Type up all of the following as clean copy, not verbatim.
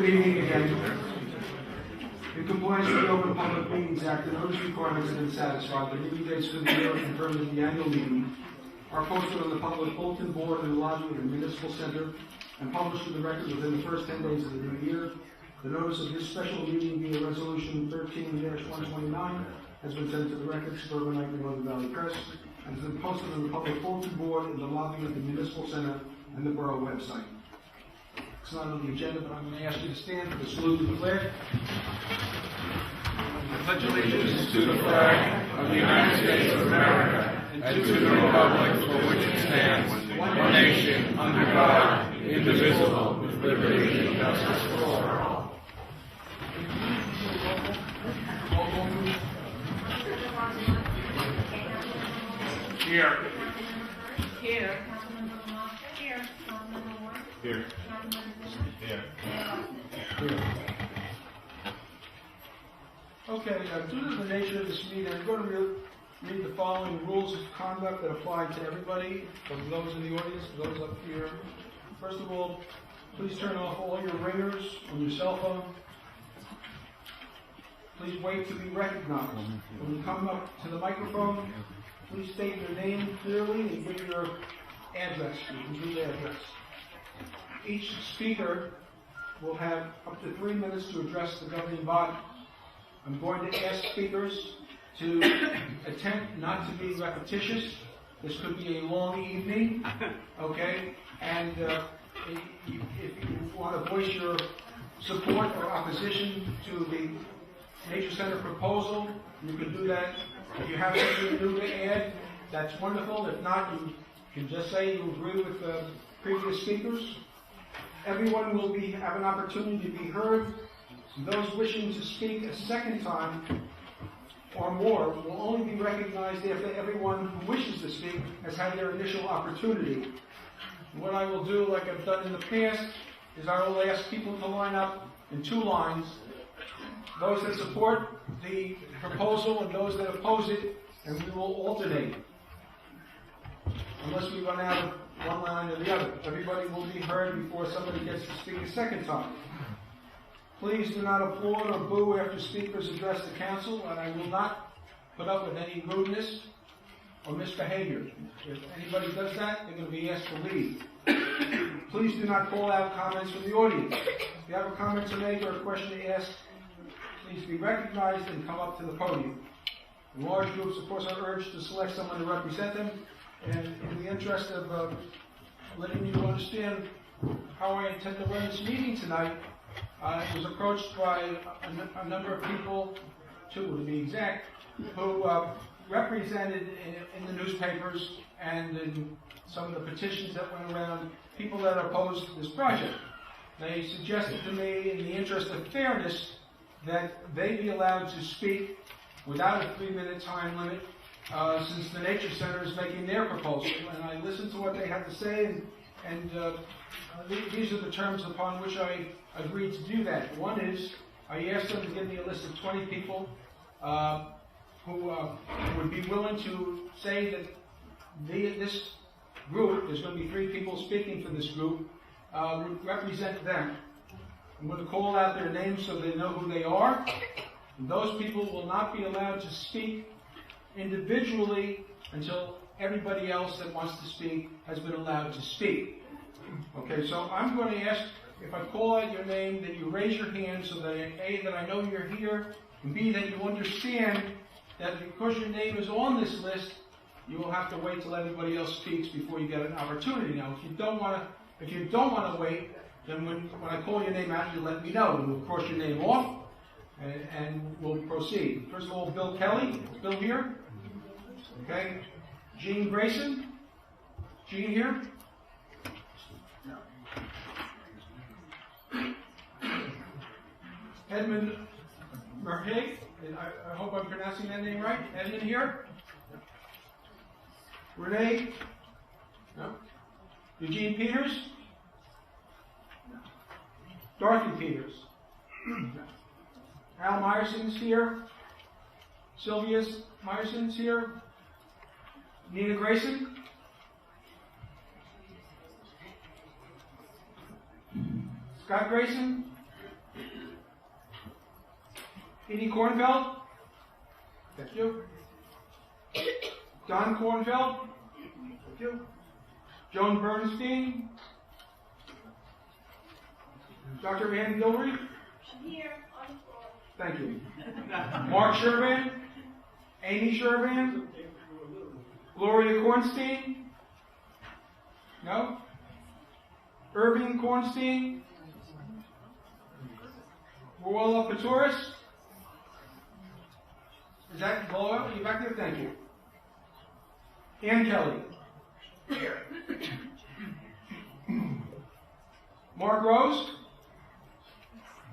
Good evening again. In compliance with the Open Public Meetings Act, the notice requirements have been satisfied. The meeting dates for the year confirmed at the annual meeting are posted on the public bulletin board in the lobby of the Municipal Center and published to the record within the first 10 days of the new year. The notice of this special meeting via Resolution 13-129 has been sent to the record, Suburban Night Northern Valley Press, and has been posted on the public bulletin board in the lobby of the Municipal Center and the Borough website. It's not on the agenda, but I'm going to ask you to stand for the salute to the flag. I pledge allegiance to the flag of the United States of America and to the republic for which it stands, one nation, under God, indivisible, with liberty and justice for all. Here. Here. Here. Here. Here. Okay, due to the nature of this meeting, I'm going to read the following rules of conduct that apply to everybody, from those in the audience to those up here. First of all, please turn off all your ringers on your cell phone. Please wait to be recognized. When you come up to the microphone, please state your name clearly and give your address, your complete address. Each speaker will have up to 3 minutes to address the governing body. I'm going to ask speakers to attempt not to be repetitious. This could be a long evening, okay? And if you want to voice your support or opposition to the Nature Center proposal, you can do that. If you have something new to add, that's wonderful. If not, you can just say you agree with the previous speakers. Everyone will have an opportunity to be heard. Those wishing to speak a second time or more will only be recognized after everyone who wishes to speak has had their initial opportunity. What I will do, like I've done in the past, is I will ask people to line up in 2 lines, those that support the proposal and those that oppose it, and we will alternate, unless we run out of one line or the other. Everybody will be heard before somebody gets to speak a second time. Please do not applaud or boo after speakers address the council, and I will not put up with any rudeness or misbehavior. If anybody does that, they're going to be asked to leave. Please do not call out comments from the audience. If you have a comment to make or a question to ask, please be recognized and come up to the podium. In large groups, of course, are urged to select someone to represent them. And in the interest of letting you understand how I intend to run this meeting tonight, I was approached by a number of people, 2 to be exact, who represented in the newspapers and in some of the petitions that went around people that opposed this project. They suggested to me, in the interest of fairness, that they be allowed to speak without a 3-minute time limit, since the Nature Center is making their proposal. And I listened to what they had to say, and these are the terms upon which I agreed to do that. One is, I asked them to give me a list of 20 people who would be willing to say that this group, there's going to be 3 people speaking for this group, would represent them. I'm going to call out their names so they know who they are. And those people will not be allowed to speak individually until everybody else that wants to speak has been allowed to speak. Okay, so I'm going to ask, if I call out your name, that you raise your hand so that A, that I know you're here, and B, that you understand that because your name is on this list, you will have to wait till everybody else speaks before you get an opportunity. Now, if you don't want to wait, then when I call your name out, you let me know, and we'll cross your name off, and we'll proceed. First of all, Bill Kelly. Is Bill here? Okay. Jean Grayson? Jean here? No. Edmund Merhig? I hope I'm pronouncing that name right. Edmund here? Renee? No. Eugene Peters? No. Dorothy Peters? No. Al Meyerson's here. Sylvia Meyerson's here. Nina Grayson? Scott Grayson? Edie Kornfeld? Thank you. Don Kornfeld? Thank you. Joan Bernstein? Dr. Ann Gilreath? Here, on the floor. Thank you. Mark Shervan? Amy Shervan? Gloria Kornstein? No? Irving Kornstein? Ruola Paturis? Is that Gloria? Are you back there? Thank you. Ann Kelly? Here. Mark Rose?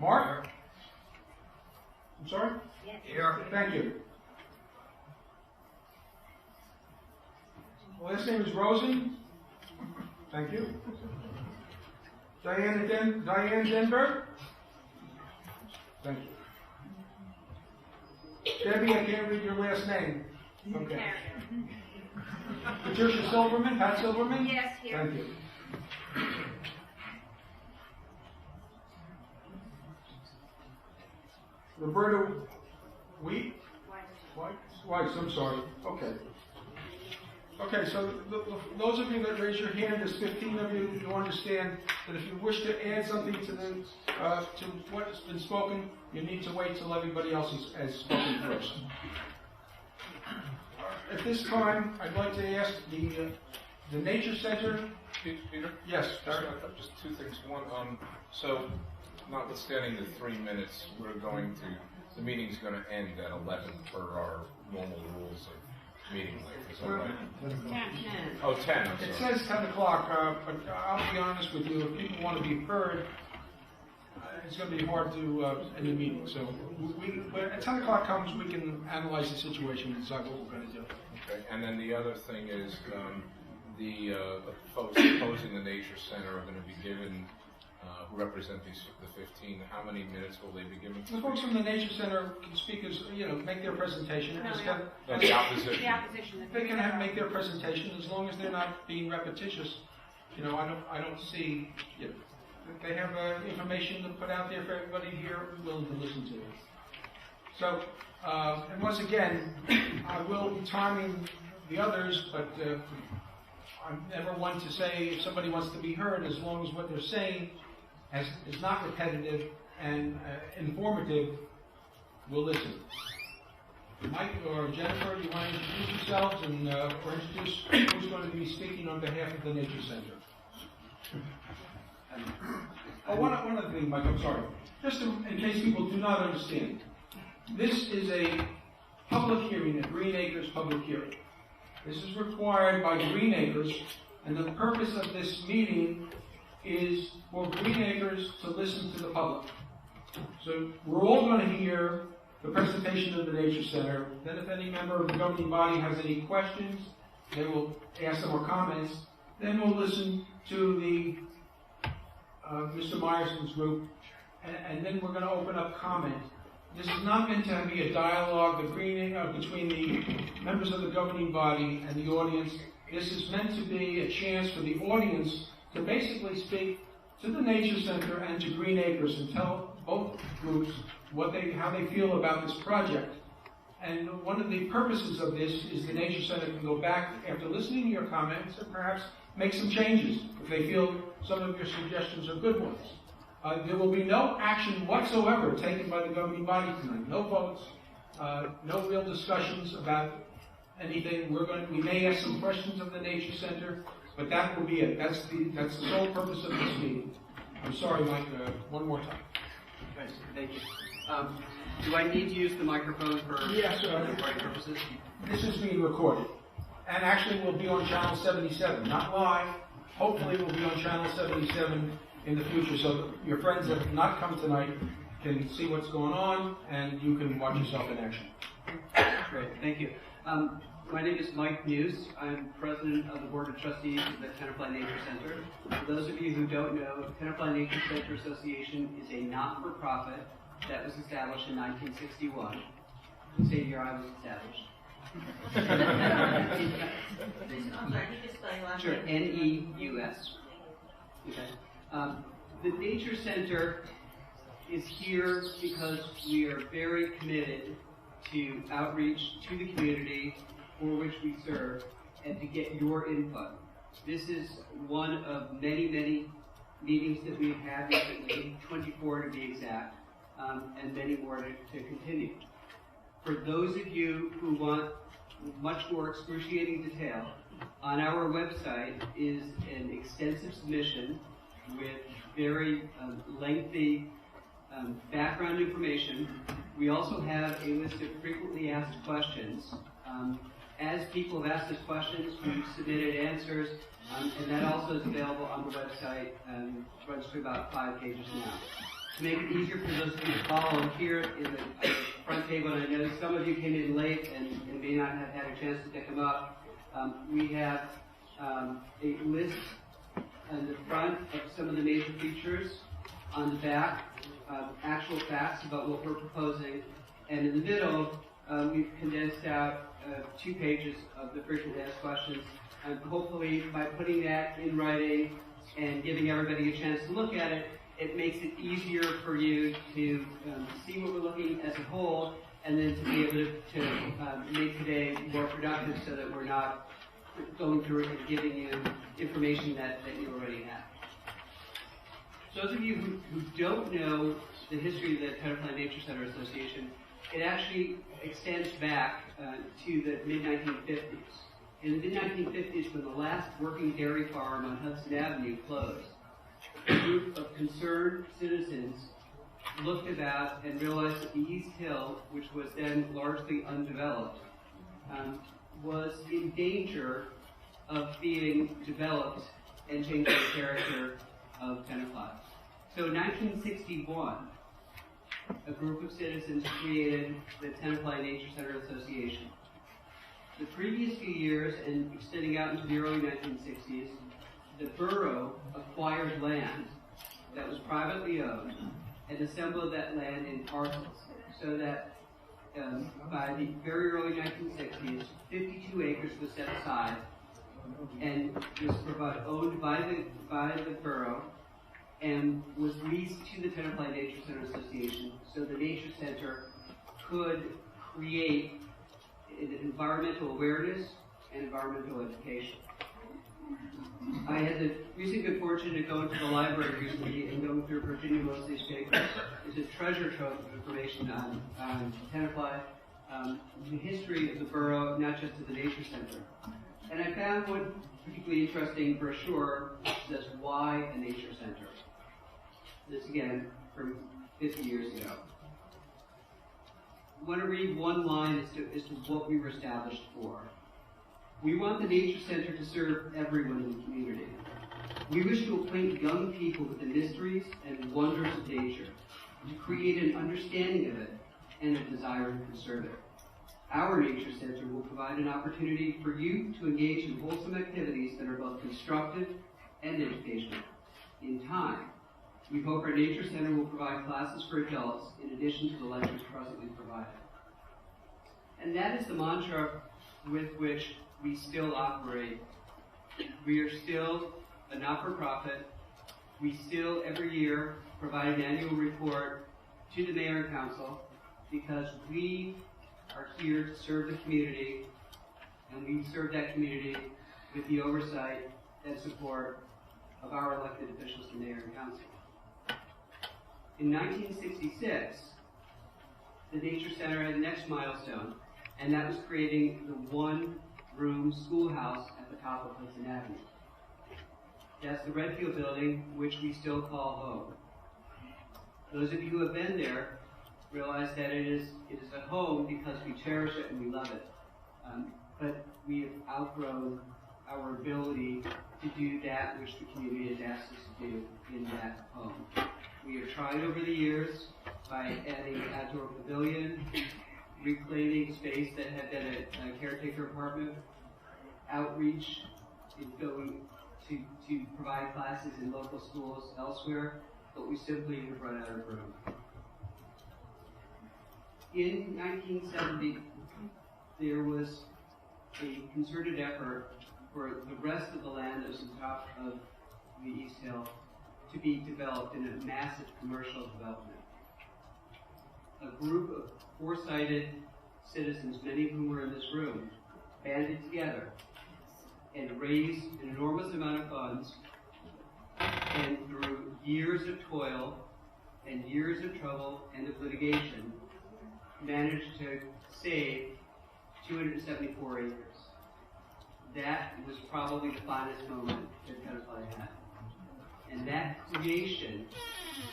Mark? I'm sorry? Here. Thank you. Last name is Rosen. Thank you. Diane Denberg. Thank you. Debbie, I can't read your last name. Okay. Patricia Silverman, Pat Silverman? Yes, here. Thank you. Roberta Wheat? Weiss, I'm sorry. Okay. Okay, so those of you that raise your hand, there's 15 of you, you understand that if you wish to add something to to what has been spoken, you need to wait till everybody else has spoken first. At this time, I'd like to ask the Nature Center. Peter? Yes, Sorry, just two things. One, so notwithstanding the 3 minutes, the meeting's going to end at 11 per our normal rules of meeting length. Is that right? 10. Oh, 10. I'm It sorry. says 10 o'clock, but I'll be honest with you, if people want to be heard, it's going to be hard to end the meeting. So when at 10 o'clock comes, we can analyze the situation and decide what we're going to do. Okay. And then the other thing is the folks opposing the Nature Center are going to be given, who represent the 15, how many minutes will they be given? The folks from the Nature Center can speak as, make their presentation. No, The opposition. The opposition. They can make their presentation as long as they're not being repetitious. I don't see, they have information to put out there for everybody here willing to listen to it. So, and once again, I will be timing the others, but I'm never one to say if somebody wants to be heard, as long as what they're saying is not repetitive and informative, we'll listen. Mike or Jennifer, you want to introduce yourselves and or introduce who's going to be speaking on behalf of the Nature Center? One other thing, Mike, I'm sorry. Just in case people do not understand, this is a public hearing, a Green Acres public hearing. This is required by Green Acres, and the purpose of this meeting is for Green Acres to listen to the public. So we're all going to hear the presentation of the Nature Center. Then if any member of the governing body has any questions, they will ask them or comments. Then we'll listen to the Mr. Myerson's group, and then we're going to open up comment. This is not meant to be a dialogue between the members of the governing body and the audience. This is meant to be a chance for the audience to basically speak to the Nature Center and to Green Acres and tell both groups how they feel about this project. And one of the purposes of this is the Nature Center can go back after listening to your comments and perhaps make some changes if they feel some of your suggestions are good ones. There will be no action whatsoever taken by the governing body tonight. No votes, no real discussions about anything. We may ask some questions of the Nature Center, but that will be it. That's the sole purpose of this meeting. I'm sorry, Mike. One more time. Okay, thank you. Do I need to use the microphone for recording purposes? This is being recorded, and actually will be on Channel 77, not live. Hopefully, will be on Channel 77 in the future, so your friends that have not come tonight can see what's going on, and you can watch yourself in action. Great, thank you. My name is Mike Muse. I'm president of the Board of Trustees of the Tenafly Nature Center. For those of you who don't know, Tenafly Nature Center Association is a not-for-profit that was established in 1961. The same year I was established. I'm sorry, you just spelling last Sure, name. Neus. Okay. The Nature Center is here because we are very committed to outreach to the community for which we serve and to get your input. This is one of many, many meetings that we've had recently, 24 to be exact, and many more to continue. For those of you who want much more excruciating detail, on our website is an extensive submission with very lengthy background information. We also have a list of frequently asked questions. As people have asked us questions, we've submitted answers, and that also is available on the website, runs through about 5 pages now. To make it easier for those of you to follow, here in the front table, and I know some of you came in late and may not have had a chance to pick them up, we have a list on the front of some of the major features, on the back, actual facts about what we're proposing, and in the middle, we've condensed out 2 pages of the frequently asked questions. And hopefully, by putting that in writing and giving everybody a chance to look at it, it makes it easier for you to see what we're looking as a whole, and then to be able to make today more productive so that we're not going through it and giving you information that you already have. Those of you who don't know the history of the Tenafly Nature Center Association, it actually extends back to the mid-1950s. In the mid-1950s, when the last working dairy farm on Hudson Avenue closed, a group of concerned citizens looked about and realized that the East Hill, which was then largely undeveloped, was in danger of being developed and changing the character of Tenafly. So in 1961, a group of citizens created the Tenafly Nature Center Association. The previous few years, and extending out into the early 1960s, the borough acquired land that was privately owned and assembled that land in parcels, so that by the very early 1960s, 52 acres was set aside and was owned by the borough and was leased to the Tenafly Nature Center Association, so the Nature Center could create environmental awareness and environmental education. I had the recent good fortune to go into the library recently and go through Virginia Mosley's papers. It's a treasure trove of information on Tenafly, the history of the borough, not just of the Nature Center. And I found one particularly interesting brochure that says, "Why a Nature Center?" This again from 50 years ago. I want to read one line as to what we were established for. We want the Nature Center to serve everyone in the community. We wish to acquaint young people with the mysteries and wonders of nature, to create an understanding of it and a desire to conserve it. Our Nature Center will provide an opportunity for you to engage in wholesome activities that are both constructive and educational. In time, we hope our Nature Center will provide classes for adults in addition to the lectures presently provided. And that is the mantra with which we still operate. We are still a not-for-profit. We still, every year, provide an annual report to the Mayor and Council because we are here to serve the community, and we serve that community with the oversight and support of our elected officials, the Mayor and Council. In 1966, the Nature Center had the next milestone, and that was creating the one-room schoolhouse at the top of Hudson Avenue. That's the Redfield building, which we still call home. Those of you who have been there realize that it is a home because we cherish it and we love it. But we have outgrown our ability to do that which the community has asked us to do in that home. We have tried over the years by adding an outdoor pavilion, reclaiming space that had been a caretaker apartment, outreach, in going to provide classes in local schools elsewhere, but we simply have run out of room. In 1970, there was a concerted effort for the rest of the land that was on top of the East Hill to be developed in a massive commercial development. a group of foresighted citizens, many of whom were in this room, banded together and raised an enormous amount of funds, and through years of toil and years of trouble and of litigation, managed to save 274 acres. That was probably the finest moment that Tenafly had. And that creation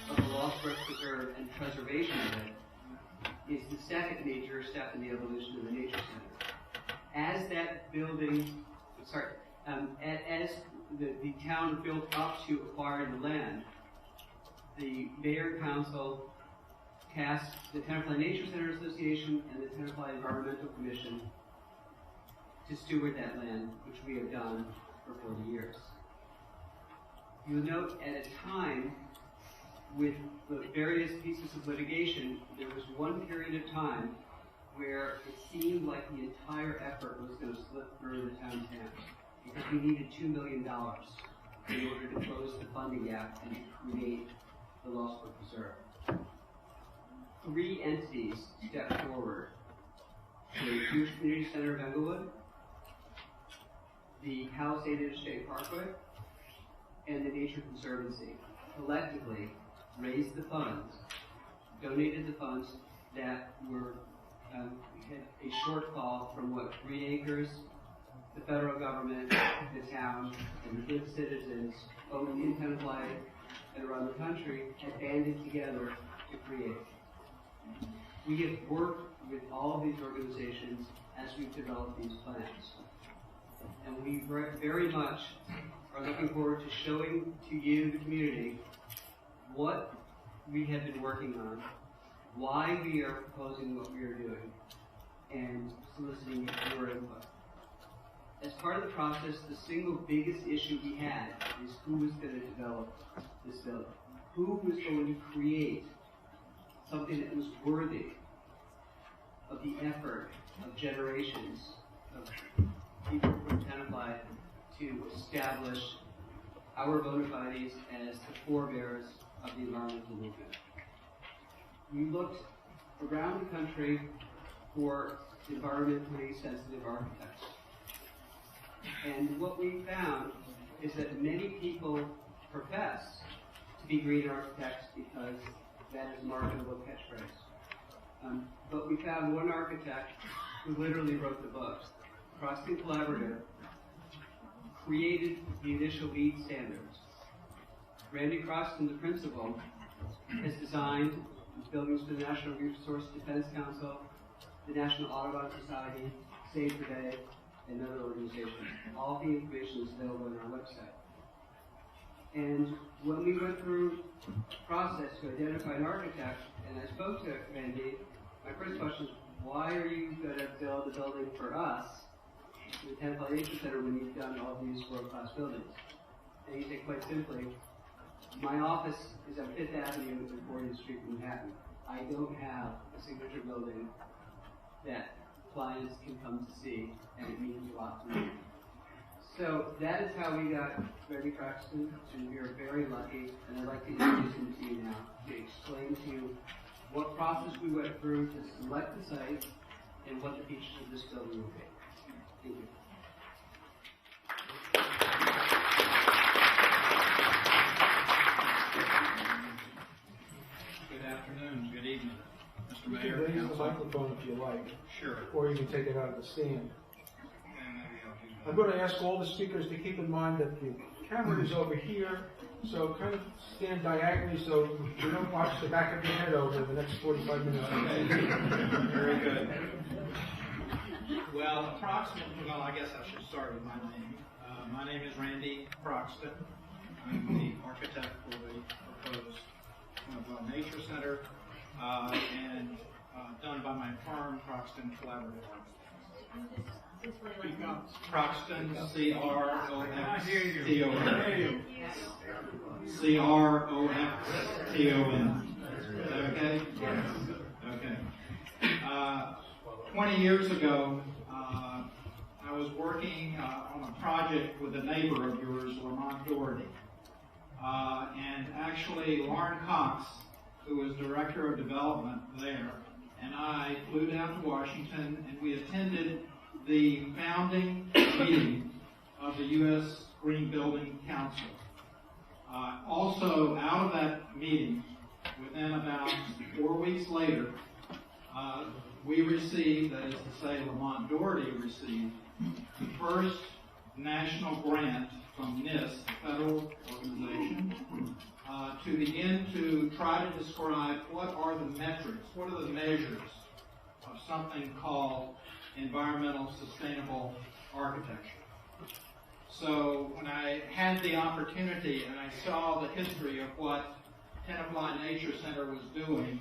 of the Lost Brook Preserve and preservation of it is the second major step in the evolution of the Nature Center. As that building, as the town built up to acquiring the land, the Mayor Council tasked the Tenafly Nature Center Association and the Tenafly Environmental Commission to steward that land, which we have done for 40 years. You'll note at a time with the various pieces of litigation, there was one period of time where it seemed like the entire effort was going to slip through the town's hands because we needed $2 million in order to close the funding gap and create the Lost Brook Preserve. 3 entities stepped forward: the Jewish Community Center of Englewood, the Palisaded State Parkway, and the Nature Conservancy collectively raised the funds, donated the funds that were had a shortfall from what 3 acres, the federal government, the town, and the good citizens, both in Tenafly and around the country, had banded together to create. We have worked with all of these organizations as we've developed these plans. And we very much are looking forward to showing to you, the community, what we have been working on, why we are proposing what we are doing, and soliciting your input. As part of the process, the single biggest issue we had is who was going to develop this building. Who was going to create something that was worthy of the effort of generations of people from Tenafly to establish our bona fides as the forebears of the environmental movement. We looked around the country for environmentally sensitive architects. And what we found is that many people profess to be green architects because that is a marketable catchphrase. But we found one architect who literally wrote the book. Crossing Collaborative created the initial LEED standards. Randy Crosston, the principal, has designed buildings for the National Resource Defense Council, the National Audubon Society, Save the Day, and other organizations. All the information is available on our website. And when we went through the process to identify an architect, and I spoke to Randy, my first question is, why are you going to build a building for us, the Tenafly Nature Center, when you've done all these world-class buildings? And he said, quite simply, my office is on 5th Avenue and 40th Street in Manhattan. I don't have a signature building that clients can come to see, and it means a lot to me. So that is how we got Randy Croxton, and we are very lucky, and I'd like to introduce him to you now to explain to you what process we went through to select the site and what the features of this building will be. Thank you. Good afternoon, good evening, Mr. You Mayor. can raise the Council. microphone if you like, Sure. or you can take it out of the stand. And maybe I'll do that. I'm going to ask all the speakers to keep in mind that the camera is over here, so kind of stand diagonally so you don't watch the back of your head over the next 45 minutes. Very good. Well, I guess I should start with my name. My name is Randy Croxton. I'm the architect for the proposed Nature Center, and done by my firm, Croxton Collaborative. Croxton, C-R-O-X-T-O-N. C-R-O-X-T-O-N. Is that okay? Okay. 20 years ago, I was working on a project with a neighbor of yours, Lamont Doherty. And actually, Lauren Cox who was Director of Development there, and I flew down to Washington, and we attended the founding meeting of the U.S. Green Building Council. Also, out of that meeting, within about 4 weeks later, we received, that is to say, Lamont Doherty received, the first national grant from NIST, the federal organization, to begin to try to describe what are the metrics, what are the measures of something called environmental sustainable architecture. So when I had the opportunity and I saw the history of what Tenafly Nature Center was doing,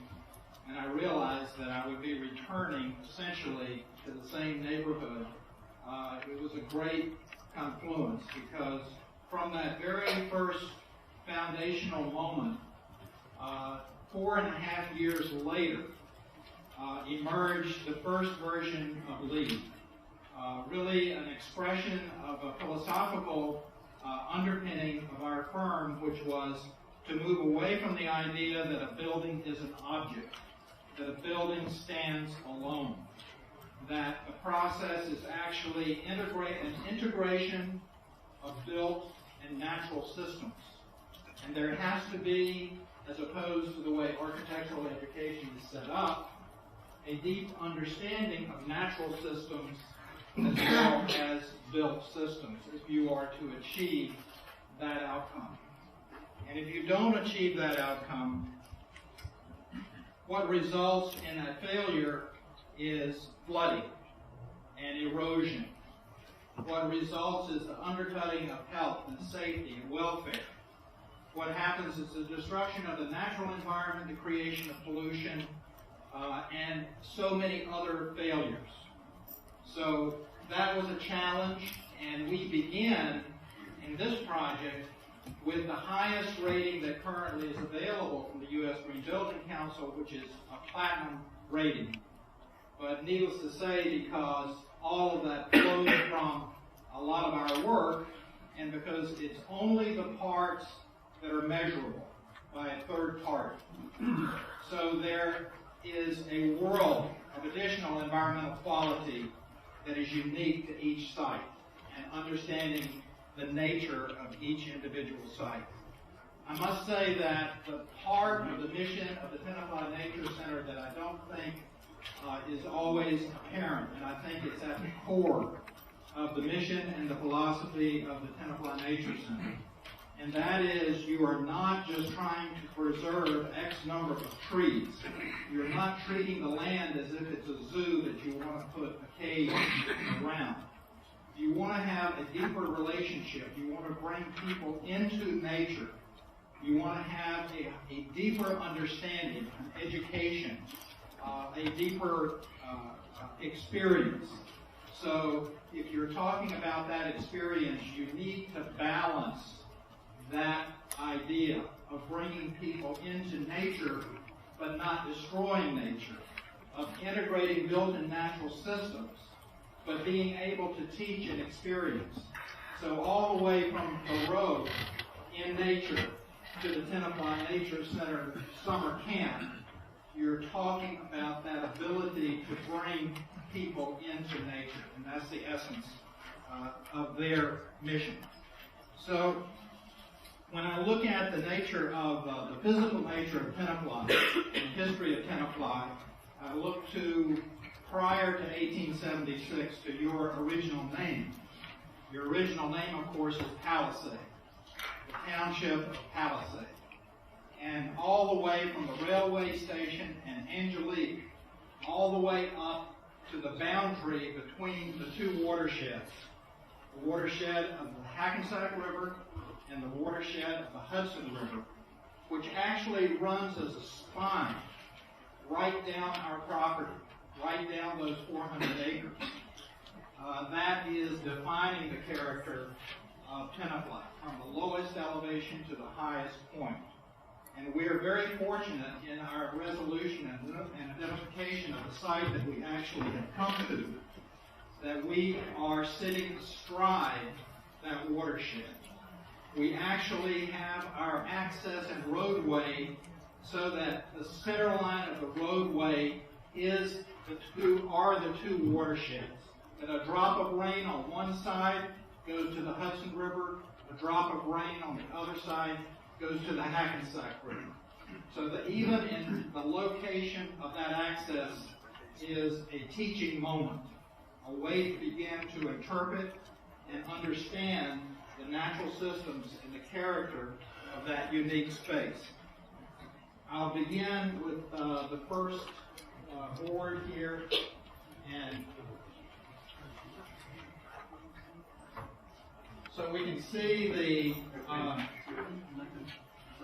and I realized that I would be returning essentially to the same neighborhood, it was a great confluence, because from that very first foundational moment, 4.5 years later, emerged the first version of LEED. Really an expression of a philosophical underpinning of our firm, which was to move away from the idea that a building is an object, that a building stands alone, that the process is actually an integration of built and natural systems. And there has to be, as opposed to the way architectural education is set up, a deep understanding of natural systems as well as built systems if you are to achieve that outcome. And if you don't achieve that outcome, what results in that failure is flooding and erosion. What results is the undercutting of health and safety and welfare. What happens is the destruction of the natural environment, the creation of pollution, and so many other failures. So that was a challenge, and we began in this project with the highest rating that currently is available from the U.S. Green Building Council, which is a platinum rating. But needless to say, because all of that flows from a lot of our work, and because it's only the parts that are measurable by a third party. So there is a world of additional environmental quality that is unique to each site, and understanding the nature of each individual site. I must say that the part of the mission of the Tenafly Nature Center that I don't think is always apparent, and I think it's at the core of the mission and the philosophy of the Tenafly Nature Center. And that is, you are not just trying to preserve X number of trees. You're not treating the land as if it's a zoo that you want to put a cage around. You want to have a deeper relationship. You want to bring people into nature. You want to have a deeper understanding, an education, a deeper experience. So if you're talking about that experience, you need to balance that idea of bringing people into nature but not destroying nature, of integrating built and natural systems but being able to teach and experience. So all the way from the road in nature to the Tenafly Nature Center summer camp, you're talking about that ability to bring people into nature, and that's the essence of their mission. So when I look at the nature of the physical nature of Tenafly, the history of Tenafly, I look to prior to 1876 to your original name. Your original name, of course, is Palisade, the township of Palisade. And all the way from the railway station and Angelique, all the way up to the boundary between the two watersheds, the watershed of the Hackensack River and the watershed of the Hudson River, which actually runs as a spine right down our property, right down those 400 acres. That is defining the character of Tenafly, from the lowest elevation to the highest point. And we are very fortunate in our resolution and identification of the site that we actually have come to, that we are sitting astride that watershed. We actually have our access and roadway so that the center line of the roadway are the two watersheds. That a drop of rain on one side goes to the Hudson River, a drop of rain on the other side goes to the Hackensack River. So that even in the location of that access is a teaching moment, a way to begin to interpret and understand the natural systems and the character of that unique space. I'll begin with the first board here, and so we can see the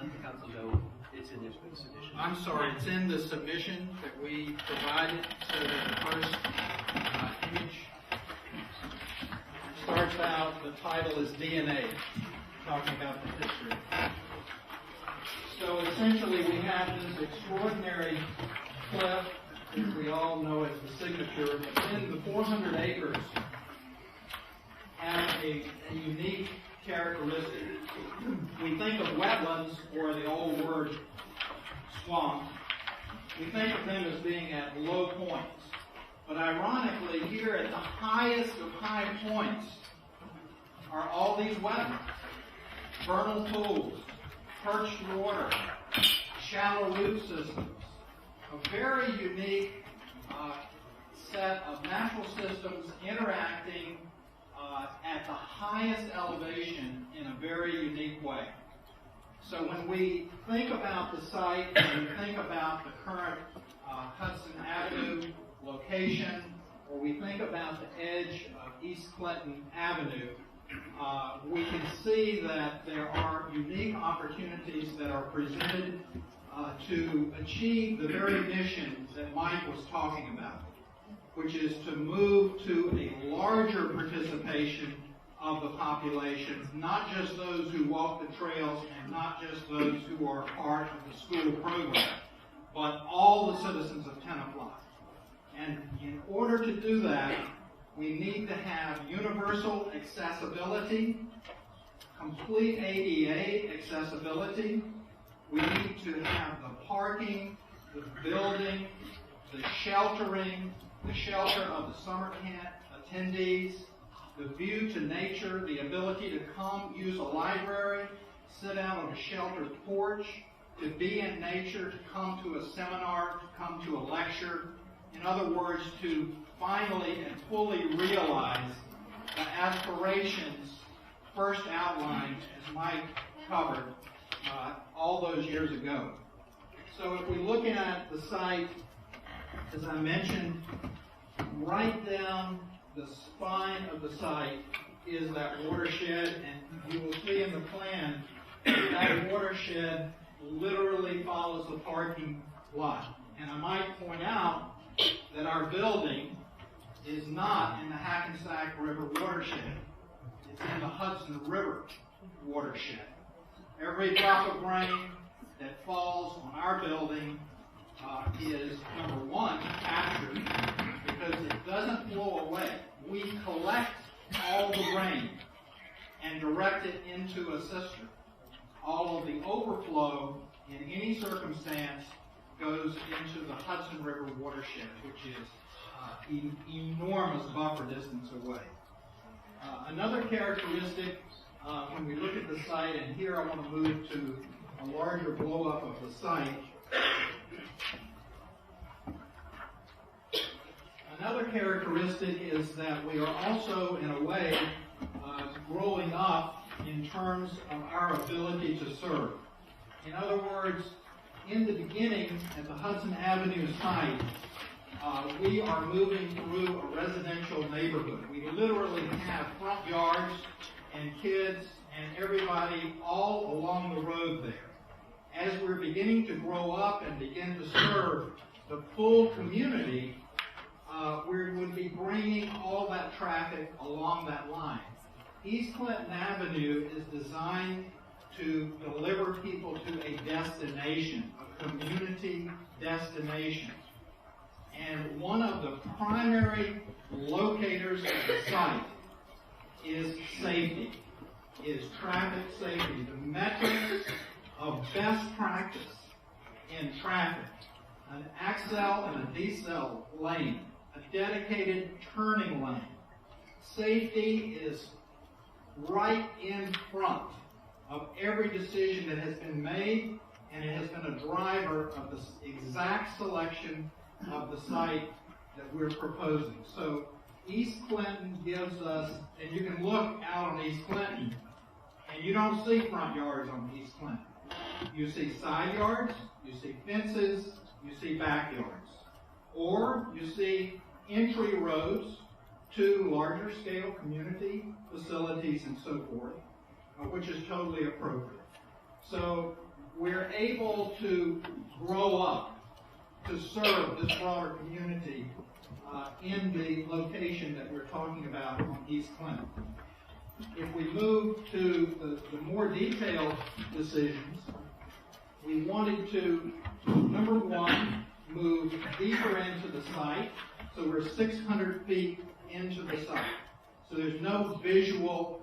Let the council know it's in this submission. I'm sorry, it's in the submission that we provided, so that the first image starts out, the title is DNA, talking about the history. So essentially we have this extraordinary cliff, which we all know as the signature, but then the 400 acres have a unique characteristic. We think of wetlands, or the old word swamp. We think of them as being at low points. But ironically, here at the highest of high points are all these wetlands. Vernal pools, perched water, shallow root systems. A very unique set of natural systems interacting at the highest elevation in a very unique way. So when we think about the site, and we think about the current Hudson Avenue location, or we think about the edge of East Clinton Avenue, we can see that there are unique opportunities that are presented to achieve the very mission that Mike was talking about, which is to move to a larger participation of the population, not just those who walk the trails and not just those who are part of the school program, but all the citizens of Tenafly. And in order to do that, we need to have universal accessibility, complete ADA accessibility. We need to have the parking, the building, the sheltering, the shelter of the summer camp attendees, the view to nature, the ability to come use a library, sit out on a sheltered porch, to be in nature, to come to a seminar, to come to a lecture. In other words, to finally and fully realize the aspirations first outlined, as Mike covered, all those years ago. So if we look at the site, as I mentioned, right down the spine of the site is that watershed, and you will see in the plan that watershed literally follows the parking lot. And I might point out that our building is not in the Hackensack River watershed. It's in the Hudson River watershed. Every drop of rain that falls on our building is, number one, captured, because it doesn't flow away. We collect all the rain and direct it into a cistern. All of the overflow, in any circumstance, goes into the Hudson River watershed, which is enormous buffer distance away. Another characteristic, when we look at the site, and here I want to move to a larger blow-up of the site. Another characteristic is that we are also, in a way, growing up in terms of our ability to serve. In other words, in the beginning, at the Hudson Avenue site, we are moving through a residential neighborhood. We literally have front yards and kids and everybody all along the road there. As we're beginning to grow up and begin to serve the full community, we would be bringing all that traffic along that line. East Clinton Avenue is designed to deliver people to a destination, a community destination. And one of the primary locators of the site is safety, is traffic safety. The metrics of best practice in traffic, an accel and a decel lane, a dedicated turning lane. Safety is right in front of every decision that has been made, and it has been a driver of the exact selection of the site that we're proposing. So East Clinton gives us, and you can look out on East Clinton, and you don't see front yards on East Clinton. You see side yards, you see fences, you see backyards. Or you see entry roads to larger scale community facilities and so forth, which is totally appropriate. So we're able to grow up to serve this broader community in the location that we're talking about on East Clinton. If we move to the more detailed decisions, we wanted to, number one, move deeper into the site. So we're 600 feet into the site. So there's no visual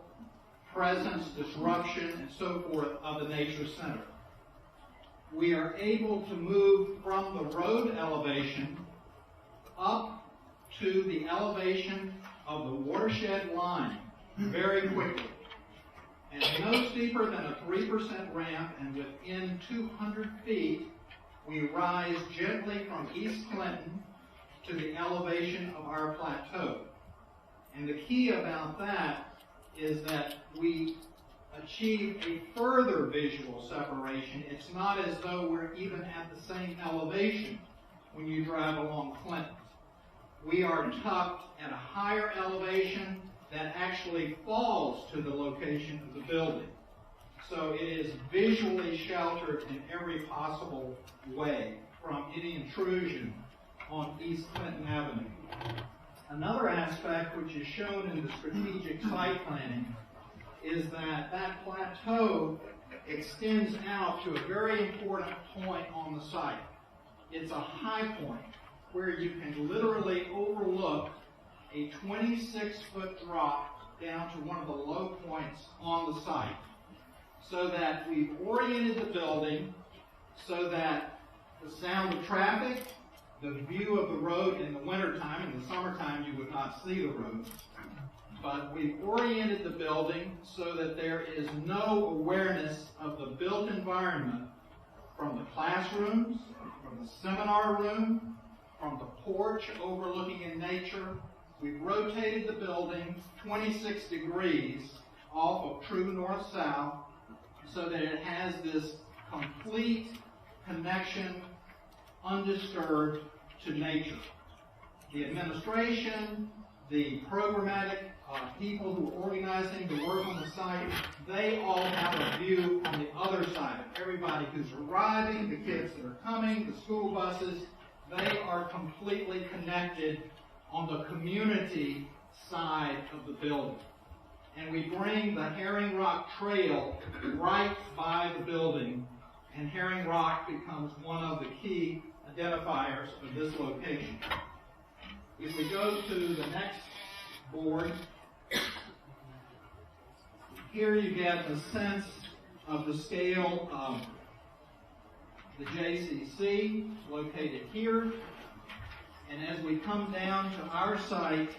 presence, disruption, and so forth of the nature center. We are able to move from the road elevation up to the elevation of the watershed line very quickly. And no steeper than a 3% ramp, and within 200 feet, we rise gently from East Clinton to the elevation of our plateau. And the key about that is that we achieve a further visual separation. It's not as though we're even at the same elevation when you drive along Clinton. We are tucked at a higher elevation that actually falls to the location of the building. So it is visually sheltered in every possible way from any intrusion on East Clinton Avenue. Another aspect which is shown in the strategic site planning is that that plateau extends out to a very important point on the site. It's a high point where you can literally overlook a 26-foot drop down to one of the low points on the site. So that we've oriented the building so that the sound of traffic, the view of the road in the wintertime, in the summertime you would not see the road, but we've oriented the building so that there is no awareness of the built environment from the classrooms, from the seminar room, from the porch overlooking in nature. We've rotated the building 26 degrees off of true north-south so that it has this complete connection, undisturbed, to nature. The administration, the programmatic people who are organizing the work on the site, they all have a view on the other side. Everybody who's arriving, the kids that are coming, the school buses, they are completely connected on the community side of the building. And we bring the Herring Rock Trail right by the building, and Herring Rock becomes one of the key identifiers of this location. If we go to the next board, here you get a sense of the scale of the JCC located here. And as we come down to our site,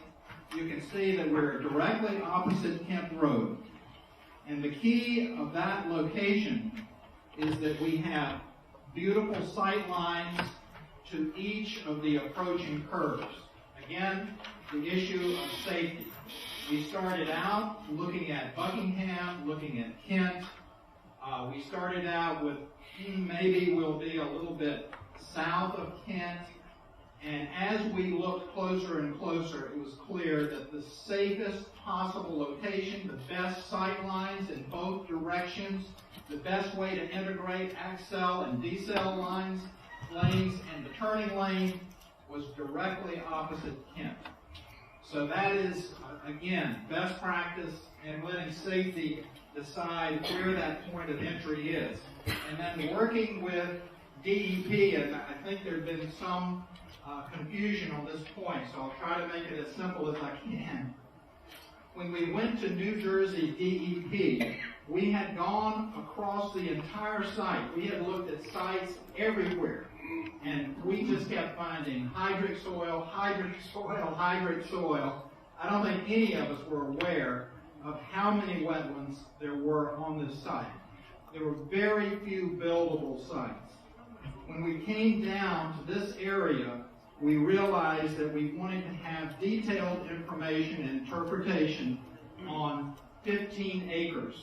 you can see that we're directly opposite Kent Road. And the key of that location is that we have beautiful sight lines to each of the approaching curves. Again, the issue of safety. We started out looking at Buckingham, looking at Kent. We started out with maybe we'll be a little bit south of Kent. And as we looked closer and closer, it was clear that the safest possible location, the best sight lines in both directions, the best way to integrate accel and decel lanes and the turning lane was directly opposite Kent. So that is, again, best practice in letting safety decide where that point of entry is. And then working with DEP, and I think there had been some confusion on this point, so I'll try to make it as simple as I can. when we went to New Jersey DEP, we had gone across the entire site. We had looked at sites everywhere. And we just kept finding hydric soil, hydric soil, hydric soil. I don't think any of us were aware of how many wetlands there were on this site. There were very few buildable sites. When we came down to this area, we realized that we wanted to have detailed information and interpretation on 15 acres.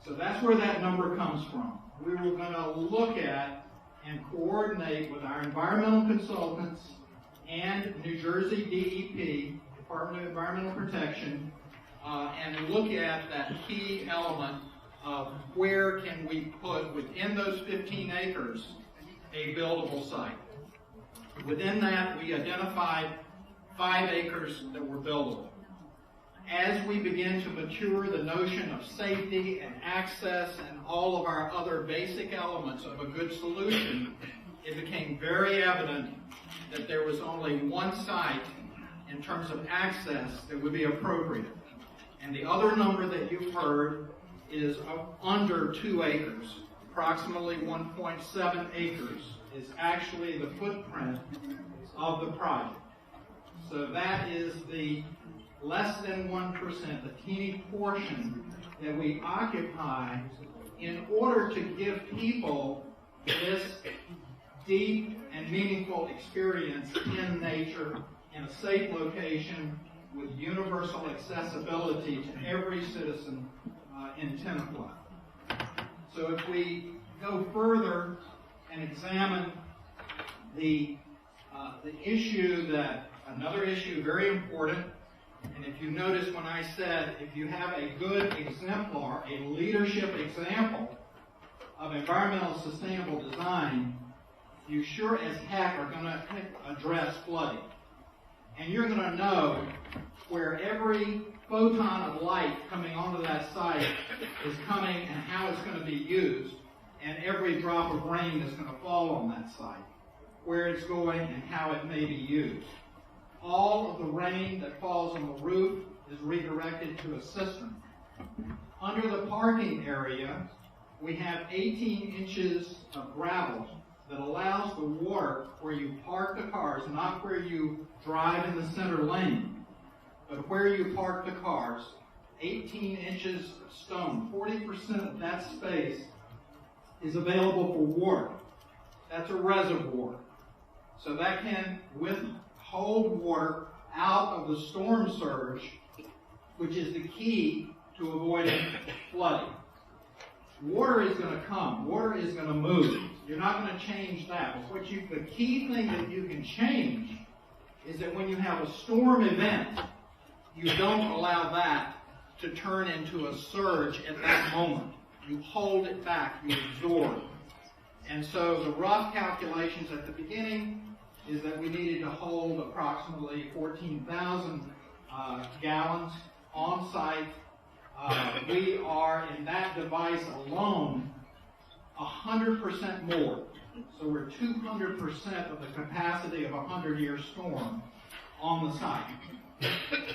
So that's where that number comes from. We were going to look at and coordinate with our environmental consultants and New Jersey DEP, Department of Environmental Protection, and look at that key element of where can we put within those 15 acres a buildable site. Within that, we identified 5 acres that were buildable. As we begin to mature the notion of safety and access and all of our other basic elements of a good solution, it became very evident that there was only one site in terms of access that would be appropriate. And the other number that you've heard is under 2 acres. Approximately 1.7 acres is actually the footprint of the project. So that is the less than 1%, the teeny portion that we occupy in order to give people this deep and meaningful experience in nature in a safe location with universal accessibility to every citizen in Tenafly. So if we go further and examine the issue another issue very important, and if you notice when I said if you have a good exemplar, a leadership example of environmental sustainable design, you sure as heck are going to address flooding. And you're going to know where every photon of light coming onto that site is coming and how it's going to be used, and every drop of rain that's going to fall on that site, where it's going and how it may be used. All of the rain that falls on the roof is redirected to a cistern. Under the parking area, we have 18 inches of gravel that allows the water where you park the cars, not where you drive in the center lane, but where you park the cars, 18 inches of stone. 40% of that space is available for water. That's a reservoir. So that can hold water out of the storm surge, which is the key to avoiding flooding. Water is going to come. Water is going to move. You're not going to change that. But the key thing that you can change is that when you have a storm event, you don't allow that to turn into a surge at that moment. You hold it back. You absorb. And so the rough calculations at the beginning is that we needed to hold approximately 14,000 gallons on site. We are, in that device alone, 100% more. So we're 200% of the capacity of a 100-year storm on the site.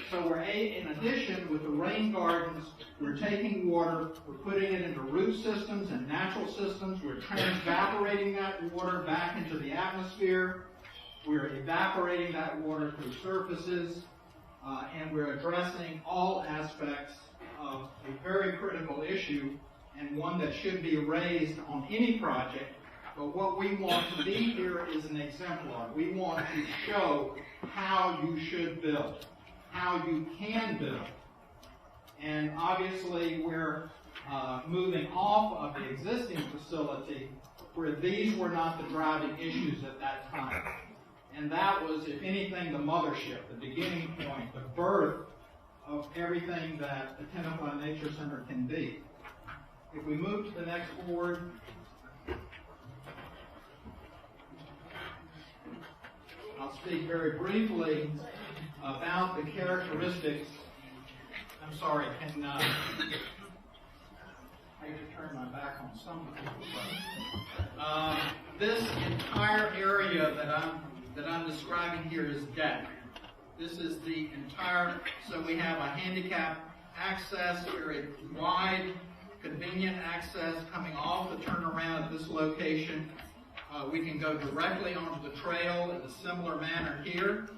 So we're, in addition, with the rain gardens, we're taking water, we're putting it into root systems and natural systems, we're transevaporating that water back into the atmosphere, we're evaporating that water through surfaces, and we're addressing all aspects of a very critical issue and one that should be raised on any project. But what we want to be here is an exemplar. We want to show how you should build, how you can build. And obviously we're moving off of the existing facility where these were not the driving issues at that time. And that was, if anything, the mothership, the beginning point, the birth of everything that the Tenafly Nature Center can be. If we move to the next board, I'll speak very briefly about the characteristics. I'm sorry, I hate to turn my back on some people. This entire area that I'm describing here is deck. This is the entire, so we have a handicap access, very wide, convenient access coming off the turnaround at this location. We can go directly onto the trail in a similar manner here.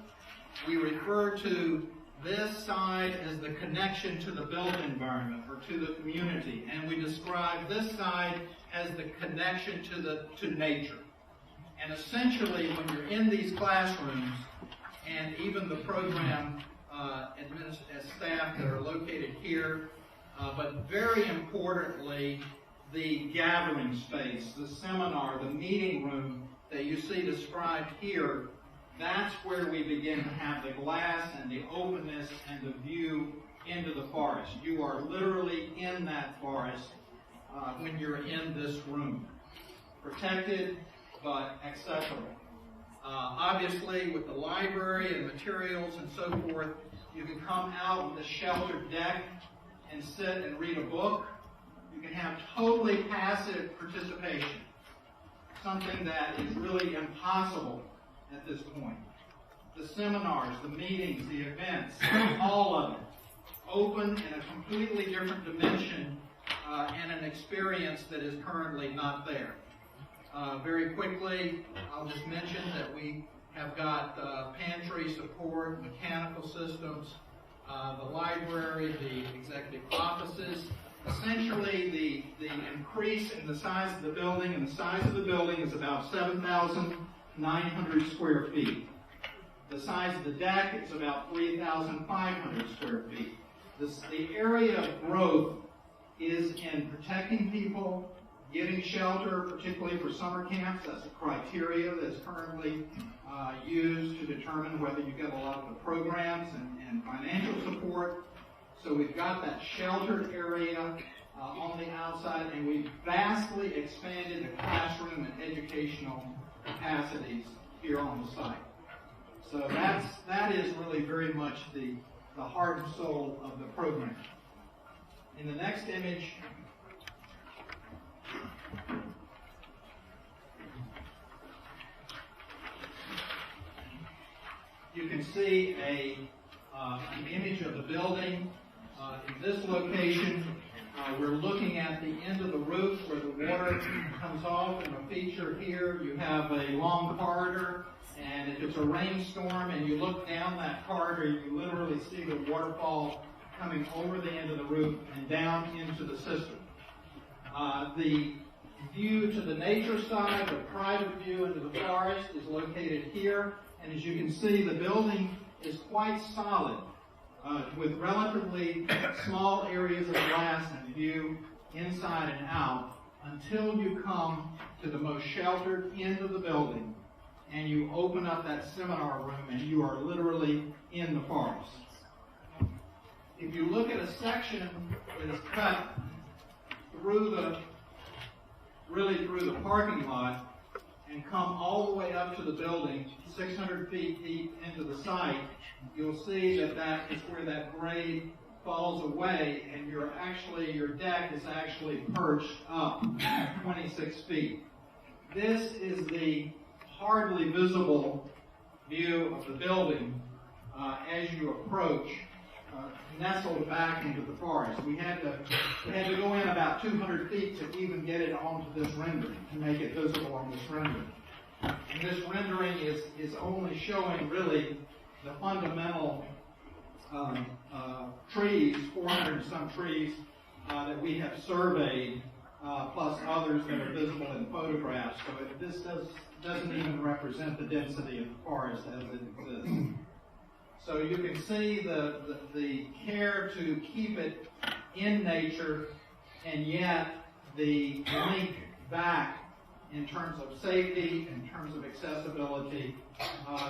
We refer to this side as the connection to the built environment or to the community, and we describe this side as the connection to nature. And essentially, when you're in these classrooms, and even the program staff that are located here, but very importantly, the gathering space, the seminar, the meeting room that you see described here, that's where we begin to have the glass and the openness and the view into the forest. You are literally in that forest when you're in this room. Protected, but accessible. Obviously, with the library and materials and so forth, you can come out on the sheltered deck and sit and read a book. You can have totally passive participation, something that is really impossible at this point. The seminars, the meetings, the events, all of it, open in a completely different dimension and an experience that is currently not there. Very quickly, I'll just mention that we have got pantry support, mechanical systems, the library, the executive offices. Essentially, the increase in the size of the building, and the size of the building is about 7,900 square feet. The size of the deck is about 3,500 square feet. The area of growth is in protecting people, getting shelter, particularly for summer camps. That's a criteria that's currently used to determine whether you get a lot of the programs and financial support. So we've got that sheltered area on the outside, and we've vastly expanded the classroom and educational capacities here on the site. So that is really very much the heart and soul of the program. In the next image, you can see an image of the building. In this location, we're looking at the end of the roof where the water comes off. In a feature here, you have a long corridor, and if it's a rainstorm and you look down that corridor, you literally see the waterfall coming over the end of the roof and down into the system. The view to the nature side, the private view into the forest, is located here. And as you can see, the building is quite solid, with relatively small areas of glass and view inside and out, until you come to the most sheltered end of the building, and you open up that seminar room, and you are literally in the forest. If you look at a section that is cut through the parking lot and come all the way up to the building, 600 feet deep into the site, you'll see that is where that grade falls away, and your deck is actually perched up 26 feet. This is the hardly visible view of the building as you approach, nestled back into the forest. We had to go in about 200 feet to even get it onto this rendering, to make it visible on this rendering. And this rendering is only showing really the fundamental trees, 400 and some trees that we have surveyed, plus others that are visible in photographs. So this doesn't even represent the density of the forest as it exists. So you can see the care to keep it in nature, and yet the link back in terms of safety, in terms of accessibility,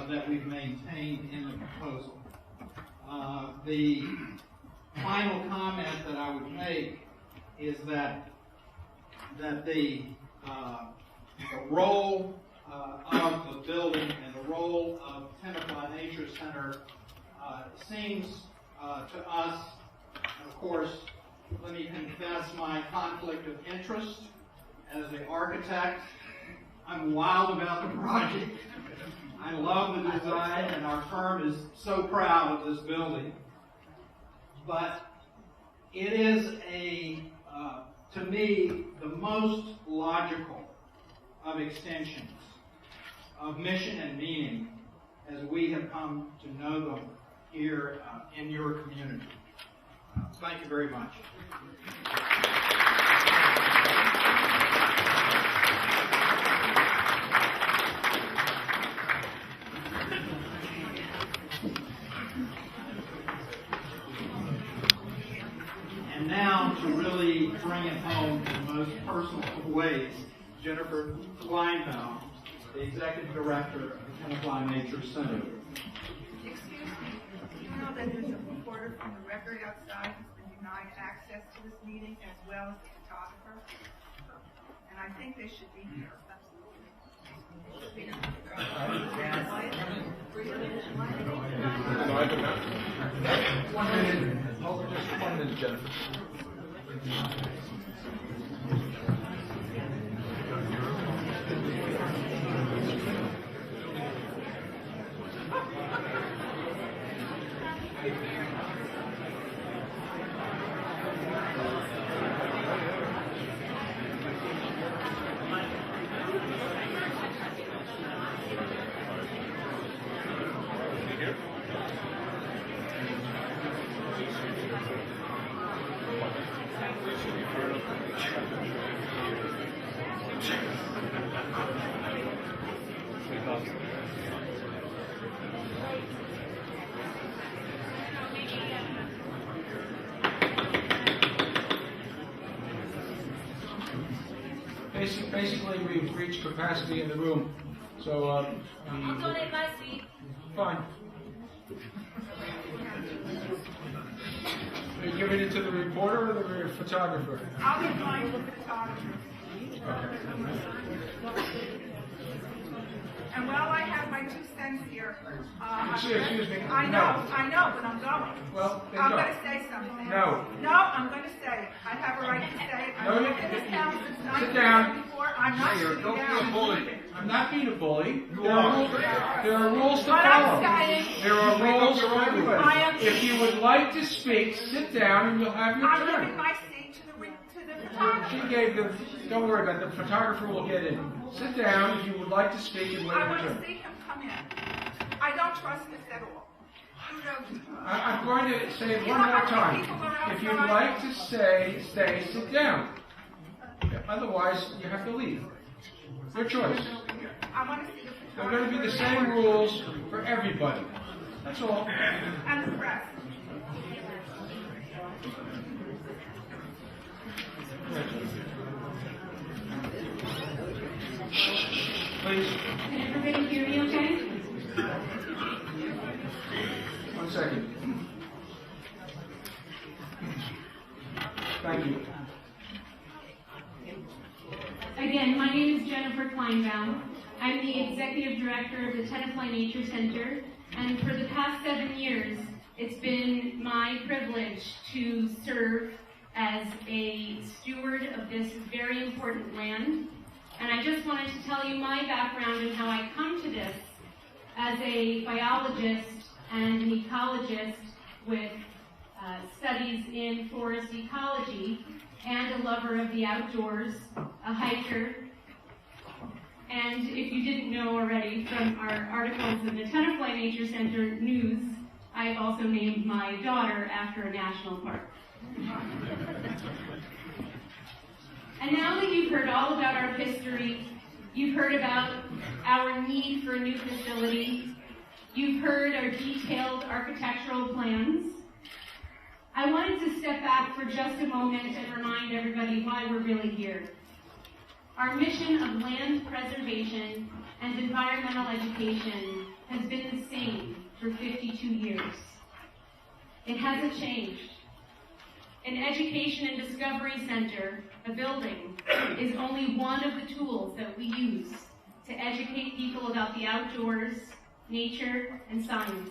that we've maintained in the proposal. The final comment that I would make is that the role of the building and the role of Tenafly Nature Center seems to us, of course, let me confess my conflict of interest as the architect I'm wild about the project. I love the design, and our firm is so proud of this building. But it is to me, the most logical of extensions of mission and meaning as we have come to know them here in your community. Thank you very much. And now, to really bring it home in the most personal of ways, Jennifer Kleinbaum, the Executive Director of the Tenafly Nature Center. Excuse me, you know that there's a reporter from the record outside who's been denied access to this meeting as well as the photographer? And I think they should be here. No, I do not. 1 minute. Hold just 1 minute, Jennifer. Basically, we've reached capacity in the room, so I'll donate my seat. fine. Are you giving it to the reporter or the photographer? I'll be going to the photographer. And while I have my 2 cents here, Excuse me. I know, but I'm going. Well, then I'm go. going to say something. No. No, I'm going to say it. I have a right to say it. No, I've lived in this town since sit down. 1974. I'm not sitting Don't be a down. bully. I'm not being a bully. There are rules to But I'm follow. saying, There are rules for everybody. I am- If you would like to speak, sit down and you'll have your I'm giving turn. my seat to the photographer. She gave the, don't worry about it, the photographer will get in. Sit down if you would like to speak and wait I your want to turn. see him come in. I don't trust this at all. I'm going to say it You one know more how many time. people are If you'd outside? like to stay, sit down. Otherwise, you have to leave. Your choice. I want to see the There are photographer. going to be the same rules for everybody. That's all. And the press. Please, Can everybody hear me okay? 1 second. Thank you. Again, my name is Jennifer Kleinbaum. I'm the Executive Director of the Tenafly Nature Center, and for the past 7 years, it's been my privilege to serve as a steward of this very important land. And I just wanted to tell you my background and how I come to this as a biologist and an ecologist with studies in forest ecology and a lover of the outdoors, a hiker. And if you didn't know already from our articles in the Tenafly Nature Center news, I've also named my daughter after a national park. And now that you've heard all about our history, you've heard about our need for a new facility, you've heard our detailed architectural plans, I wanted to step back for just a moment and remind everybody why we're really here. Our mission of land preservation and environmental education has been the same for 52 years. It hasn't changed. An education and discovery center, a building, is only one of the tools that we use to educate people about the outdoors, nature, and science.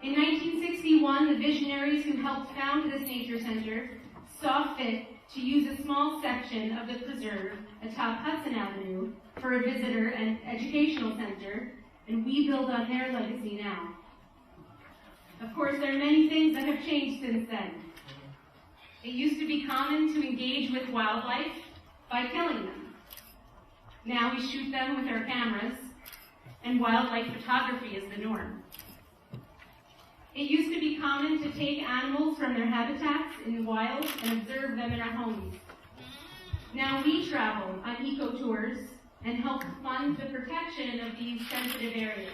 In 1961, the visionaries who helped found this nature center saw fit to use a small section of the preserve atop Hudson Avenue for a visitor and educational center, and we build on their legacy now. Of course, there are many things that have changed since then. It used to be common to engage with wildlife by killing them. Now we shoot them with our cameras, and wildlife photography is the norm. It used to be common to take animals from their habitats in the wild and observe them in our homes. Now we travel on eco-tours and help fund the protection of these sensitive areas.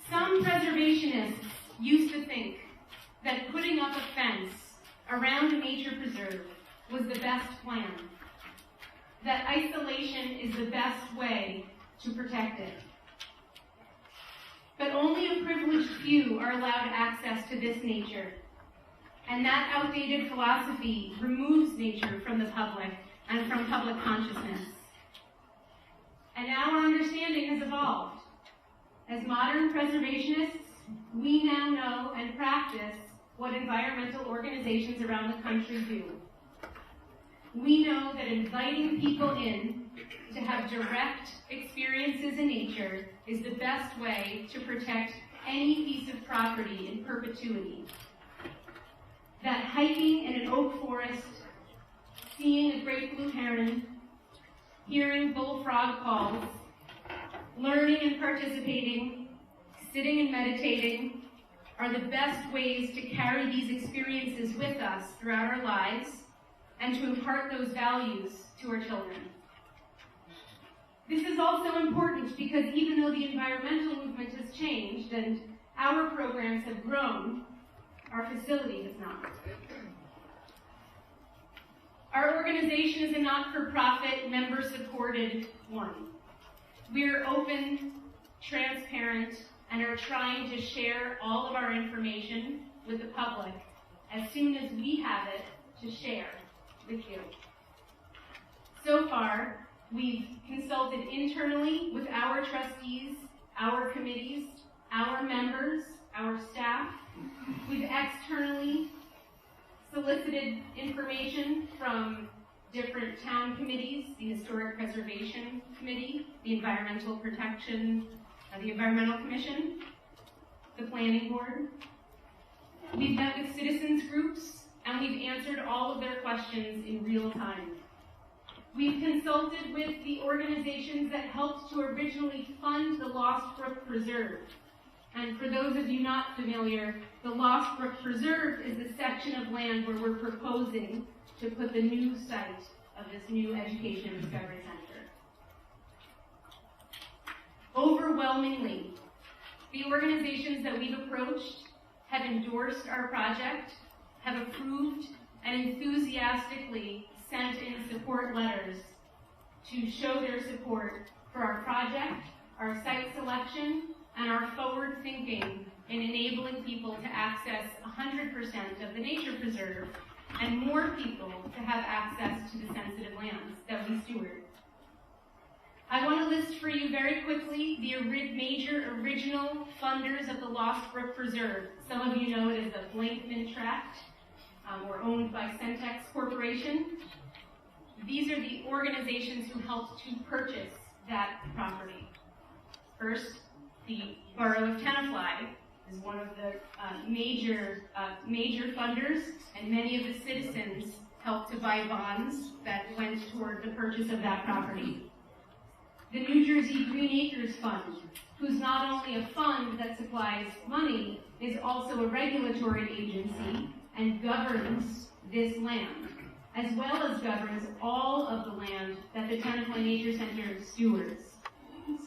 Some preservationists used to think that putting up a fence around a nature preserve was the best plan, that isolation is the best way to protect it. But only a privileged few are allowed access to this nature, and that outdated philosophy removes nature from the public and from public consciousness. And now our understanding has evolved. As modern preservationists, we now know and practice what environmental organizations around the country do. We know that inviting people in to have direct experiences in nature is the best way to protect any piece of property in perpetuity. That hiking in an oak forest, seeing a great blue heron, hearing bullfrog calls, learning and participating, sitting and meditating are the best ways to carry these experiences with us throughout our lives and to impart those values to our children. This is also important because even though the environmental movement has changed and our programs have grown, our facility has not. Our organization is a not-for-profit, member-supported one. We're open, transparent, and are trying to share all of our information with the public as soon as we have it to share with you. So far, we've consulted internally with our trustees, our committees, our members, our staff. We've externally solicited information from different town committees, the Historic Preservation Committee, the Environmental Protection, the Environmental Commission, the Planning Board. We've met with citizens groups, and we've answered all of their questions in real time. We've consulted with the organizations that helped to originally fund the Lost Brook Preserve. And for those of you not familiar, the Lost Brook Preserve is the section of land where we're proposing to put the new site of this new Education and Discovery Center. Overwhelmingly, the organizations that we've approached have endorsed our project, have approved, and enthusiastically sent in support letters to show their support for our project, our site selection, and our forward thinking in enabling people to access 100% of the nature preserve and more people to have access to the sensitive lands that we steward. I want to list for you very quickly the major original funders of the Lost Brook Preserve. Some of you know it as the Blankman Tract, or owned by Centex Corporation. These are the organizations who helped to purchase that property. First, the Borough of Tenafly is one of the major funders, and many of the citizens helped to buy bonds that went toward the purchase of that property. The New Jersey Green Acres Fund, who's not only a fund that supplies money, is also a regulatory agency and governs this land, as well as governs all of the land that the Tenafly Nature Center stewards.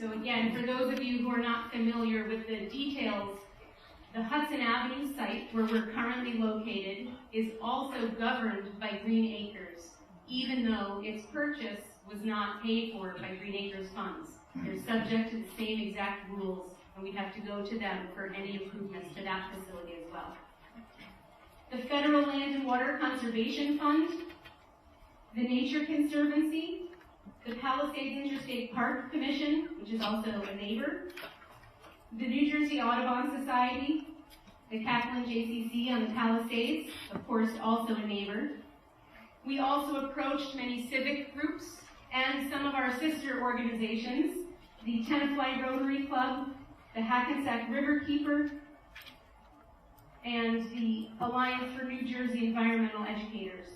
So again, for those of you who are not familiar with the details, the Hudson Avenue site, where we're currently located, is also governed by Green Acres, even though its purchase was not paid for by Green Acres funds. They're subject to the same exact rules, and we'd have to go to them for any improvements to that facility as well. The Federal Land and Water Conservation Fund, the Nature Conservancy, the Palisades Interstate Park Commission, which is also a neighbor, the New Jersey Audubon Society, the Kaplan JCC on the Palisades, of course also a neighbor. We also approached many civic groups and some of our sister organizations, the Tenafly Rotary Club, the Hackensack Riverkeeper, and the Alliance for New Jersey Environmental Educators.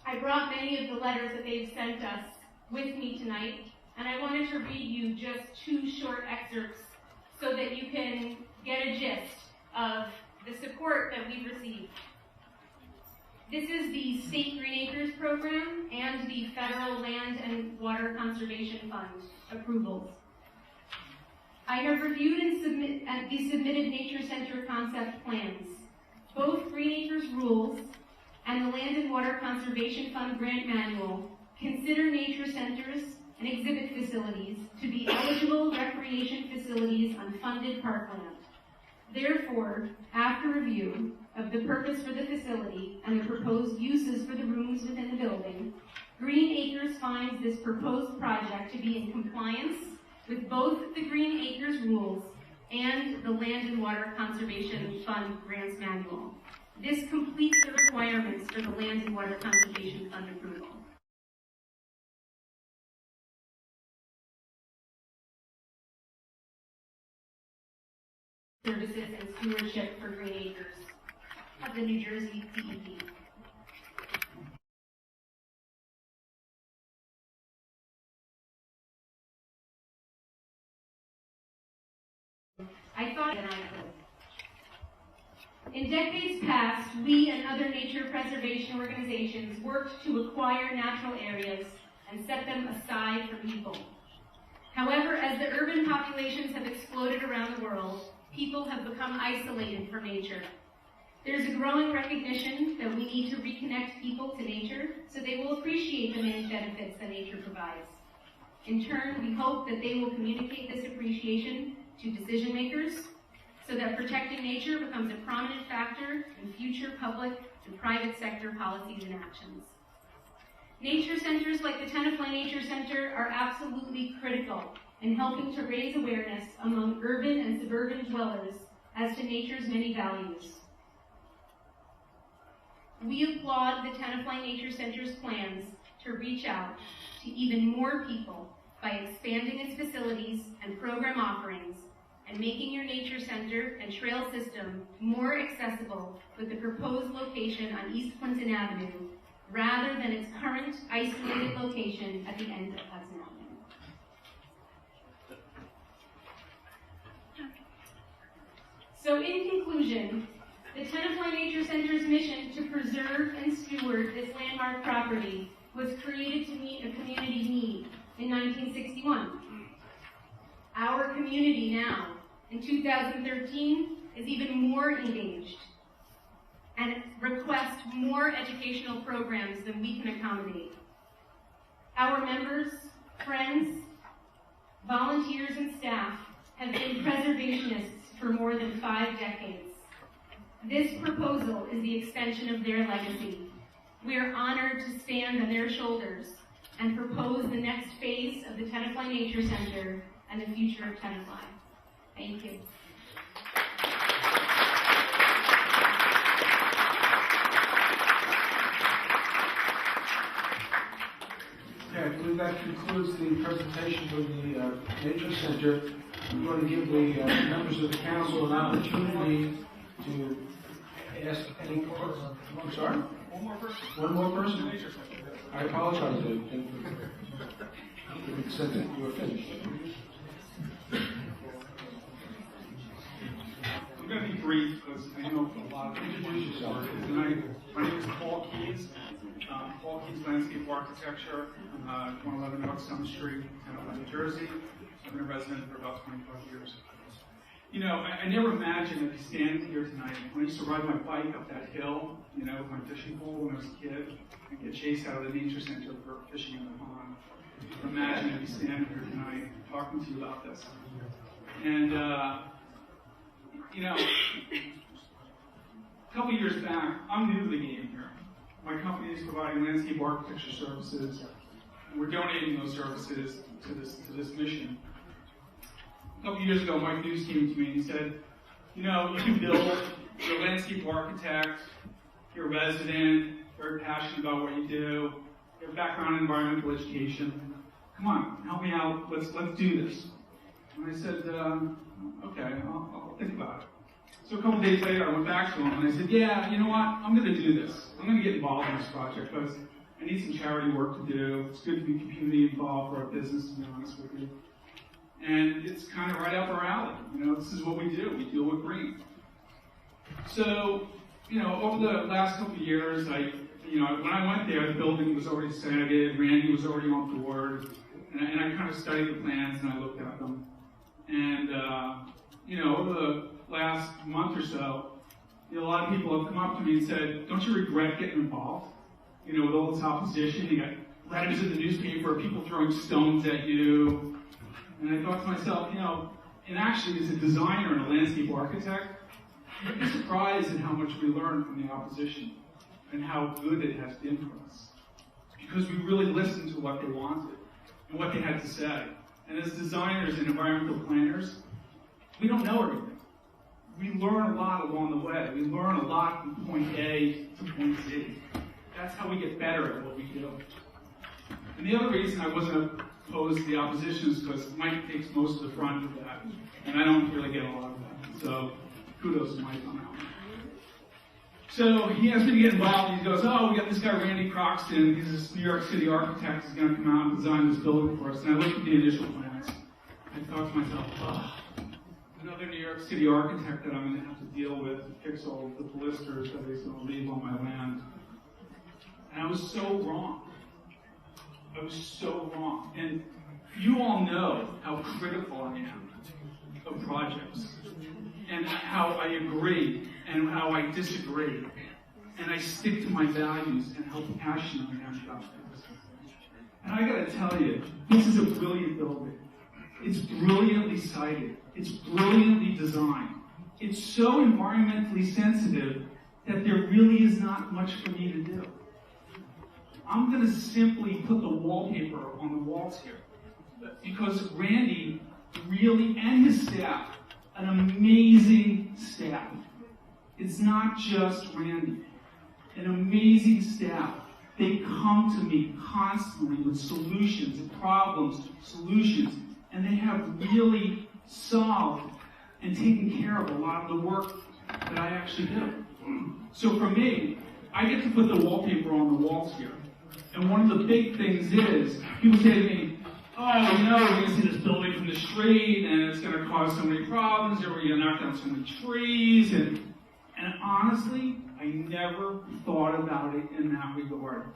I brought many of the letters that they've sent us with me tonight, and I wanted to read you just 2 short excerpts so that you can get a gist of the support that we've received. This is the State Green Acres Program and the Federal Land and Water Conservation Fund approvals. I have reviewed and the submitted Nature Center concept plans. Both Green Acres rules and the Land and Water Conservation Fund grant manual consider nature centers and exhibit facilities to be eligible recreation facilities on funded parkland. Therefore, after review of the purpose for the facility and the proposed uses for the rooms within the building, Green Acres finds this proposed project to be in compliance with both the Green Acres rules and the Land and Water Conservation Fund grants manual. This completes the requirements for the Land and Water Conservation Fund approval. Services and stewardship for Green Acres of the New Jersey DEP. I thought that I could. In decades past, we and other nature preservation organizations worked to acquire natural areas and set them aside for people. However, as the urban populations have exploded around the world, people have become isolated from nature. There's a growing recognition that we need to reconnect people to nature so they will appreciate the many benefits that nature provides. In turn, we hope that they will communicate this appreciation to decision makers so that protecting nature becomes a prominent factor in future public and private sector policies and actions. Nature centers like the Tenafly Nature Center are absolutely critical in helping to raise awareness among urban and suburban dwellers as to nature's many values. We applaud the Tenafly Nature Center's plans to reach out to even more people by expanding its facilities and program offerings and making your nature center and trail system more accessible with the proposed location on East Clinton Avenue rather than its current isolated location at the end of Hudson Avenue. So in conclusion, the Tenafly Nature Center's mission to preserve and steward this landmark property was created to meet a community need in 1961. Our community now, in 2013, is even more engaged and requests more educational programs than we can accommodate. Our members, friends, volunteers, and staff have been preservationists for more than 5 decades. This proposal is the extension of their legacy. We are honored to stand on their shoulders and propose the next phase of the Tenafly Nature Center and the future of Tenafly. Thank you. Okay, I believe that concludes the presentation of the Nature Center. I'm going to give the members of the council an opportunity to ask any questions. I'm sorry? One more person. One more person? Nature Center. I apologize. I didn't said that you were finished. I'm going to be brief because I know a lot of Introduce yourself. tonight. My name is Paul Keys. Paul Keys Landscape Architecture, 111 North Summer Street, Tenafly, New Jersey. I've been a resident for about 25 years. You know, I never imagined I'd be standing here tonight. When I used to ride my bike up that hill, you know, with my fishing pole when I was a kid, and get chased out of the nature center for fishing in the pond. I never imagined I'd be standing here tonight talking to you about this. And, you know, a couple years back, I'm new to the game here. My company is providing landscape architecture services, and we're donating those services to this mission. A couple years ago, Mike News came to me and he said, You know, you can build, you're a landscape architect, you're a resident, very passionate about what you do, you have a background in environmental education. Come on, help me out, let's do this. And I said, okay, I'll think about it. So a couple days later, I went back to him and I said, yeah, you know what, I'm going to do this. I'm going to get involved in this project because I need some charity work to do. It's good to be community involved for our business, to be honest with you. And it's kind of right up our alley. You know, this is what we do. We deal with green. So, you know, over the last couple of years, when I went there, the building was already decided, Randy was already on board, and I kind of studied the plans and I looked at them. And, you know, over the last month or so, you know, a lot of people have come up to me and said, don't you regret getting involved? You know, with all this opposition, you got letters in the newspaper, people throwing stones at you. And I thought to myself, you know, and actually as a designer and a landscape architect, you'd be surprised at how much we learn from the opposition and how good it has been for us. Because we really listened to what they wanted and what they had to say. And as designers and environmental planners, we don't know everything. We learn a lot along the way. We learn a lot from point A to point Z. That's how we get better at what we do. And the other reason I wasn't opposed to the opposition is because Mike takes most of the front of that, and I don't really get a lot of that. So kudos to Mike on that one. So he asked me to get involved. He goes, oh, we got this guy Randy Croxton. He's this New York City architect. He's going to come out and design this building for us. And I looked at the initial plans. I thought to myself, oh, another New York City architect that I'm going to have to deal with to fix all of the balisters that he's going to leave on my land. And I was so wrong. I was so wrong. And you all know how critical I am of projects, and how I agree, and how I disagree. And I stick to my values and how passionate I am about things. And I gotta tell you, this is a brilliant building. It's brilliantly sited. It's brilliantly designed. It's so environmentally sensitive that there really is not much for me to do. I'm going to simply put the wallpaper on the walls here. Because Randy really, and his staff, an amazing staff. It's not just Randy. An amazing staff. They come to me constantly with solutions, problems, solutions, and they have really solved and taken care of a lot of the work that I actually do. So for me, I get to put the wallpaper on the walls here. And one of the big things is, people say to me, oh, you know, we're going to see this building from the street, and it's going to cause so many problems, or we're going to knock down so many trees, and honestly, I never thought about it in that regard.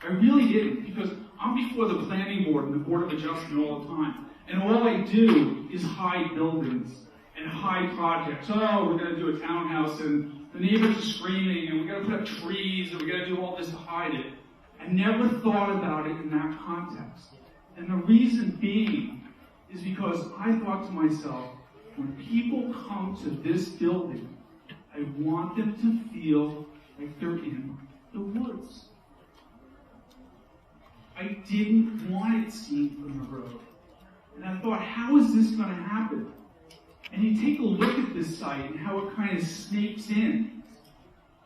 I really didn't, because I'm before the planning board and the board of adjustment all the time, and all I do is hide buildings and hide projects. Oh, we're going to do a townhouse, and the neighbors are screaming, and we're going to put up trees, and we're going to do all this to hide it. I never thought about it in that context. And the reason being is because I thought to myself, when people come to this building, I want them to feel like they're in the woods. I didn't want it seen from the road. And I thought, how is this going to happen? And you take a look at this site and how it kind of snakes in,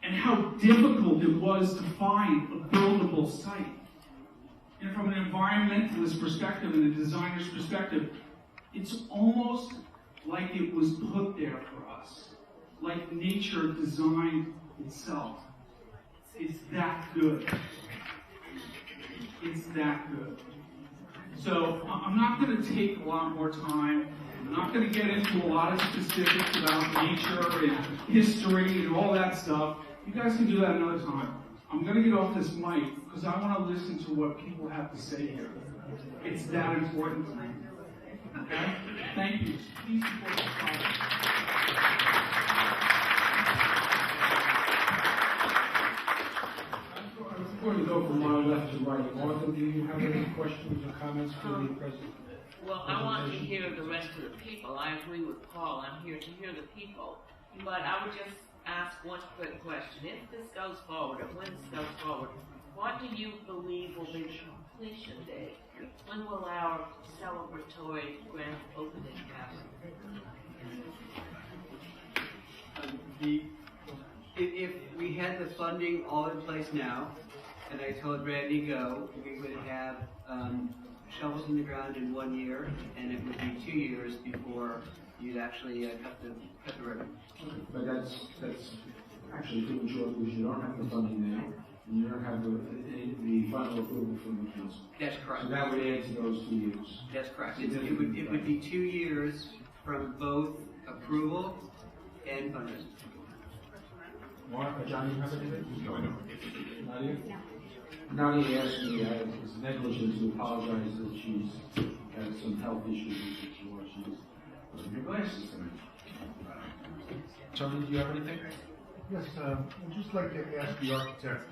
and how difficult it was to find a buildable site. And from an environmentalist perspective and a designer's perspective, it's almost like it was put there for us, like nature designed itself. It's that good. It's that good. So I'm not going to take a lot more time. I'm not going to get into a lot of specifics about nature and history and all that stuff. You guys can do that another time. I'm going to get off this mic because I want to listen to what people have to say here. It's that important to me. Okay? Thank you. Please support the project. I'm going to go from my left to right. Martha, do you have any questions or comments for the president? Well, I want to hear the rest of the people. I agree with Paul. I'm here to hear the people. But I would just ask one quick question. If this goes forward, and when this goes forward, what do you believe will be the completion date? When will our celebratory grand opening happen? If we had the funding all in place now, and I told Randy go, we would have shovels in the ground in 1 year, and it would be 2 years before you'd actually cut the ribbon. But that's actually premature because you don't have the funding now, and you don't have the final approval from the council. That's correct. So that would add to those 2 years. That's correct. It would be 2 years from both approval and funding. Mark, John, you have anything? No, I don't. Nadia? Nadia asked me, it's negligent to apologize that she's had some health issues and she's putting her glasses tonight. Tony, do you have anything? Yes, I'd just like to ask the architect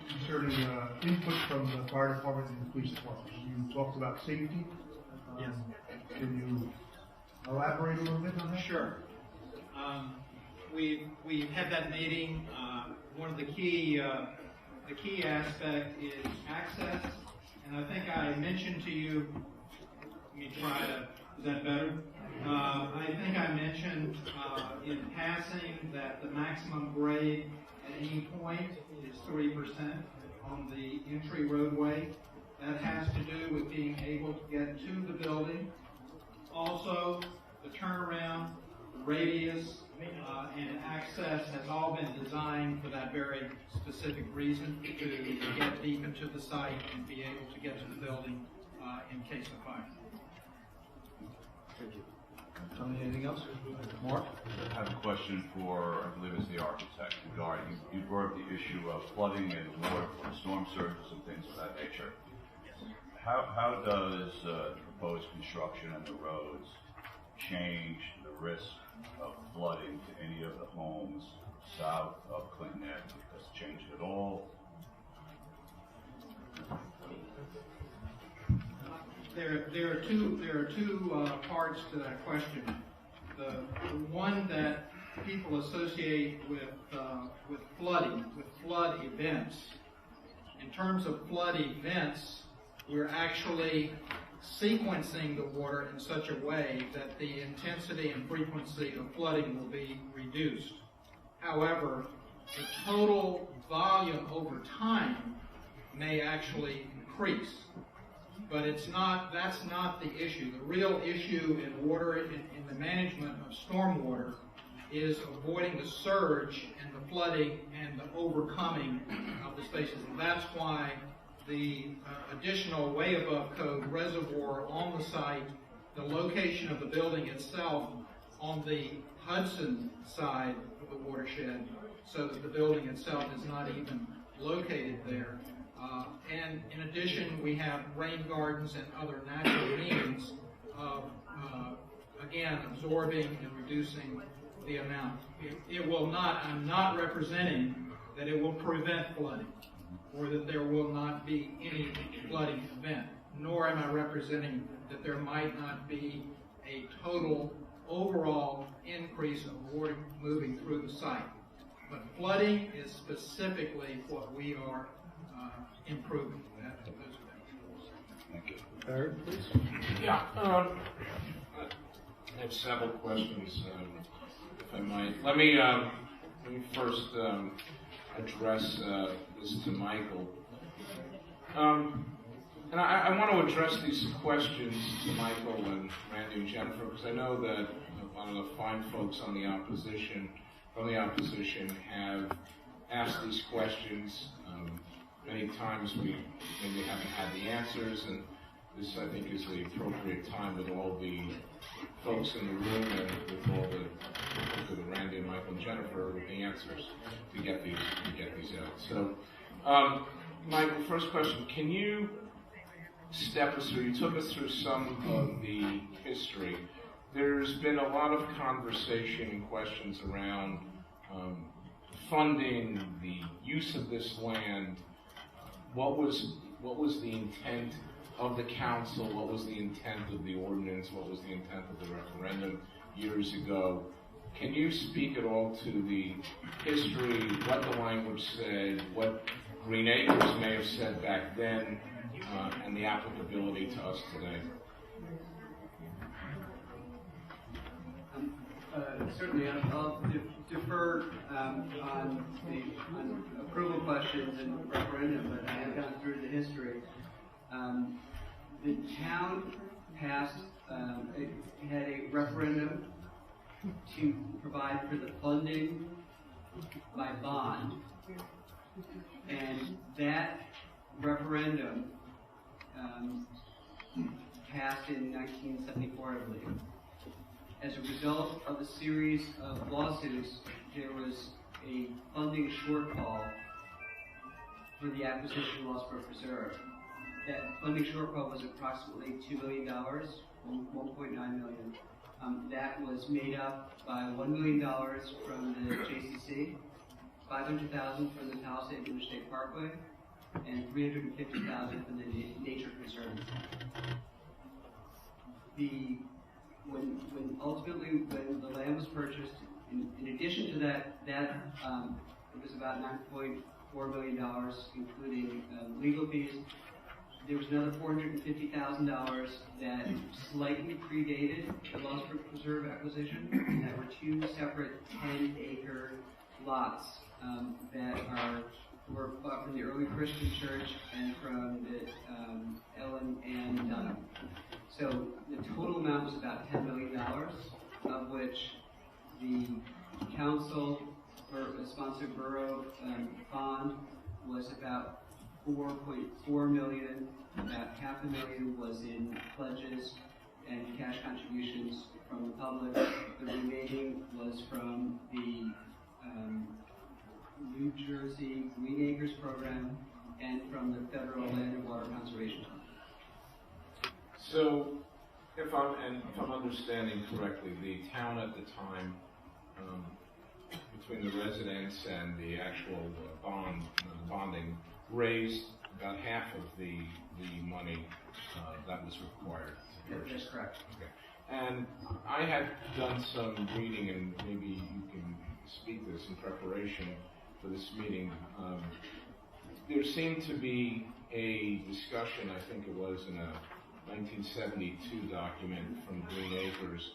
concerning input from the fire department and the police department. You talked about safety. Yes. Can you elaborate a little bit on that? Sure. We've had that meeting. One of the key aspect is access, and I think I mentioned to you. Let me try to. Is that better? I think I mentioned in passing that the maximum grade at any point is 3% on the entry roadway. That has to do with being able to get to the building. Also, the turnaround, the radius, and access has all been designed for that very specific reason, to get deep into the site and be able to get to the building in case of fire. Thank you. Tony, anything else? Mark? I have a question for, I believe it's the architect, regarding, you brought up the issue of flooding and water from storm surges and things of that nature. How does the proposed construction of the roads change the risk of flooding to any of the homes south of Clinton Avenue? Does it change it at all? There are two parts to that question. The one that people associate with flooding, with flood events. In terms of flood events, we're actually sequencing the water in such a way that the intensity and frequency of flooding will be reduced. However, the total volume over time may actually increase. But that's not the issue. The real issue in water, in the management of stormwater, is avoiding the surge and the flooding and the overcoming of the spaces. And that's why the additional way above code reservoir on the site, the location of the building itself on the Hudson side of the watershed, so that the building itself is not even located there. And in addition, we have rain gardens and other natural means of, again, absorbing and reducing the amount. It will not, I'm not representing that it will prevent flooding or that there will not be any flooding event, nor am I representing that there might not be a total overall increase of water moving through the site. But flooding is specifically what we are improving. Thank you. Barry, please. Yeah, I have several questions, if I might. Let me first address this to Michael. And I want to address these questions to Michael and Randy and Jennifer, because I know that a lot of the fine folks on the opposition, from the opposition, have asked these questions. Many times we maybe haven't had the answers, and this, I think, is the appropriate time with all the folks in the room and with all the Randy and Michael and Jennifer with the answers to get these out. So, Michael, first question: can you step us through? You took us through some of the history. There's been a lot of conversation and questions around funding, the use of this land. What was the intent of the council? What was the intent of the ordinance? What was the intent of the referendum years ago? Can you speak at all to the history, what the language said, what Green Acres may have said back then, and the applicability to us today? Certainly, I'll defer on approval questions and referendum, but I have gone through the history. The town passed, it had a referendum to provide for the funding by bond, and that referendum passed in 1974, I believe. As a result of a series of lawsuits, there was a funding shortfall for the acquisition of Lost Brook Preserve. That funding shortfall was approximately $2 million, $1.9 million. That was made up by $1 million from the JCC, $500,000 from the Palisades Interstate Parkway, and $350,000 from the Nature Conservancy. When the land was purchased, in addition to that, it was about $9.4 million, including legal fees. There was another $450,000 that slightly predated the Lost Brook Preserve acquisition, and that were two separate 10-acre lots that were bought from the early Christian church and from the Ellen and Dunham. So the total amount was about $10 million, of which the council sponsored borough bond was about $4.4 million. About $500,000 was in pledges and cash contributions from the public. The remaining was from the New Jersey Green Acres program and from the Federal Land and Water Conservation Fund. So, if I'm understanding correctly, the town at the time, between the residents and the actual bonding, raised about half of the money that was required. That's correct. Okay. And I had done some reading, and maybe you can speak to this in preparation for this meeting. There seemed to be a discussion, I think it was in a 1972 document from Green Acres,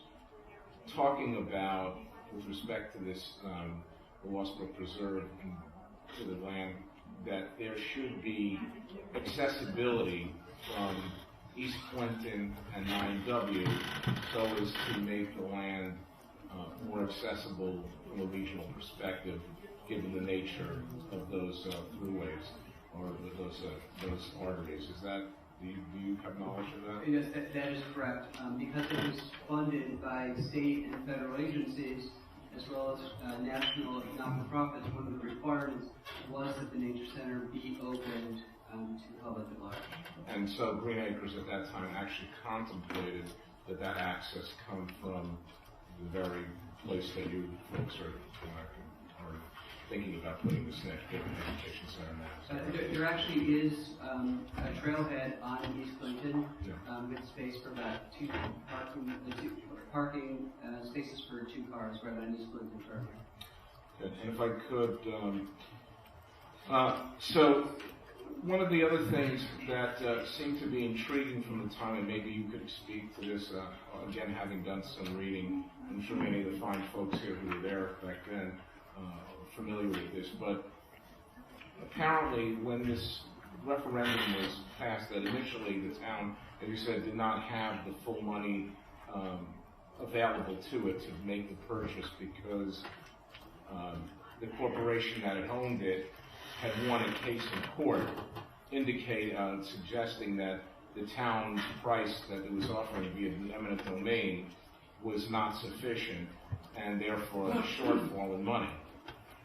talking about, with respect to this, the Lost Brook Preserve and to the land, that there should be accessibility from East Clinton and 9W so as to make the land more accessible from a regional perspective, given the nature of those throughways or those arteries. Is that, do you have knowledge of that? Yes, that is correct. Because it was funded by state and federal agencies, as well as national not-for-profits, one of the requirements was that the Nature Center be opened to the public at large. And so Green Acres at that time actually contemplated that access come from the very place that you folks are thinking about putting this next education center now. There actually is a trailhead on East Clinton with space for about two parking spaces for 2 cars right on East Clinton Trailhead. Good. And if I could, so one of the other things that seemed to be intriguing from the time, and maybe you could speak to this, again, having done some reading, I'm sure many of the fine folks here who were there back then are familiar with this, but apparently when this referendum was passed, that initially the town, as you said, did not have the full money available to it to make the purchase because the corporation that had owned it had won a case in court, suggesting that the town's price that it was offering via the eminent domain was not sufficient, and therefore a shortfall in money.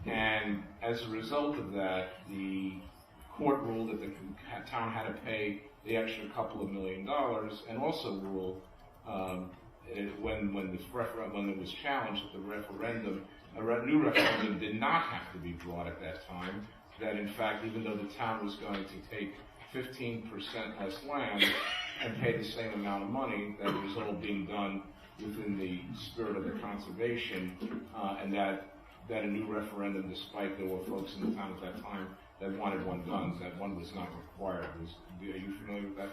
And as a result of that, the court ruled that the town had to pay the extra couple of $1 million, and also ruled when it was challenged at the referendum, a new referendum did not have to be brought at that time. That in fact, even though the town was going to take 15% less land and pay the same amount of money, that it was all being done within the spirit of the conservation, and that a new referendum, despite there were folks in the town at that time that wanted one done, that one was not required. Are you familiar with that?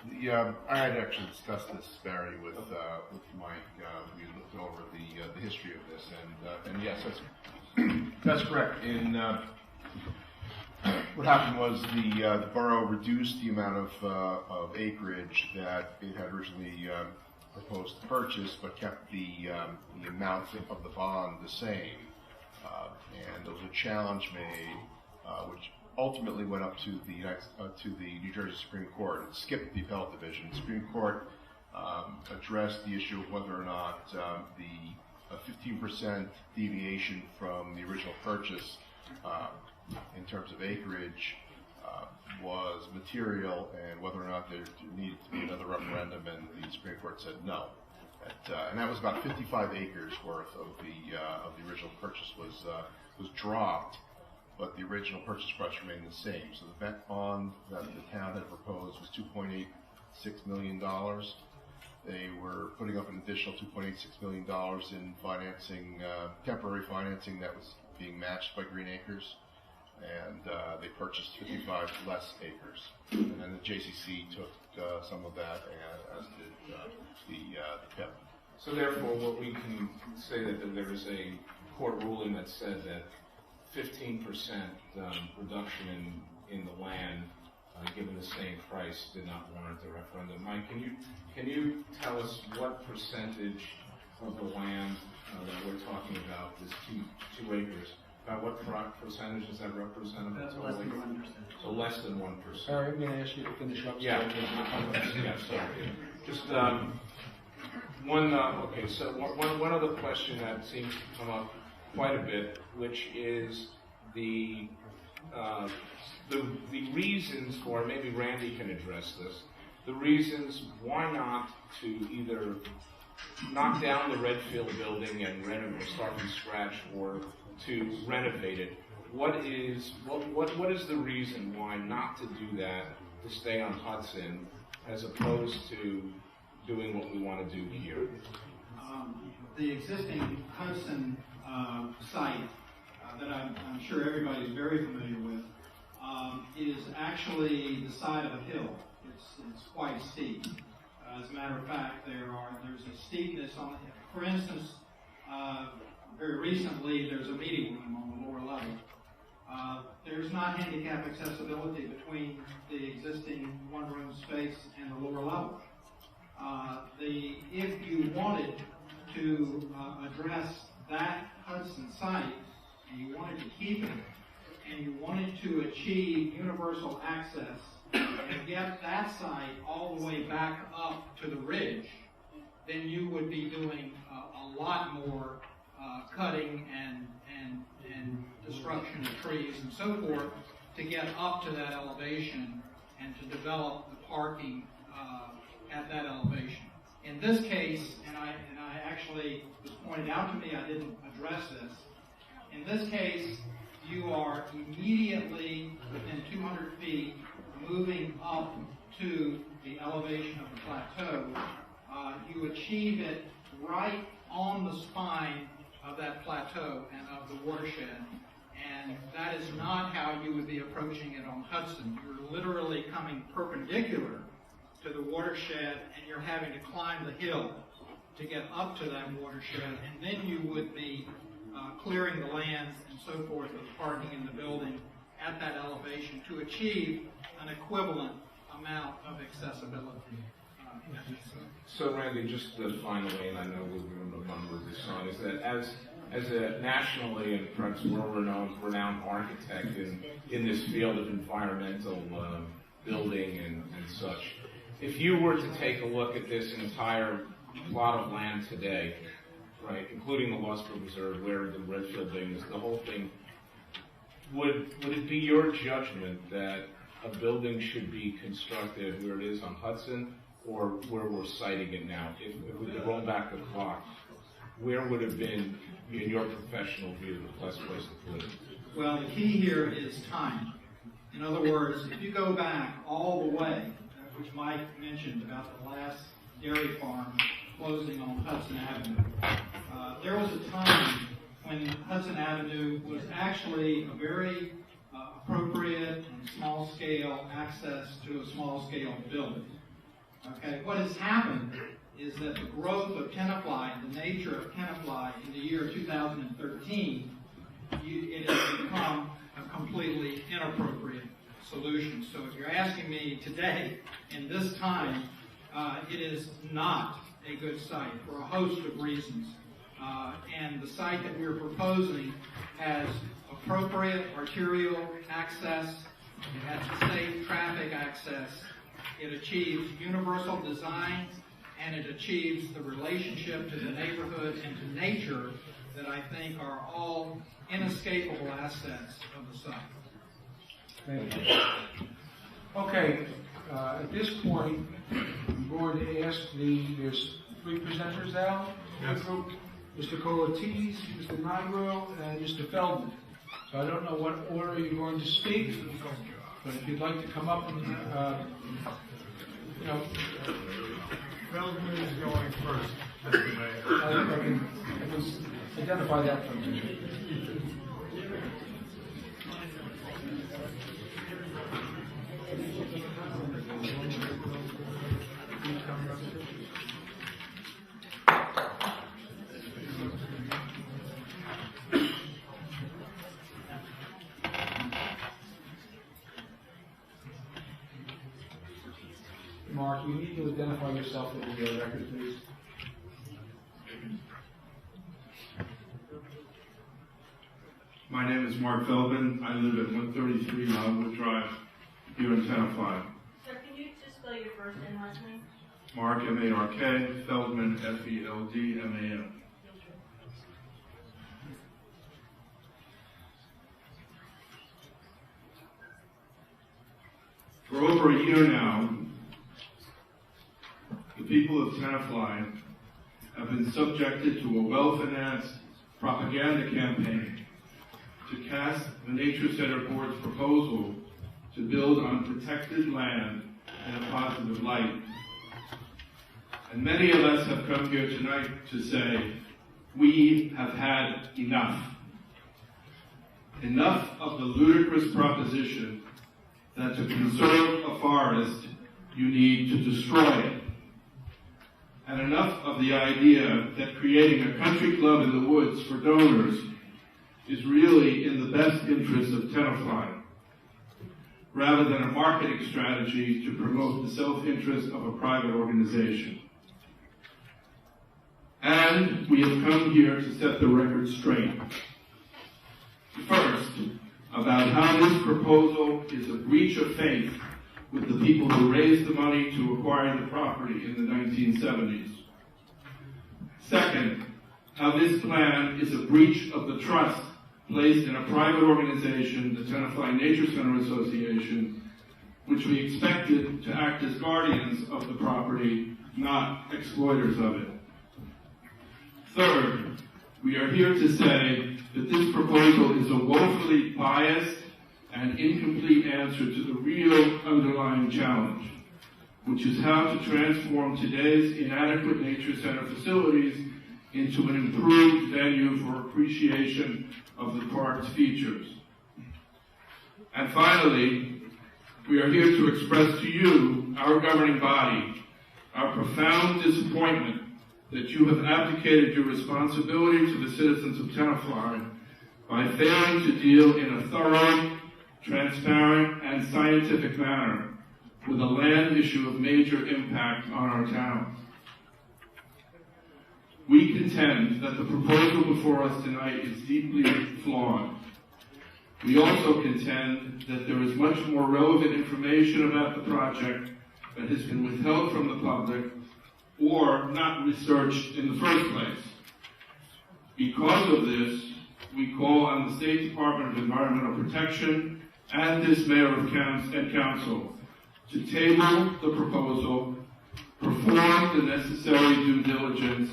I had actually discussed this, Barry, with Mike. We looked over the history of this, and yes, that's correct. What happened was the borough reduced the amount of acreage that it had originally proposed to purchase, but kept the amount of the bond the same. And there was a challenge made, which ultimately went up to the New Jersey Supreme Court. It skipped the appellate division. The Supreme Court addressed the issue of whether or not the 15% deviation from the original purchase in terms of acreage was material, and whether or not there needed to be another referendum, and the Supreme Court said no. And that was about 55 acres worth of the original purchase was dropped, but the original purchase price remained the same. So the bet bond that the town had proposed was $2.86 million. They were putting up an additional $2.86 million in financing, temporary financing that was being matched by Green Acres, and they purchased 55 less acres. And then the JCC took some of that, as did the PIP. So therefore, what we can say that there is a court ruling that said that 15% reduction in the land, given the same price, did not warrant a referendum. Mike, can you tell us what percentage of the land that we're talking about, this 2 acres, about what percentage does that represent of the total? Less than 1%. So less than 1%. Barry, I'm going to ask you to finish up. Yeah. Yeah, sorry. Just okay, so one other question that seems to come up quite a bit, which is the reasons for, maybe Randy can address this, the reasons why not to either knock down the Redfield building and renovate, start from scratch, or to renovate it. What is the reason why not to do that, to stay on Hudson, as opposed to doing what we want to do here? The existing Hudson site that I'm sure everybody's very familiar with is actually the side of a hill. It's quite steep. As a matter of fact, there's a steepness on it. For instance, very recently there's a meeting room on the lower level. There's not handicap accessibility between the existing one-room space and the lower level. If you wanted to address that Hudson site, and you wanted to keep it, and you wanted to achieve universal access and get that site all the way back up to the ridge, then you would be doing a lot more cutting and destruction of trees and so forth to get up to that elevation and to develop the parking at that elevation. In this case, and I actually was pointed out to me, I didn't address this. In this case, you are immediately within 200 feet moving up to the elevation of the plateau. You achieve it right on the spine of that plateau and of the watershed. And that is not how you would be approaching it on Hudson. You're literally coming perpendicular to the watershed, and you're having to climb the hill to get up to that watershed, and then you would be clearing the lands and so forth of parking in the building at that elevation to achieve an equivalent amount of accessibility. So Randy, just finally, and I know we're going to move on with this song, is that as a nationally and perhaps world-renowned architect in this field of environmental building and such, if you were to take a look at this entire plot of land today, right, including the Lossburg Reserve, where the Redfield building is, the whole thing, would it be your judgment that a building should be constructed where it is on Hudson or where we're siting it now? If we could roll back the clock, where would have been, in your professional view, the best place to put it? Well, the key here is time. In other words, if you go back all the way, which Mike mentioned about the last dairy farm closing on Hudson Avenue, there was a time when Hudson Avenue was actually a very appropriate and small-scale access to a small-scale building. Okay, what has happened is that the growth of Tenafly, the nature of Tenafly in the year 2013, it has become a completely inappropriate solution. So if you're asking me today, in this time, it is not a good site for a host of reasons. And the site that we're proposing has appropriate arterial access, it has safe traffic access, it achieves universal design, and it achieves the relationship to the neighborhood and to nature that I think are all inescapable assets of the site. Thank you. Okay, at this point, I'm going to ask there's three presenters now. Yes. Mr. Colatis, Mr. Nigro, and Mr. Feldman. So I don't know what order you're going to speak, but if you'd like to come up and, Feldman is going first, Mr. Mayor. I can identify that from you. Mark, you need to identify yourself for the record, please. My name is Mark Feldman. I live at 133 Longwood Drive here in Tenafly. Sir, can you just spell your first and last name? Mark, M-A-R-K, Feldman, F-E-L-D-M-A-N. For over a year now, the people of Tenafly have been subjected to a well-financed propaganda campaign to cast the Nature Center Board's proposal to build on protected land in a positive light. And many of us have come here tonight to say, we have had enough. Enough of the ludicrous proposition that to conserve a forest, you need to destroy it. And enough of the idea that creating a country club in the woods for donors is really in the best interest of Tenafly, rather than a marketing strategy to promote the self-interest of a private organization. And we have come here to set the record straight. First, about how this proposal is a breach of faith with the people who raised the money to acquire the property in the 1970s. Second, how this plan is a breach of the trust placed in a private organization, the Tenafly Nature Center Association, which we expected to act as guardians of the property, not exploiters of it. Third, we are here to say that this proposal is a woefully biased and incomplete answer to the real underlying challenge, which is how to transform today's inadequate nature center facilities into an improved venue for appreciation of the park's features. And finally, we are here to express to you, our governing body, our profound disappointment that you have abdicated your responsibility to the citizens of Tenafly by failing to deal in a thorough, transparent, and scientific manner with a land issue of major impact on our town. We contend that the proposal before us tonight is deeply flawed. We also contend that there is much more relevant information about the project that has been withheld from the public or not researched in the first place. Because of this, we call on the State Department of Environmental Protection and this Mayor and Council to table the proposal, perform the necessary due diligence,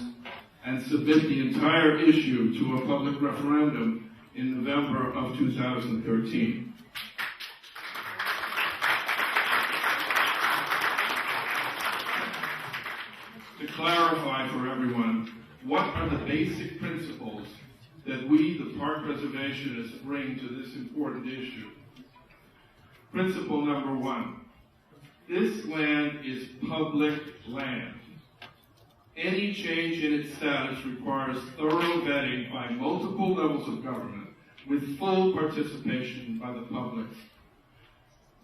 and submit the entire issue to a public referendum in November of 2013. To clarify for everyone, what are the basic principles that we, the park preservationists, bring to this important issue? Principle number one, This land is public land. Any change in its status requires thorough vetting by multiple levels of government with full participation by the public.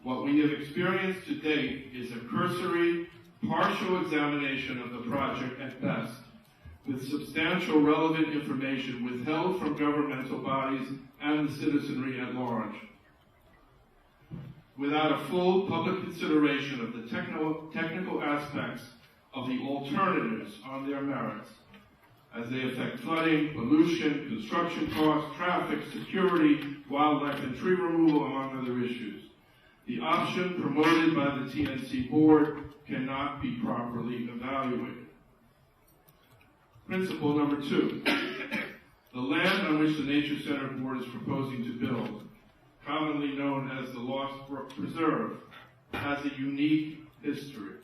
What we have experienced to date is a cursory, partial examination of the project at best, with substantial relevant information withheld from governmental bodies and the citizenry at large. Without a full public consideration of the technical aspects of the alternatives on their merits, as they affect flooding, pollution, construction costs, traffic, security, wildlife, and tree removal, among other issues, the option promoted by the TNC board cannot be properly evaluated. Principle number 2. The land on which the Nature Center Board is proposing to build, commonly known as the Lost Brook Preserve, has a unique history.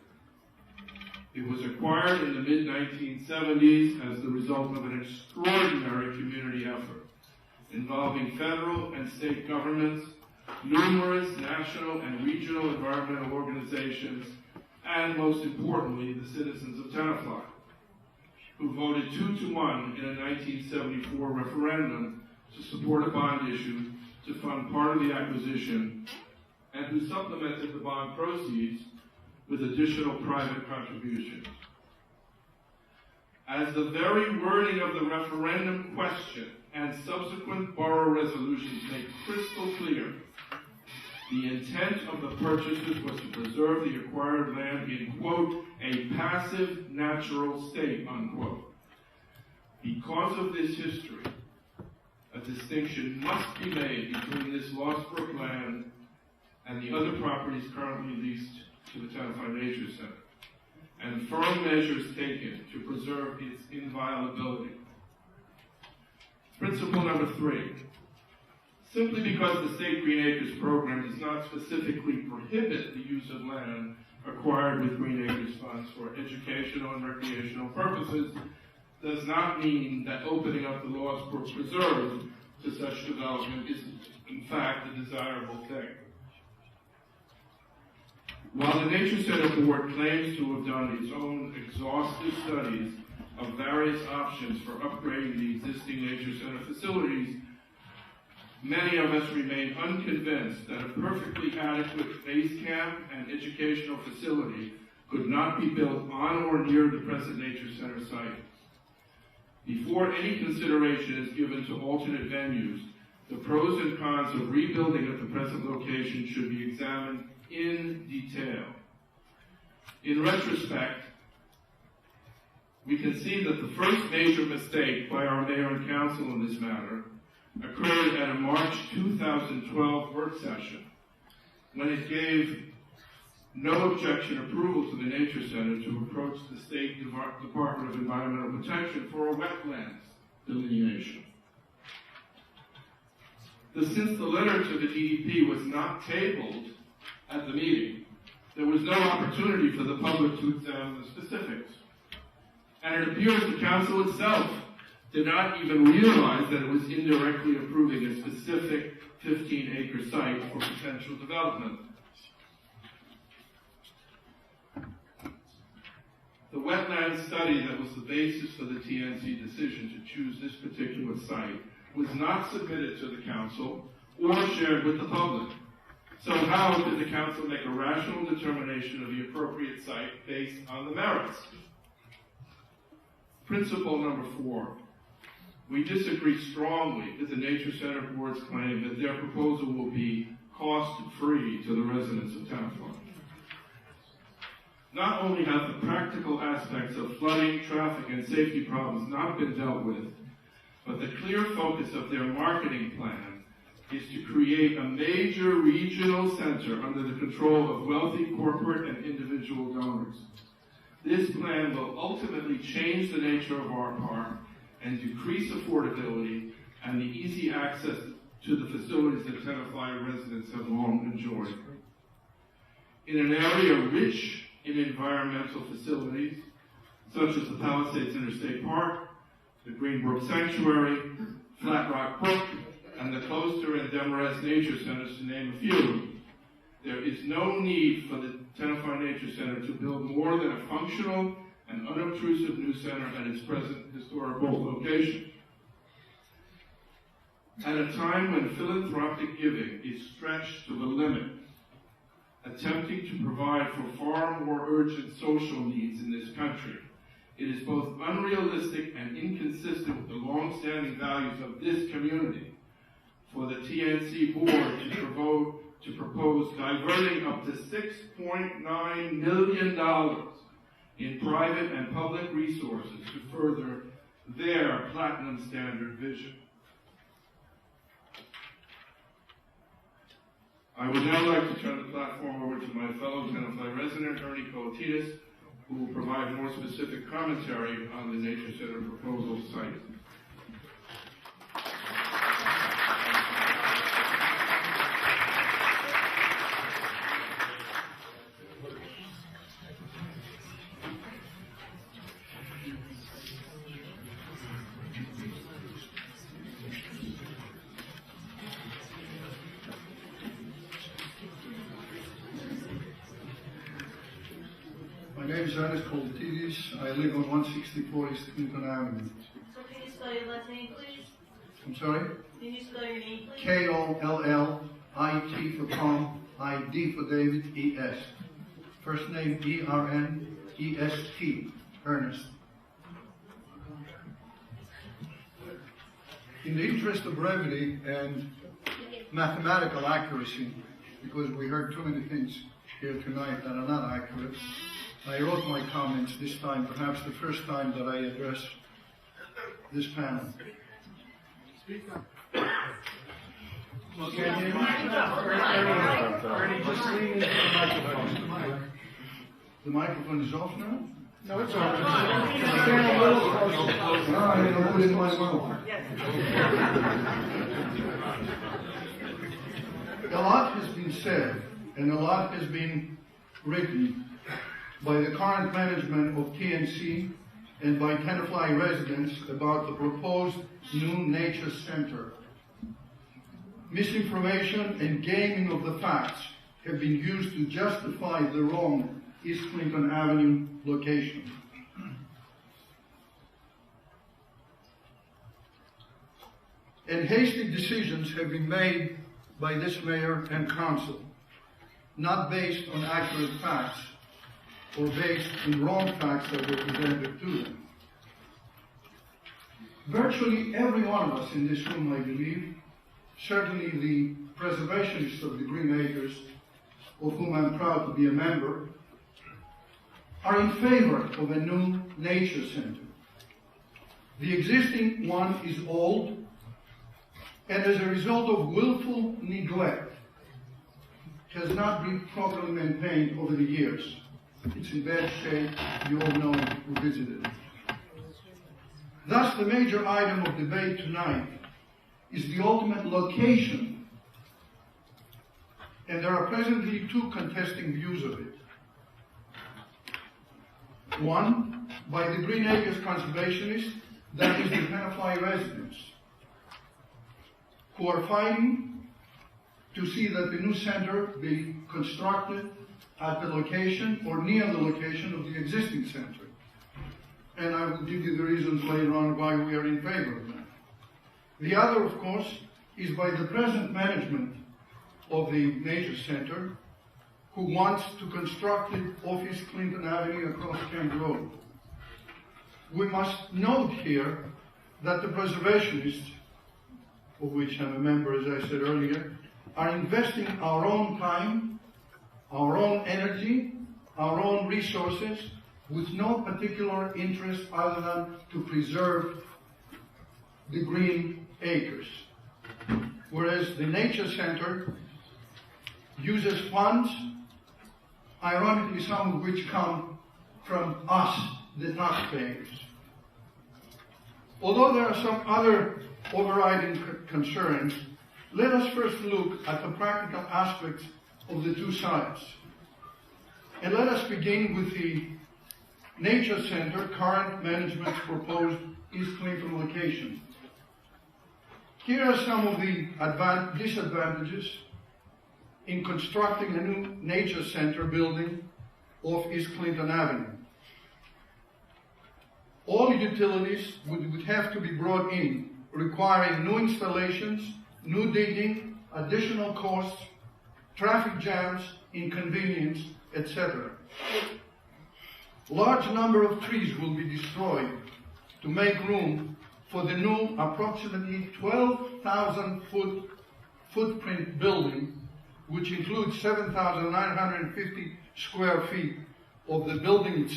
It was acquired in the mid-1970s as the result of an extraordinary community effort involving federal and state governments, numerous national and regional environmental organizations, and most importantly, the citizens of Tenafly, who voted 2-1 in a 1974 referendum to support a bond issue to fund part of the acquisition, and who supplemented the bond proceeds with additional private contributions. As the very wording of the referendum question and subsequent borough resolutions make crystal clear, the intent of the purchasers was to preserve the acquired land in, quote, a passive natural state, unquote. Because of this history, a distinction must be made between this Lost Brook land and the other properties currently leased to the Tenafly Nature Center, and firm measures taken to preserve its inviolability. Principle number 3. Simply because the State Green Acres program does not specifically prohibit the use of land acquired with Green Acres funds for educational and recreational purposes does not mean that opening up the Lost Brook Preserve to such development is, in fact, a desirable thing. While the Nature Center Board claims to have done its own exhaustive studies of various options for upgrading the existing Nature Center facilities, many of us remain unconvinced that a perfectly adequate base camp and educational facility could not be built on or near the present Nature Center site. Before any consideration is given to alternate venues, the pros and cons of rebuilding at the present location should be examined in detail. In retrospect, we can see that the first major mistake by our mayor and council in this matter occurred at a March 2012 work session, when it gave no objection approval to the Nature Center to approach the State Department of Environmental Protection for a wetlands delineation. Since the letter to the DEP was not tabled at the meeting, there was no opportunity for the public to examine the specifics. And it appears the council itself did not even realize that it was indirectly approving a specific 15-acre site for potential development. The wetland study that was the basis for the TNC decision to choose this particular site was not submitted to the council or shared with the public. So how did the council make a rational determination of the appropriate site based on the merits? Principle number 4. We disagree strongly with the Nature Center Board's claim that their proposal will be cost-free to the residents of Tenafly. Not only have the practical aspects of flooding, traffic, and safety problems not been dealt with, but the clear focus of their marketing plan is to create a major regional center under the control of wealthy corporate and individual donors. This plan will ultimately change the nature of our park and decrease affordability and the easy access to the facilities that Tenafly residents have long enjoyed. In an area rich in environmental facilities, such as the Palisades Interstate Park, the Greenbrook Sanctuary, Flat Rock Brook, and the Coaster and Demarest Nature Centers, to name a few, There is no need for the Tenafly Nature Center to build more than a functional and unobtrusive new center at its present historical location. At a time when philanthropic giving is stretched to the limit, attempting to provide for far more urgent social needs in this country, it is both unrealistic and inconsistent with the long-standing values of this community for the TNC board to propose diverting up to $6.9 million in private and public resources to further their platinum standard vision. I would now like to turn the platform over to my fellow Tenafly resident, Ernie Kotinas, who will provide more specific commentary on the Nature Center proposal site. My name is Ernest Koltidis. I live on 164 East Clinton Avenue. So can you spell your last name, please? I'm sorry? Can you spell your name, please? Kollit for Tom, ID for David, E-S. First name E-R-N-E-S-T, Ernest. In the interest of brevity and mathematical accuracy, because we heard too many things here tonight that are not accurate, I wrote my comments this time, perhaps the first time that I address this panel. Ernie, just lean into the microphone. The microphone is off now? No, it's on. Stand a little closer. All right, I'll put it in my mouth. A lot has been said and a lot has been written by the current management of TNC and by Tenafly residents about the proposed new nature center. Misinformation and gaming of the facts have been used to justify the wrong East Clinton Avenue location. And hasty decisions have been made by this mayor and council, not based on accurate facts or based on wrong facts that were presented to them. Virtually every one of us in this room, I believe, certainly the preservationists of the Green Acres, of whom I'm proud to be a member, are in favor of a new nature center. The existing one is old, and as a result of willful neglect, has not been properly maintained over the years. It's in bad shape, you all know who visited it. Thus, the major item of debate tonight is the ultimate location, and there are presently two contesting views of it. One, by the Green Acres conservationists, that is the Tenafly residents, who are fighting to see that the new center be constructed at the location or near the location of the existing center. And I will give you the reasons later on why we are in favor of that. The other, of course, is by the present management of the Nature Center, who wants to construct it off East Clinton Avenue across Kent Road. We must note here that the preservationists, of which I'm a member, as I said earlier, are investing our own time, our own energy, our own resources, with no particular interest other than to preserve the Green Acres. Whereas the Nature Center uses funds, ironically some of which come from us, the taxpayers. Although there are some other overriding concerns, let us first look at the practical aspects of the two sides. And let us begin with the Nature Center current management's proposed East Clinton location. Here are some of the disadvantages in constructing a new nature center building off East Clinton Avenue. All utilities would have to be brought in, requiring new installations, new digging, additional costs, traffic jams, inconvenience, etc. Large number of trees will be destroyed to make room for the new approximately 12,000 footprint building, which includes 7,950 square feet of the building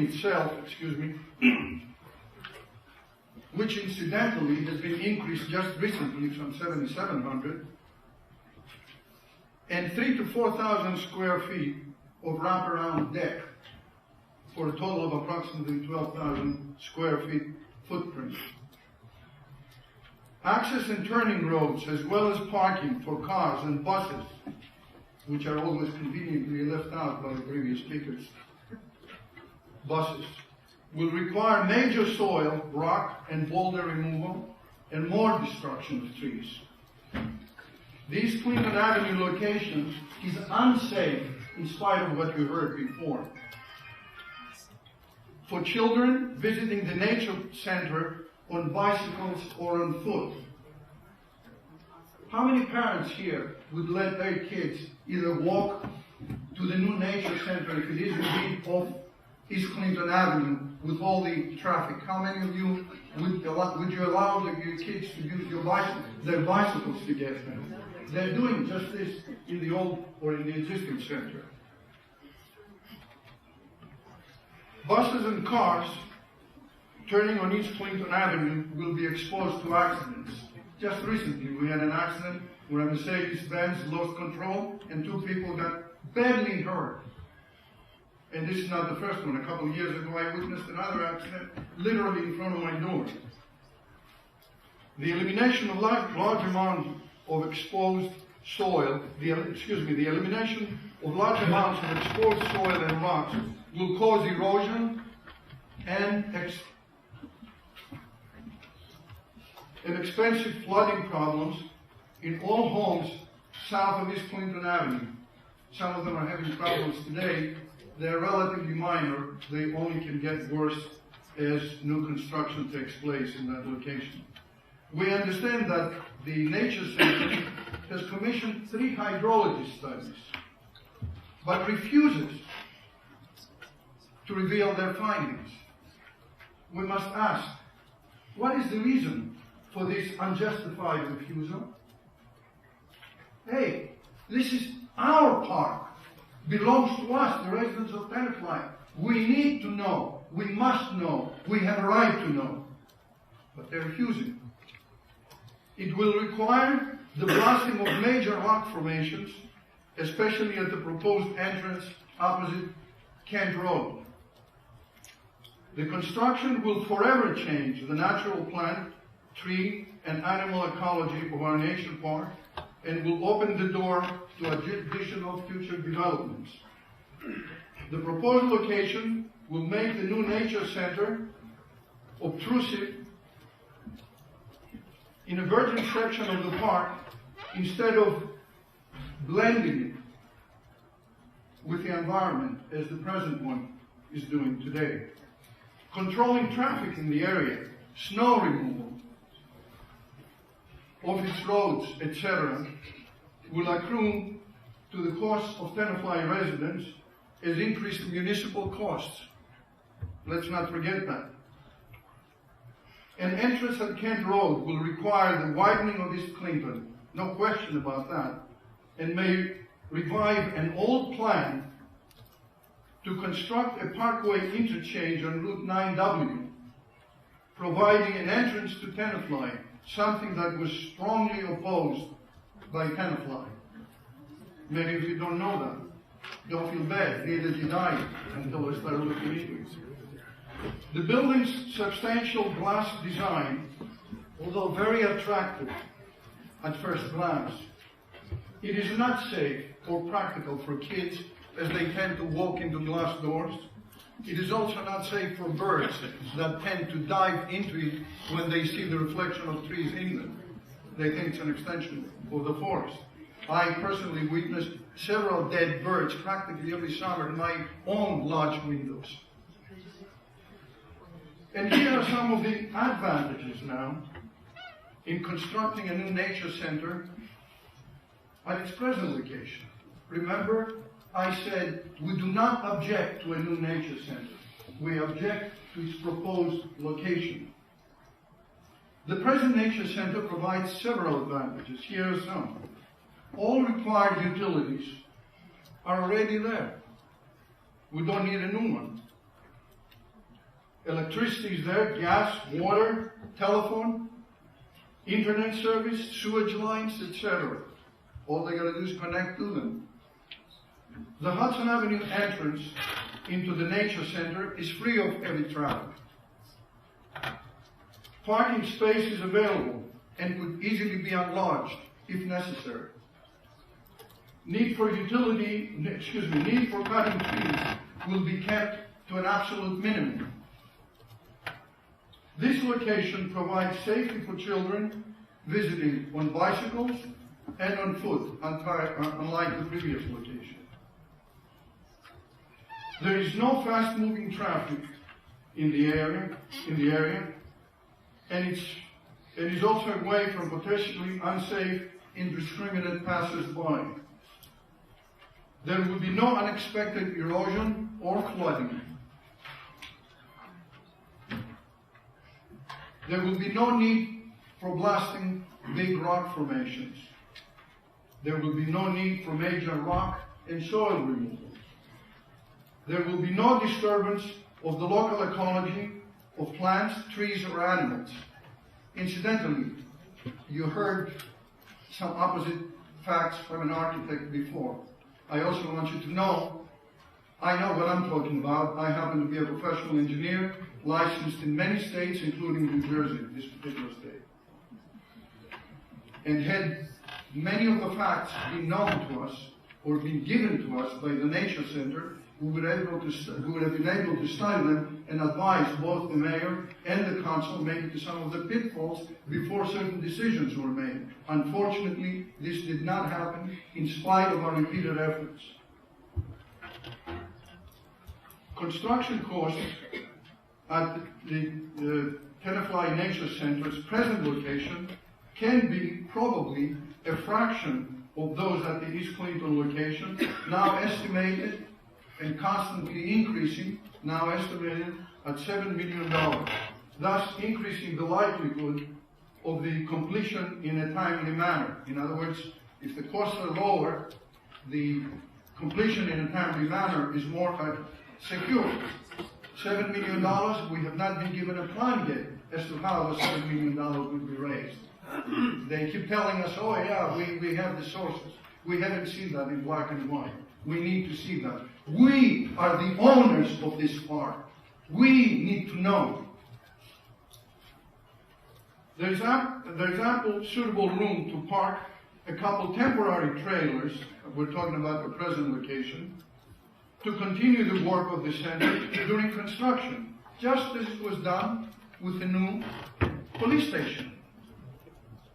itself, which incidentally has been increased just recently from 7,700, and 3,000 to 4,000 square feet of wraparound deck, for a total of approximately 12,000 square feet footprint. Access and turning roads, as well as parking for cars and buses, which are always conveniently left out by the previous speakers, buses, will require major soil, rock, and boulder removal, and more destruction of trees. These Clinton Avenue locations is unsafe in spite of what you heard before. For children visiting the nature center on bicycles or on foot. How many parents here would let their kids either walk to the new nature center if it is indeed off East Clinton Avenue with all the traffic? How many of you would you allow your kids to use their bicycles to get there? They're doing just this in the old or in the existing center. Buses and cars turning on East Clinton Avenue will be exposed to accidents. Just recently, we had an accident where a Mercedes-Benz lost control and 2 people got badly hurt. And this is not the first one. A couple of years ago, I witnessed another accident literally in front of my door. The elimination of large amounts of exposed soil, the elimination of large amounts of exposed soil and rocks will cause erosion and expensive flooding problems in all homes south of East Clinton Avenue. Some of them are having problems today. They're relatively minor. They only can get worse as new construction takes place in that location. We understand that the Nature Center has commissioned 3 hydrology studies, but refuses to reveal their findings. We must ask, what is the reason for this unjustified refusal? Hey, this is our park. Belongs to us, the residents of Tenafly. We need to know. We must know. We have a right to know. But they're refusing. It will require the blasting of major rock formations, especially at the proposed entrance opposite Kent Road. The construction will forever change the natural plant, tree, and animal ecology of our nature park and will open the door to additional future developments. The proposed location will make the new nature center obtrusive in a virgin section of the park instead of blending it with the environment as the present one is doing today. Controlling traffic in the area, snow removal of its roads, etc., will accrue to the cost of Tenafly residents as increased municipal costs. Let's not forget that. An entrance at Kent Road will require the widening of East Clinton, no question about that, and may revive an old plan to construct a parkway interchange on Route 9W, providing an entrance to Tenafly, something that was strongly opposed by Tenafly. Many of you don't know that. Don't feel bad, neither did I until I started looking into it. The building's substantial glass design, although very attractive at first glance, it is not safe or practical for kids as they tend to walk into glass doors. It is also not safe for birds that tend to dive into it when they see the reflection of trees in them. They think it's an extension of the forest. I personally witnessed several dead birds practically every summer in my own lodge windows. And here are some of the advantages now in constructing a new nature center at its present location. Remember, I said we do not object to a new nature center. We object to its proposed location. The present nature center provides several advantages. Here are some. All required utilities are already there. We don't need a new one. Electricity is there, gas, water, telephone, internet service, sewage lines, etc. All they gotta do is connect to them. The Hudson Avenue entrance into the nature center is free of heavy traffic. Parking space is available and could easily be enlarged if necessary. Need for cutting trees will be kept to an absolute minimum. This location provides safety for children visiting on bicycles and on foot, unlike the previous location. There is no fast-moving traffic in the area, and it is also away from potentially unsafe, indiscriminate passers-by. There will be no unexpected erosion or flooding. There will be no need for blasting big rock formations. There will be no need for major rock and soil removal. There will be no disturbance of the local ecology of plants, trees, or animals. Incidentally, you heard some opposite facts from an architect before. I also want you to know, I know what I'm talking about. I happen to be a professional engineer, licensed in many states, including New Jersey, this particular state. And had many of the facts been known to us, or been given to us by the Nature Center, we would have been able to study them and advise both the mayor and the council maybe to some of the pitfalls before certain decisions were made. Unfortunately, this did not happen in spite of our repeated efforts. Construction costs at the Tenafly Nature Center's present location can be probably a fraction of those at the East Clinton location, now estimated and constantly increasing, now estimated at $7 million, thus increasing the likelihood of the completion in a timely manner. In other words, if the costs are lower, the completion in a timely manner is more secure. $7 million, we have not been given a plan yet as to how the $7 million will be raised. They keep telling us, oh yeah, we have the sources. We haven't seen that in black and white. We need to see that. We are the owners of this park. We need to know. There's ample suitable room to park a couple temporary trailers, we're talking about the present location, to continue the work of the center during construction, just as it was done with the new police station.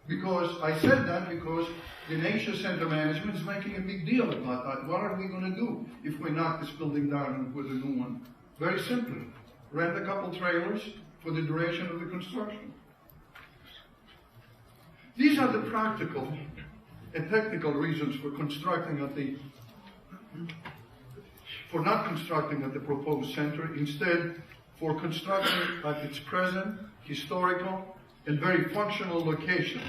Because I said that because the Nature Center management is making a big deal about that. What are we going to do if we knock this building down and put a new one? Very simply, rent a couple trailers for the duration of the construction. These are the practical and technical reasons for not constructing at the proposed center, instead for constructing at its present historical and very functional location.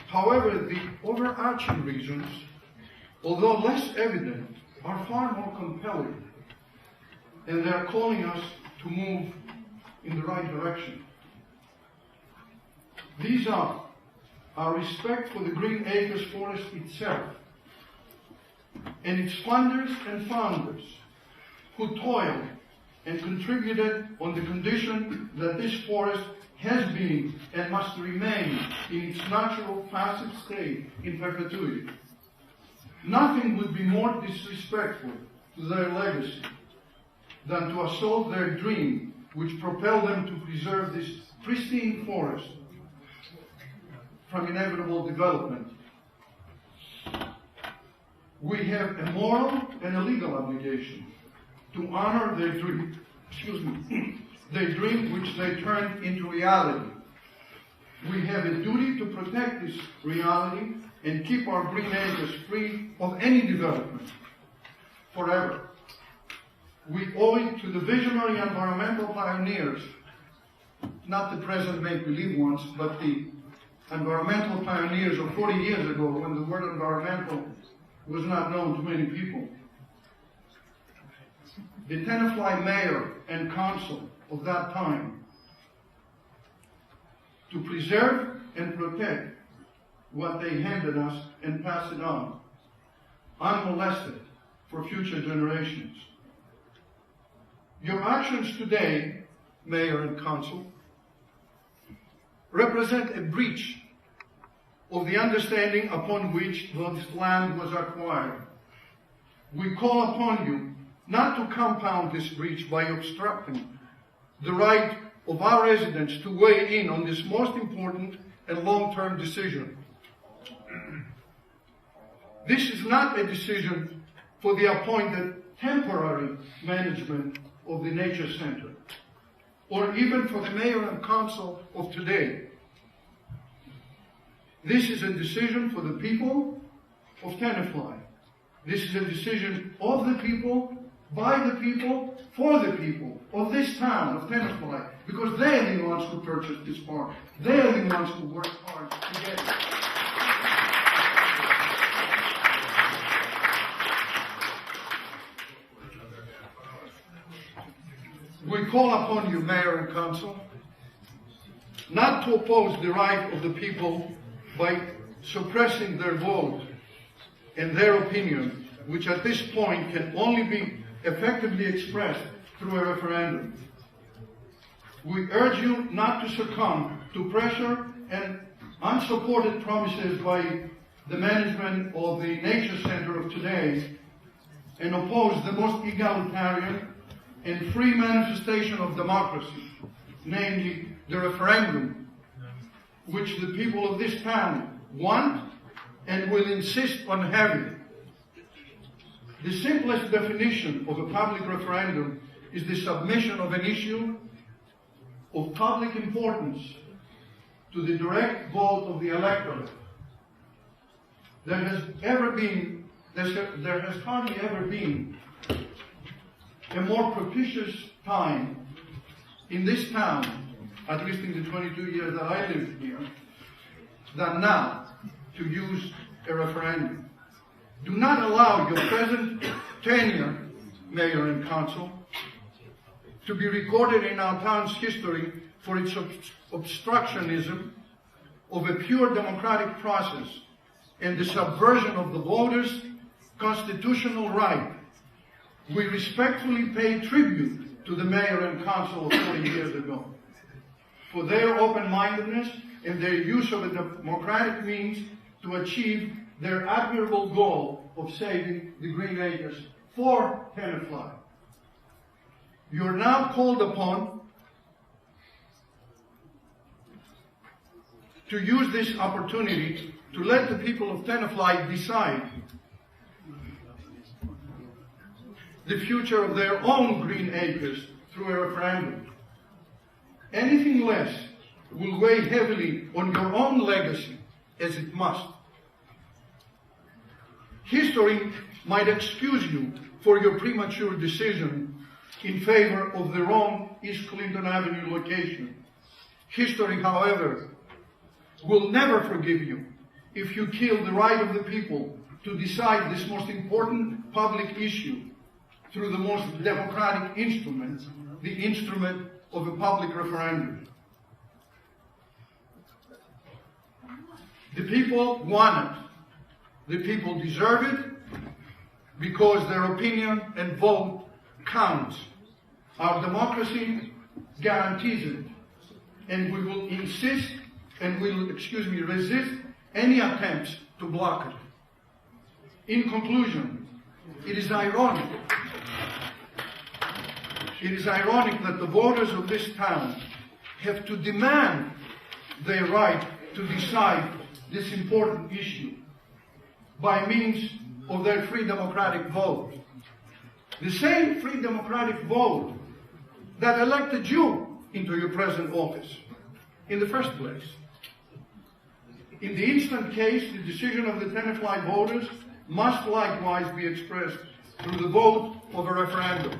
However, the overarching reasons, although less evident, are far more compelling, and they are calling us to move in the right direction. These are our respect for the Green Acres Forest itself, and its funders and founders, who toiled and contributed on the condition that this forest has been and must remain in its natural passive state in perpetuity. Nothing would be more disrespectful to their legacy than to assault their dream, which propelled them to preserve this pristine forest from inevitable development we have a moral and a legal obligation to honor their dream, their dream which they turned into reality. We have a duty to protect this reality and keep our green acres free of any development forever. We owe it to the visionary environmental pioneers, not the present make-believe ones, but the environmental pioneers of 40 years ago when the word environmental was not known to many people. The Tenafly mayor and council of that time to preserve and protect what they handed us and pass it on, unmolested for future generations. Your actions today, Mayor and Council, represent a breach of the understanding upon which this land was acquired. We call upon you not to compound this breach by obstructing the right of our residents to weigh in on this most important and long-term decision. This is not a decision for the appointed temporary management of the Nature Center, or even for the mayor and council of today. This is a decision for the people of Tenafly. This is a decision of the people, by the people, for the people of this town of Tenafly, because they're the ones who purchased this park. They're the ones who worked hard to get it. We call upon you, Mayor and Council, not to oppose the right of the people by suppressing their vote and their opinion, which at this point can only be effectively expressed through a referendum. We urge you not to succumb to pressure and unsupported promises by the management of the Nature Center of today and oppose the most egalitarian and free manifestation of democracy, namely the referendum, which the people of this town want and will insist on having. The simplest definition of a public referendum is the submission of an issue of public importance to the direct vote of the electorate. There has hardly ever been a more propitious time in this town, at least in the 22 years that I lived here, than now to use a referendum. Do not allow your present tenure, Mayor and Council, to be recorded in our town's history for its obstructionism of a pure democratic process and the subversion of the voters' constitutional right. We respectfully pay tribute to the Mayor and Council of 40 years ago for their open-mindedness and their use of a democratic means to achieve their admirable goal of saving the Green Acres for Tenafly. You are now called upon to use this opportunity to let the people of Tenafly decide the future of their own green acres through a referendum. Anything less will weigh heavily on your own legacy, as it must. History might excuse you for your premature decision in favor of the wrong East Clinton Avenue location. History, however, will never forgive you if you kill the right of the people to decide this most important public issue through the most democratic instrument, the instrument of a public referendum. The people want it. The people deserve it because their opinion and vote counts. Our democracy guarantees it. And we will insist and will, resist any attempts to block it. In conclusion, it is ironic that the voters of this town have to demand their right to decide this important issue by means of their free democratic vote. The same free democratic vote that elected you into your present office in the first place. In the instant case, the decision of the Tenafly voters must likewise be expressed through the vote of a referendum.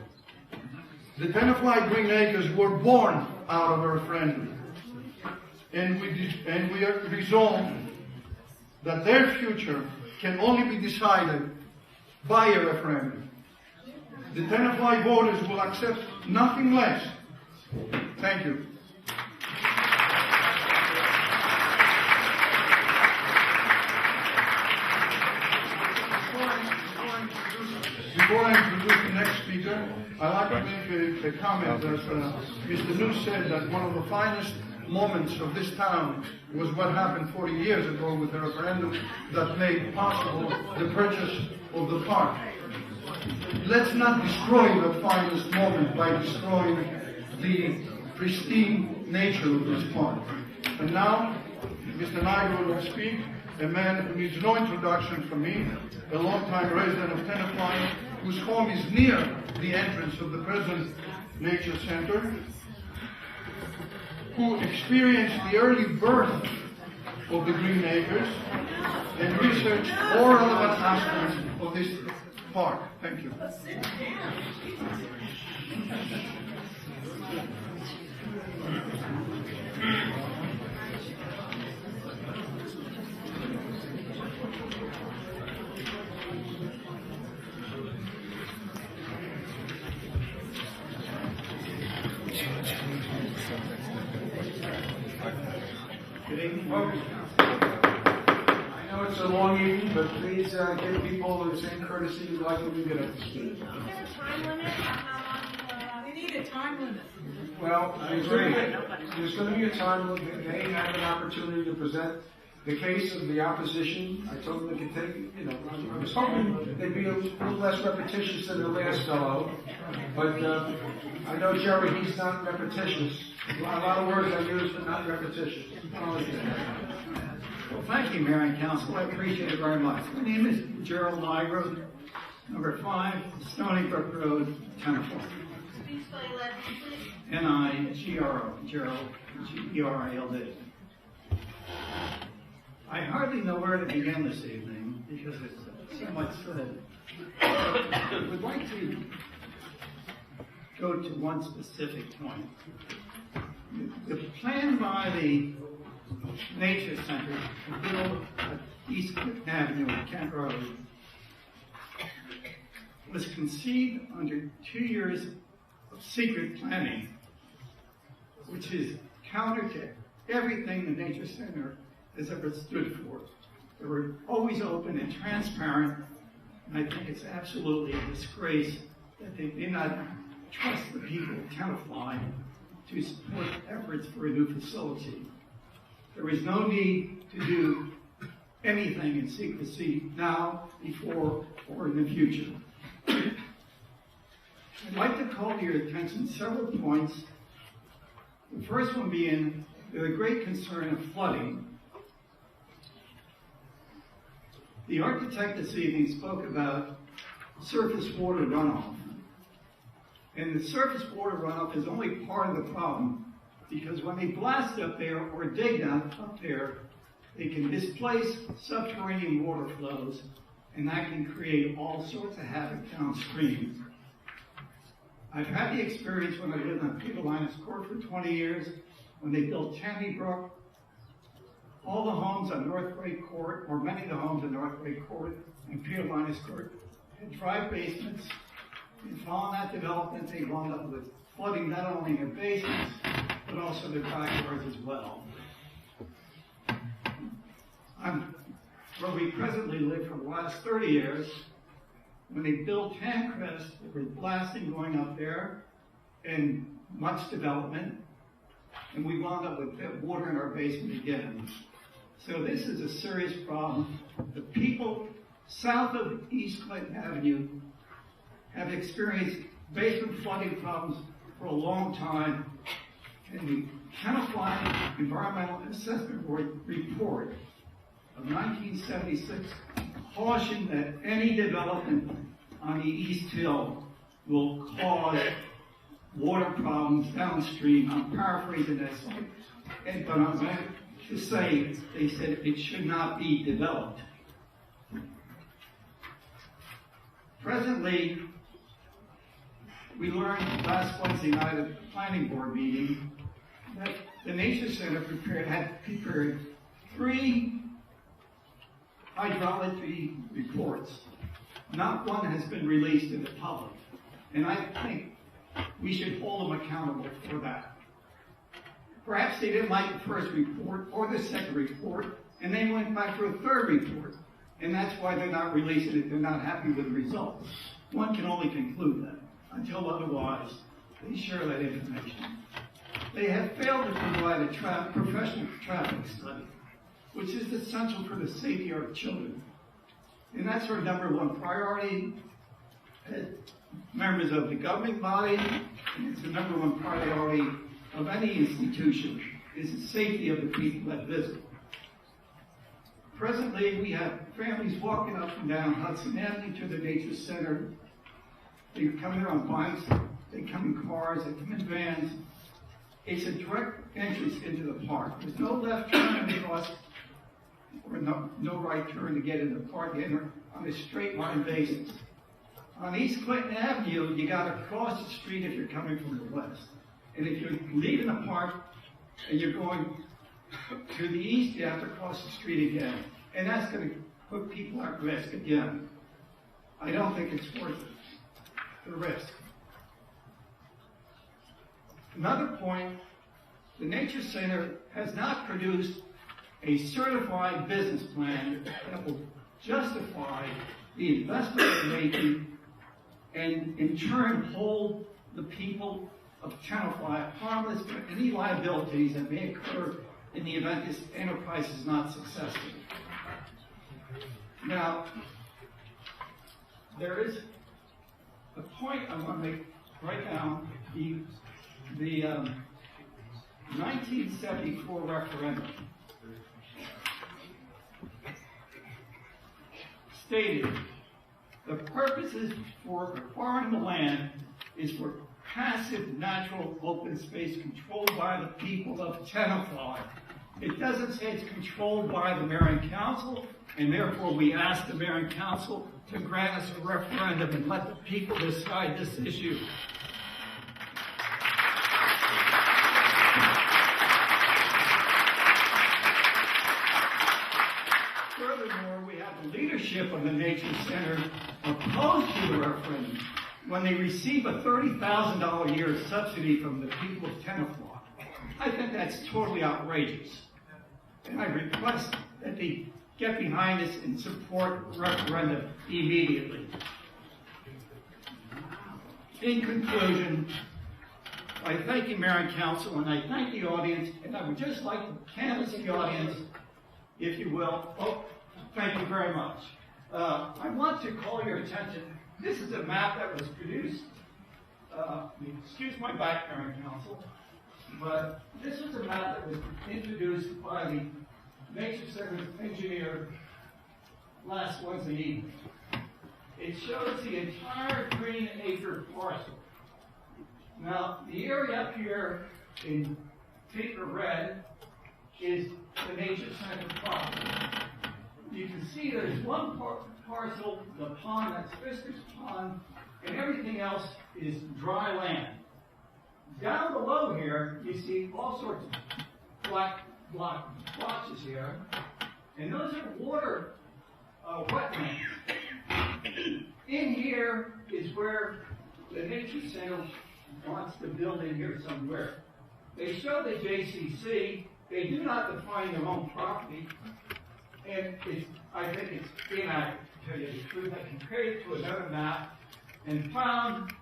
The Tenafly Green Acres were born out of a referendum, and we are resolved that their future can only be decided by a referendum. The Tenafly voters will accept nothing less. Thank you. Before I introduce the next speaker, I'd like to make a comment that Mr. New said that one of the finest moments of this town was what happened 40 years ago with the referendum that made possible the purchase of the park. Let's not destroy the finest moment by destroying the pristine nature of this park. And now, Mr. Nigro will speak, a man who needs no introduction from me, a longtime resident of Tenafly, whose home is near the entrance of the present Nature Center, who experienced the early birth of the Green Acres and researched all relevant aspects of this park. Thank you. Good evening. I know it's a long evening, but please give people the same courtesy you'd like when you get up to speak. Is there a time limit on how long We need a time limit. Well, there's going to be a time when they have an opportunity to present the case of the opposition. I told them they could take, I was hoping they'd be a little less repetitious than the last fellow, but I know Jerry, he's not repetitious. A lot of words I use, but not repetitious. Well, thank you, Mayor and Council. I appreciate it very much. My name is Gerald Nigro, number 5, Stony Brook Road, Tenafly. Please spell your last name, please. N-I-G-R-O, Gerald, G-E-R-I-L-D. I hardly know where to begin this evening because it's so much said. I would like to go to one specific point. The plan by the Nature Center to build East Clinton Avenue and Kent Road was conceived under 2 years of secret planning, which is counter to everything the Nature Center has ever stood for. They were always open and transparent, and I think it's absolutely a disgrace that they did not trust the people of Tenafly to support efforts for a new facility. There is no need to do anything in secrecy now, before, or in the future. I'd like to call to your attention several points. The first one being the great concern of flooding. The architect this evening spoke about surface water runoff. And the surface water runoff is only part of the problem, because when they blast up there or dig up there, they can displace subterranean water flows, and that can create all sorts of havoc downstream. I've had the experience when I lived on Peter Linus Court for 20 years, when they built Tammy Brook. All the homes on North Great Court, or many of the homes on North Great Court and Peter Linus Court, had dry basements. And following that development, they wound up with flooding not only their basements, but also their backyards as well. Where we presently live for the last 30 years, when they built Tancrest, there was blasting going up there and much development, and we wound up with water in our basement again. So this is a serious problem. The people south of East Clinton Avenue have experienced basement flooding problems for a long time, and the Tenafly Environmental Assessment Board report of 1976 caution that any development on the East Hill will cause water problems downstream. I'm paraphrasing this, but I'm going to say they said it should not be developed. Presently, we learned last Wednesday night at the planning board meeting that the Nature Center had prepared 3 hydrology reports. Not one has been released to the public. And I think we should hold them accountable for that. Perhaps they didn't like the first report or the second report, and they went back for a 3rd report. And that's why they're not releasing it. They're not happy with the results. One can only conclude that. Until otherwise, they share that information. They have failed to provide a professional traffic study, which is essential for the safety of our children. And that's our #1 priority as members of the governing body, and it's the #1 priority of any institution, is the safety of the people that visit. Presently, we have families walking up and down Hudson Avenue to the Nature Center. They come there on bikes, they come in cars, they come in vans. It's a direct entrance into the park. There's no left turn across, or no right turn to get in the park. You enter on a straight line basis. On East Clinton Avenue, you got to cross the street if you're coming from the west. And if you're leaving the park and you're going to the east, you have to cross the street again. And that's going to put people at risk again. I don't think it's worth it, the risk. Another point, the Nature Center has not produced a certified business plan that will justify the investment it's making and in turn hold the people of Tenafly harmless for any liabilities that may occur in the event this enterprise is not successful. Now, there is a point I want to make right now. The 1974 referendum stated the purposes for acquiring the land is for passive natural open space controlled by the people of Tenafly. It doesn't say it's controlled by the mayor and council, and therefore we ask the mayor and council to grant us a referendum and let the people decide this issue. Furthermore, we have the leadership of the Nature Center opposed to the referendum when they receive a $30,000 a year subsidy from the people of Tenafly. I think that's totally outrageous. And I request that they get behind us and support the referendum immediately. In conclusion, I thank you, Mayor and Council, and I thank the audience, and I would just like to canvass the audience, if you will. Oh, thank you very much. I want to call your attention. This is a map that was produced. Excuse my back, Mayor and Council, but this was a map that was introduced by the Nature Center engineer last Wednesday evening. It shows the entire green acre parcel. Now, the area up here in paper red is the Nature Center property. You can see there's one parcel, the pond, that's Fiskars Pond, and everything else is dry land. Down below here, you see all sorts of black blotches here, and those are water wetlands. In here is where the Nature Center wants to build in here somewhere. They show the JCC. They do not define their own property, and I think it's inaccurate, to tell you the truth. I compared it to another map and found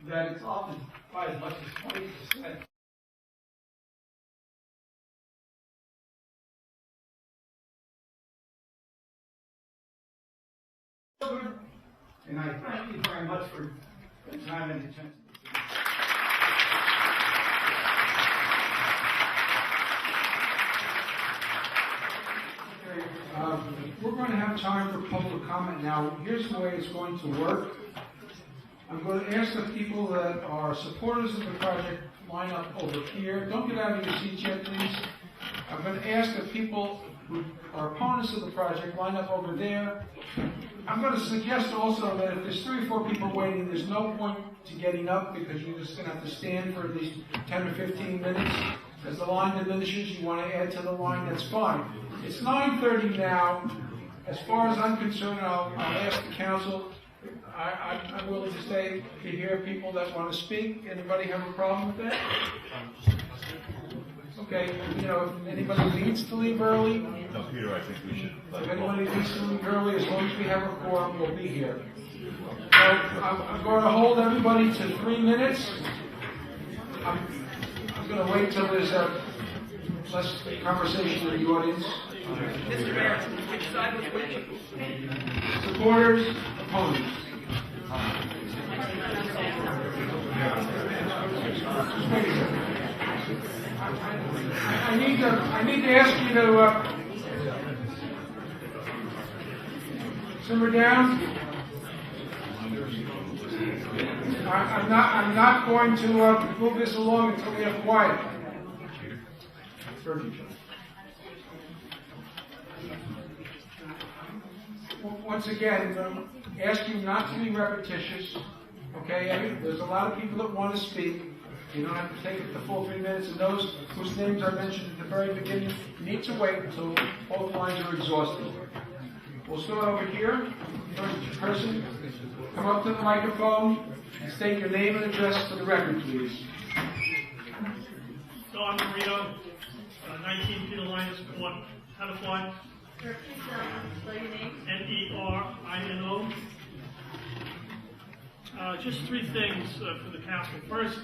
that it's often by as much as 20%. And I thank you very much for the time and attention. we're going to have time for public comment now. Here's the way it's going to work. I'm going to ask the people that are supporters of the project line up over here. Don't get out of your seats yet, please. I'm going to ask the people who are opponents of the project line up over there. I'm going to suggest also that if there's 3 or 4 people waiting, there's no point to getting up because you're just going to have to stand for at least 10 or 15 minutes. As the line diminishes, you want to add to the line, that's fine. It's 9:30 now. As far as I'm concerned, I'll ask the council. I'm willing to stay to hear people that want to speak. Anybody have a problem with that? Okay, if anybody needs to leave early, No, Peter, I think we should. if anybody needs to leave early, as long as we have a quorum, we'll be here. So I'm going to hold everybody to 3 minutes. I'm going to wait till there's less conversation in the audience. Mr. Mayor, which side was which? Supporters, opponents. I need to ask you to simmer down. I'm not going to move this along until we have quiet. Once again, I'm going to ask you not to be repetitious. Okay, there's a lot of people that want to speak. You don't have to take the full 3 minutes, and those whose names are mentioned at the very beginning need to wait until both lines are exhausted. We'll start over here. First person, come up to the microphone and state your name and address for the record, please. Don Marino, 19 Peter Linus Court, Tenafly. Sir, please spell your name. Nerino. Just 3 things for the council. First,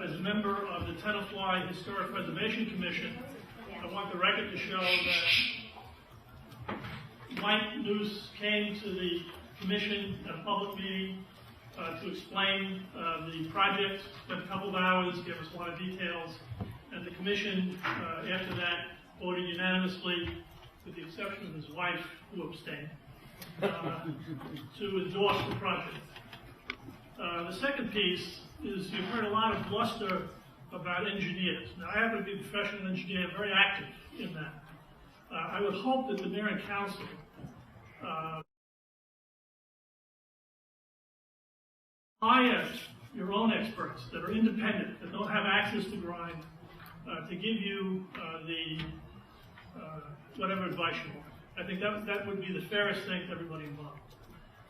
as a member of the Tenafly Historic Preservation Commission, I want the record to show that Mike Noose came to the commission at a public meeting to explain the project, spent a couple of hours, gave us a lot of details, and the commission, after that, voted unanimously, with the exception of his wife, who abstained, to endorse the project. The second piece is you've heard a lot of bluster about engineers. Now, I happen to be a professional engineer, very active in that. I would hope that the mayor and council hire your own experts that are independent, that don't have access to grind, to give you whatever advice you want. I think that would be the fairest thing to everybody involved.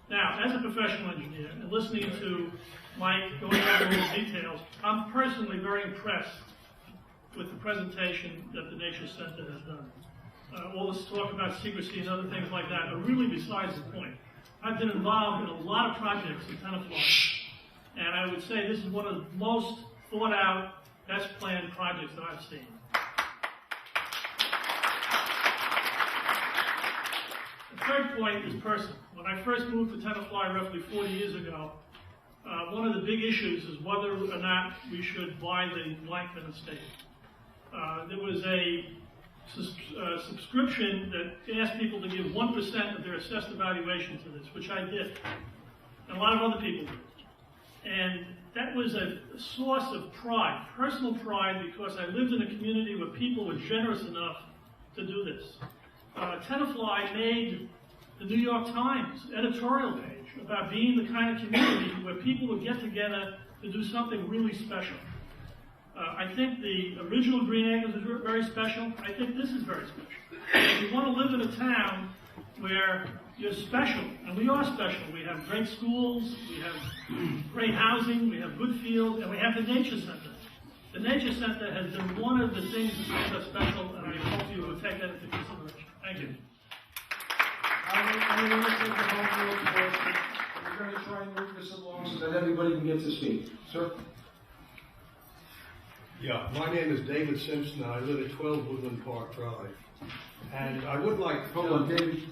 Now, as a professional engineer, and listening to Mike going over all the details, I'm personally very impressed with the presentation that the Nature Center has done. All this talk about secrecy and other things like that are really besides the point. I've been involved in a lot of projects in Tenafly, and I would say this is one of the most thought out, best planned projects that I've seen. The third point is personal. When I first moved to Tenafly roughly 40 years ago, one of the big issues is whether or not we should buy the Blankman estate. There was a subscription that asked people to give 1% of their assessed evaluation to this, which I did, and a lot of other people did. And that was a source of pride, personal pride, because I lived in a community where people were generous enough to do this. Tenafly made the New York Times editorial page about being the kind of community where people would get together to do something really special. I think the original Green Acres was very special. I think this is very special. If you want to live in a town where you're special, and we are special. We have great schools, we have great housing, we have good fields, and we have the Nature Center. The Nature Center has been one of the things that makes us special, and I hope you will take that into consideration. Thank you. I'm going to take the whole board to vote. We're going to try and move this along so that everybody can get to speak. Sir? Yeah, my name is David Simpson, and I live at 12 Woodland Park Drive. And I would like to... Hold on, David.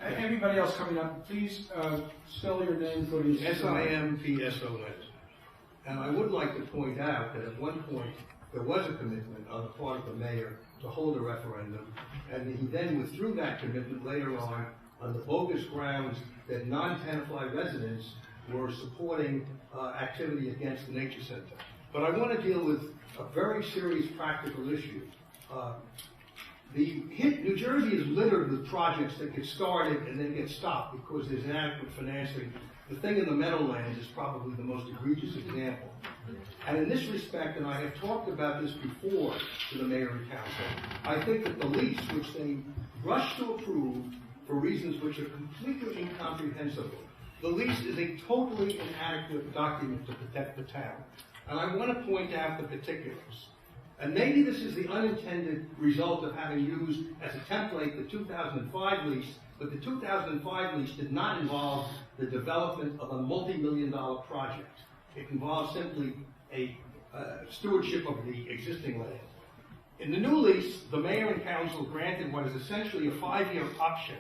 Everybody else coming up, please spell your name for the... S-I-M-P-S-O-N. And I would like to point out that at one point there was a commitment on the part of the mayor to hold a referendum, and he then withdrew that commitment later on the bogus grounds that non-Tenafly residents were supporting activity against the Nature Center. But I want to deal with a very serious practical issue. New Jersey is littered with projects that get started and then get stopped because there's inadequate financing. The thing in the Meadowlands is probably the most egregious example. And in this respect, and I have talked about this before to the mayor and council, I think that the lease, which they rushed to approve for reasons which are completely incomprehensible, the lease is a totally inadequate document to protect the town. And I want to point out the particulars. And maybe this is the unintended result of having used as a template the 2005 lease, but the 2005 lease did not involve the development of a multi-million-dollar project. It involved simply a stewardship of the existing land. In the new lease, the mayor and council granted what is essentially a 5-year option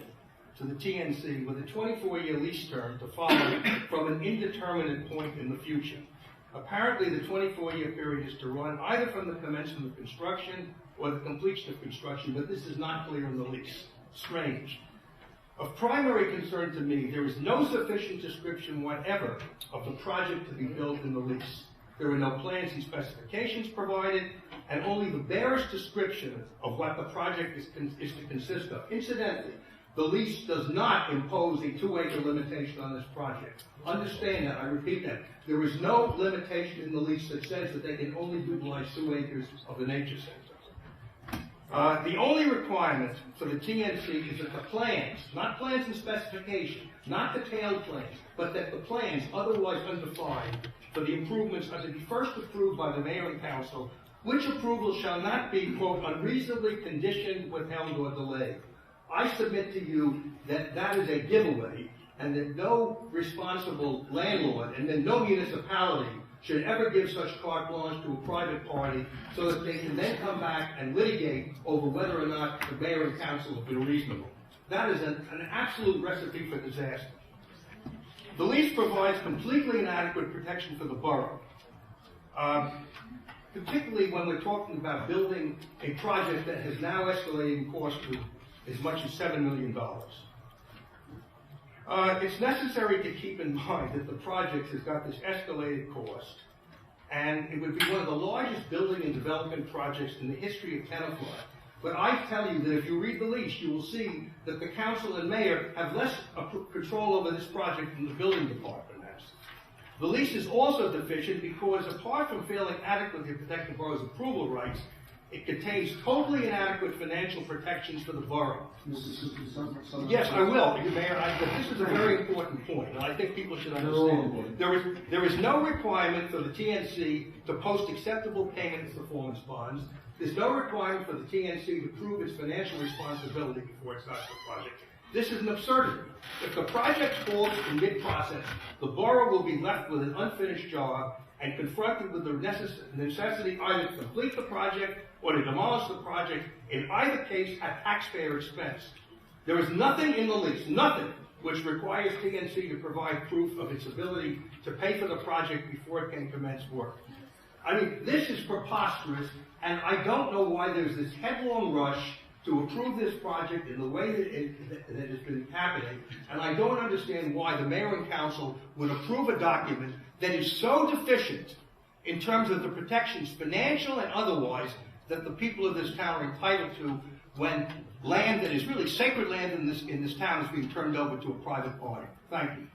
to the TNC with a 24-year lease term to follow from an indeterminate point in the future. Apparently, the 24-year period is to run either from the commencement of construction or the completion of construction, but this is not clear in the lease. Strange. Of primary concern to me, there is no sufficient description whatever of the project to be built in the lease. There are no plans and specifications provided, and only the barest description of what the project is to consist of. Incidentally, the lease does not impose a 2-acre limitation on this project. Understand that, I repeat that. There is no limitation in the lease that says that they can only utilize 2 acres of the nature center. The only requirement for the TNC is that the plans, not plans and specification, not detailed plans, but that the plans otherwise undefined for the improvements are to be first approved by the mayor and council, which approval shall not be, quote, unreasonably conditioned, withheld, or delayed. I submit to you that that is a giveaway, and that no responsible landlord and then no municipality should ever give such carte blanche to a private party so that they can then come back and litigate over whether or not the mayor and council have been reasonable. That is an absolute recipe for disaster. The lease provides completely inadequate protection for the borough, particularly when we're talking about building a project that has now escalated in cost to as much as $7 million. It's necessary to keep in mind that the project has got this escalated cost, and it would be one of the largest building and development projects in the history of Tenafly. But I tell you that if you read the lease, you will see that the council and mayor have less control over this project than the building department has. The lease is also deficient because, apart from failing adequately to protect the borough's approval rights, it contains totally inadequate financial protections for the borough. Yes, I will, Mayor. This is a very important point, and I think people should understand. There is no requirement for the TNC to post acceptable payment and performance bonds. There's no requirement for the TNC to prove its financial responsibility before it starts the project. This is an absurdity. If the project falls in mid-process, the borough will be left with an unfinished job and confronted with the necessity either to complete the project or to demolish the project, in either case at taxpayer expense. There is nothing in the lease, nothing, which requires TNC to provide proof of its ability to pay for the project before it can commence work. I mean, this is preposterous, and I don't know why there's this headlong rush to approve this project in the way that has been happening, and I don't understand why the mayor and council would approve a document that is so deficient in terms of the protections, financial and otherwise, that the people of this town are entitled to when land that is really sacred land in this town is being turned over to a private party. Thank you.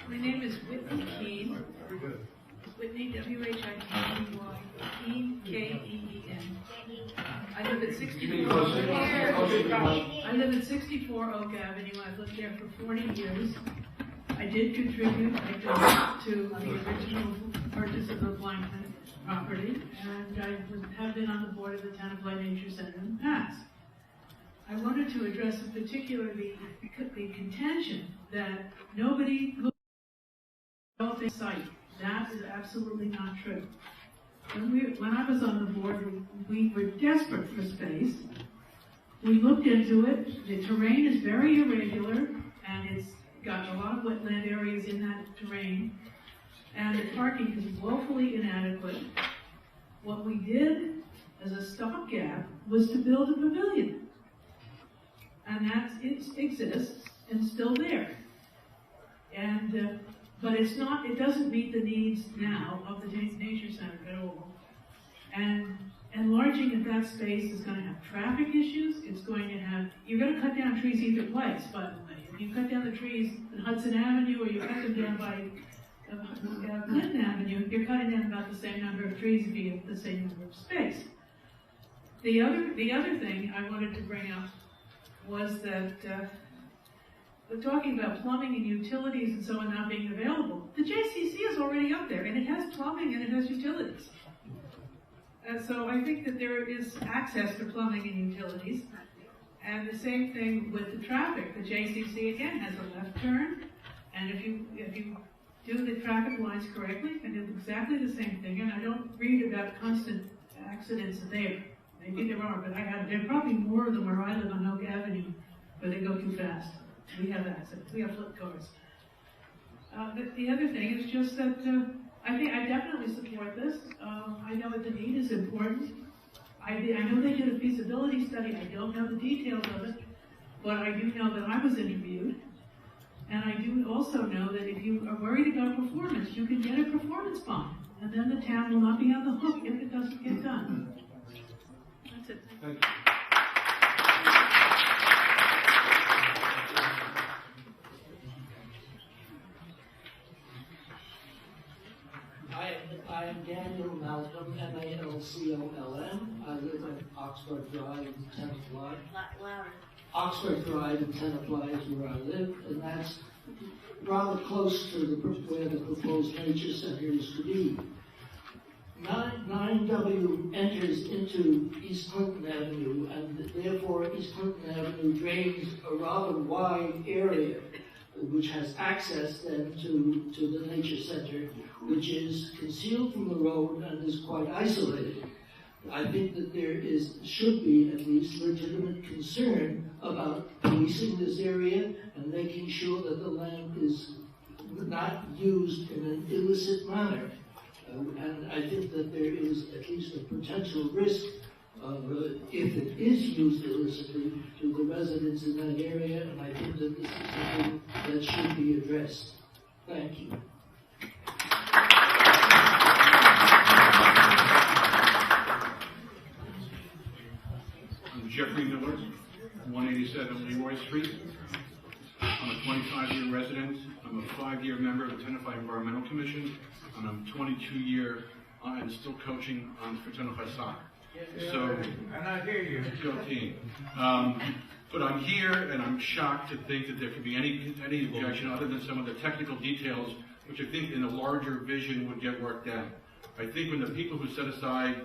My name is Whitney Keene. Whitney, W-H-I-T-N-E-Y, Keene, K-E-E-N. I live at 64 Oak Avenue. I've lived there for 40 years. I did contribute to the original purchase of the Blankman property, and I have been on the board of the Tenafly Nature Center in the past. I wanted to address in particular the contention that nobody looked at the site. That is absolutely not true. When I was on the board, we were desperate for space. We looked into it. The terrain is very irregular, and it's got a lot of wetland areas in that terrain, and the parking is woefully inadequate. What we did as a stopgap was to build a pavilion. And it exists and still there. And, but it's not, it doesn't meet the needs now of the Nature Center at all. And enlarging of that space is going to have traffic issues. It's going to have, you're going to cut down trees either place, by the way. If you cut down the trees in Hudson Avenue or you cut them down by Clinton Avenue, you're cutting down about the same number of trees via the same number of space. The other thing I wanted to bring up was that we're talking about plumbing and utilities and so on not being available. The JCC is already up there, and it has plumbing and it has utilities. So I think that there is access to plumbing and utilities. And the same thing with the traffic. The JCC again has a left turn, and if you do the traffic lines correctly, you can do exactly the same thing. And I don't read about constant accidents there. Maybe there are, but there are probably more of them where I live on Oak Avenue, where they go too fast. We have accidents. We have flip cars. The other thing is just that I definitely support this. I know that the need is important. I know they did a feasibility study. I don't know the details of it, but I do know that I was interviewed. And I do also know that if you are worried about performance, you can get a performance bond, and then the town will not be on the hook if it doesn't get done. That's it. Thank you. I am Daniel Malcolm, M-A-L-C-O-L-M. I live on Oxford Drive in Tenafly. Oxford Drive in Tenafly is where I live, and that's rather close to where the proposed nature center is to be. 9W enters into East Clinton Avenue, and therefore East Clinton Avenue drains a rather wide area, which has access then to the nature center, which is concealed from the road and is quite isolated. I think that there should be at least legitimate concern about policing this area and making sure that the land is not used in an illicit manner. And I think that there is at least a potential risk of, if it is used illicitly, to the residents in that area, and I think that this is something that should be addressed. Thank you. I'm Jeffrey Miller, 187 Leroy Street. I'm a 25-year resident. I'm a 5-year member of the Tenafly Environmental Commission, and I'm 22-year and still coaching for Tenafly soccer. So, and I hear you. Go team. But I'm here, and I'm shocked to think that there could be any objection other than some of the technical details, which I think in a larger vision would get worked out. I think when the people who set aside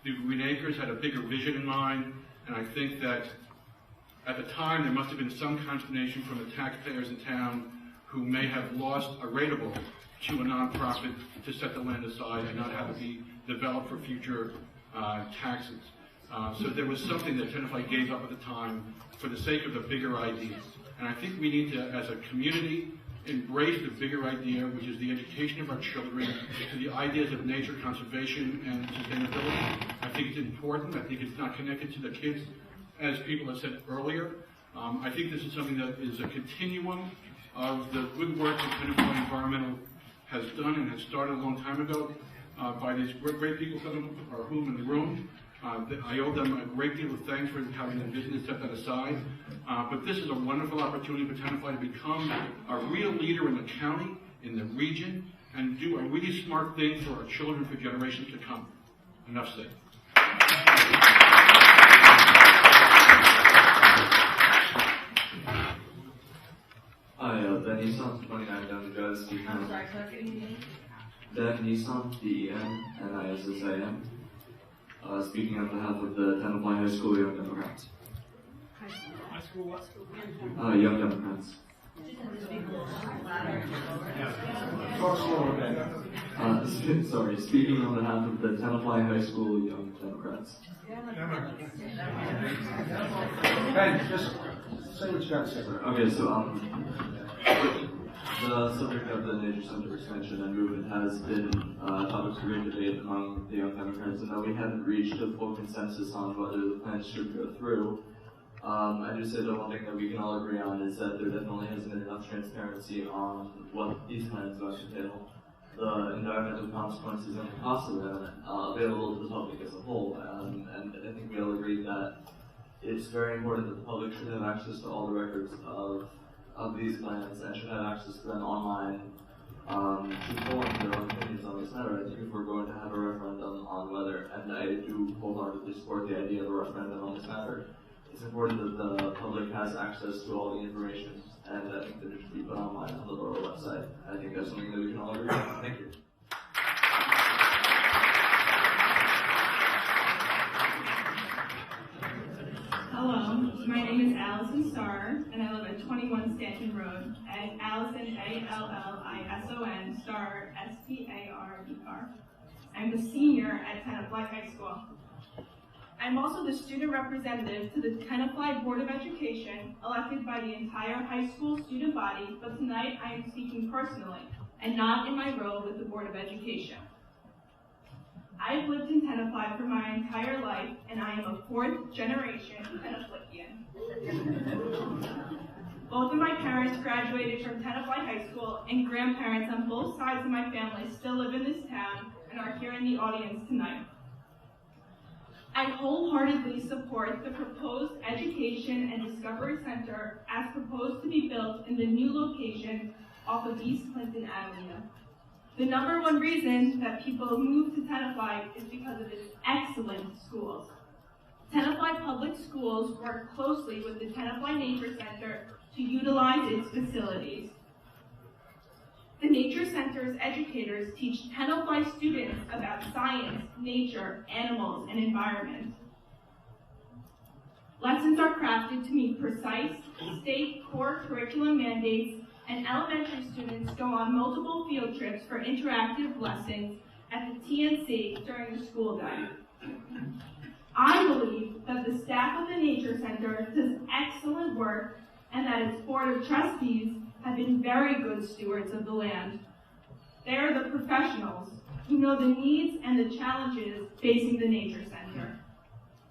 the Green Acres had a bigger vision in mind, and I think that at the time there must have been some consternation from the taxpayers in town who may have lost a rateable to a nonprofit to set the land aside and not have it be developed for future taxes. So there was something that Tenafly gave up at the time for the sake of the bigger ideas. And I think we need to, as a community, embrace the bigger idea, which is the education of our children to the ideas of nature conservation and sustainability. I think it's important. I think it's not connected to the kids, as people have said earlier. I think this is something that is a continuum of the good work that Tenafly Environmental has done and has started a long time ago by these great people, some of whom in the room. I owe them a great deal of thanks for having the business set that aside. But this is a wonderful opportunity for Tenafly to become a real leader in the county, in the region, and do a really smart thing for our children for generations to come. Enough said. Hi, Ben Nissan, 29 down the drive, speaking I'm on... sorry, so can you Ben Nissan, D-E-N-N-I-S-S-I-M. Speaking on behalf of the Tenafly High School Young Democrats. High school what? Young Democrats. Talk slower, Ben. Sorry, speaking on behalf of the Tenafly High School Young Democrats. Ben, just say what you got to say. Okay, so The subject of the nature center expansion and movement has been topics of great debate among the Young Democrats, and though we haven't reached a full consensus on whether the plans should go through, I just say the one thing that we can all agree on is that there definitely hasn't been enough transparency on what these plans are going to entail, the environmental consequences and the cost of them available to the public as a whole, and I think we all agree that it's very important that the public should have access to all the records of these plans and should have access to them online to form their own opinions on this matter. I think if we're going to have a referendum on whether, and I do wholeheartedly support the idea of a referendum on this matter, it's important that the public has access to all the information, and I think that it should be put online on the borough website. I think that's something that we can all agree on. Thank you. Hello, my name is Allison Starr, and I live at 21 Stanton Road. Allison, A-L-L-I-S-O-N, Starr, S-T-A-R-E-R. I'm the senior at Tenafly High School. I'm also the student representative to the Tenafly Board of Education, elected by the entire high school student body, but tonight I am speaking personally, and not in my role with the Board of Education. I've lived in Tenafly for my entire life, and I am a fourth generation Tenaflyian. Both of my parents graduated from Tenafly High School, and grandparents on both sides of my family still live in this town and are here in the audience tonight. I wholeheartedly support the proposed Education and Discovery Center as proposed to be built in the new location off of East Clinton Avenue. The number one reason that people move to Tenafly is because of its excellent schools. Tenafly Public Schools work closely with the Tenafly Nature Center to utilize its facilities. The Nature Center's educators teach Tenafly students about science, nature, animals, and environment. Lessons are crafted to meet precise state core curriculum mandates, and elementary students go on multiple field trips for interactive lessons at the TNC during the school day. I believe that the staff of the Nature Center does excellent work and that its Board of Trustees have been very good stewards of the land. They are the professionals who know the needs and the challenges facing the Nature Center.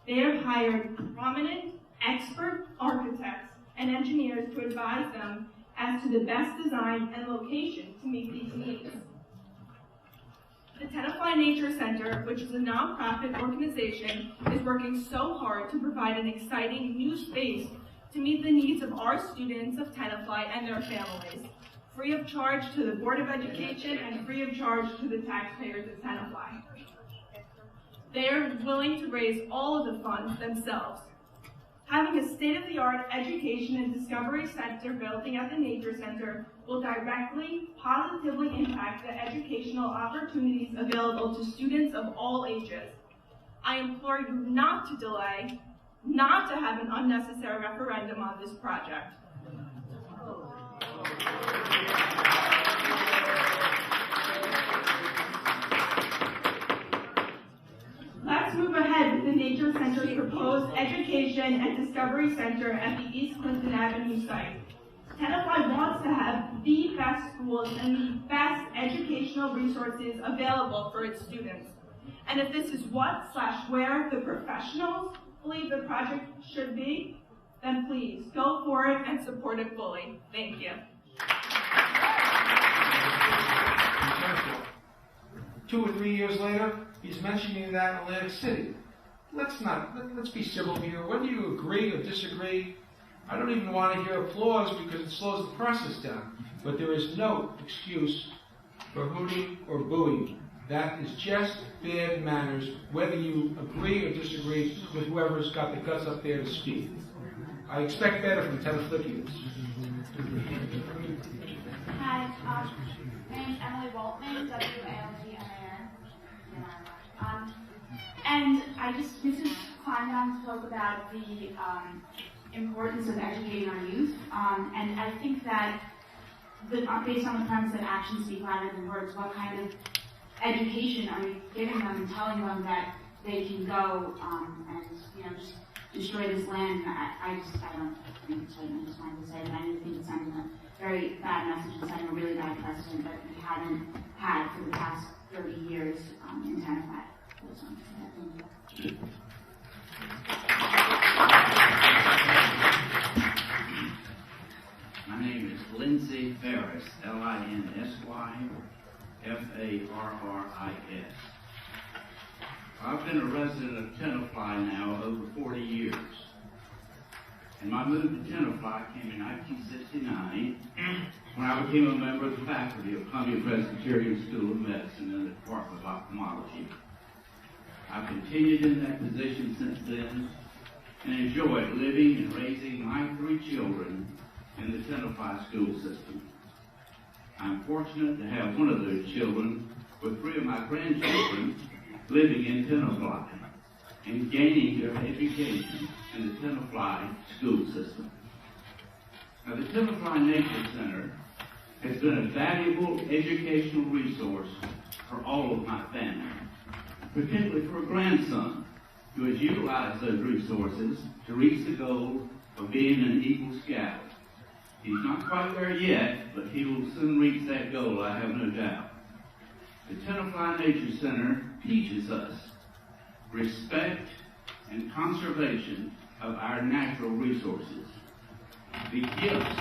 They have hired prominent, expert architects and engineers to advise them as to the best design and location to meet these needs. The Tenafly Nature Center, which is a nonprofit organization, is working so hard to provide an exciting new space to meet the needs of our students of Tenafly and their families, free of charge to the Board of Education and free of charge to the taxpayers of Tenafly. They are willing to raise all of the funds themselves. Having a state-of-the-art education and discovery center building at the Nature Center will directly, positively impact the educational opportunities available to students of all ages. I implore you not to delay, not to have an unnecessary referendum on this project. Let's move ahead with the Nature Center's proposed Education and Discovery Center at the East Clinton Avenue site. Tenafly wants to have the best schools and the best educational resources available for its students. And if this is what/where the professionals believe the project should be, then please go for it and support it fully. Thank you. 2 or 3 years later, he's mentioning that in Atlantic City. Let's be civil here. Whether you agree or disagree, I don't even want to hear applause because it slows the process down. But there is no excuse for hooting or booing. That is just bad manners, whether you agree or disagree with whoever's got the guts up there to speak. I expect better from Tenaflyans. Hi, my name is Emily Waltman, W-A-L-T-M-A-N. And Mrs. Kleinbaum spoke about the importance of educating our youth, and I think that based on the premise that actions speak louder than words, what kind of education are we giving them and telling them that they can go and just destroy this land? I don't think it's right. I just wanted to say that I do think it's something that very bad message and setting a really bad precedent that we haven't had for the past 30 years in Tenafly. Thank you. My name is Lindsay Ferris, Linsy Farris. I've been a resident of Tenafly now over 40 years. And my move to Tenafly came in 1969 when I became a member of the faculty of Columbia Presbyterian School of Medicine in the Department of Ophthalmology. I've continued in that position since then and enjoyed living and raising my 3 children in the Tenafly school system. I'm fortunate to have one of those children with 3 of my grandchildren living in Tenafly and gaining their education in the Tenafly school system. Now, the Tenafly Nature Center has been a valuable educational resource for all of my family, particularly for a grandson who has utilized those resources to reach the goal of being an Eagle Scout. He's not quite there yet, but he will soon reach that goal, I have no doubt. The Tenafly Nature Center teaches us respect and conservation of our natural resources. The gifts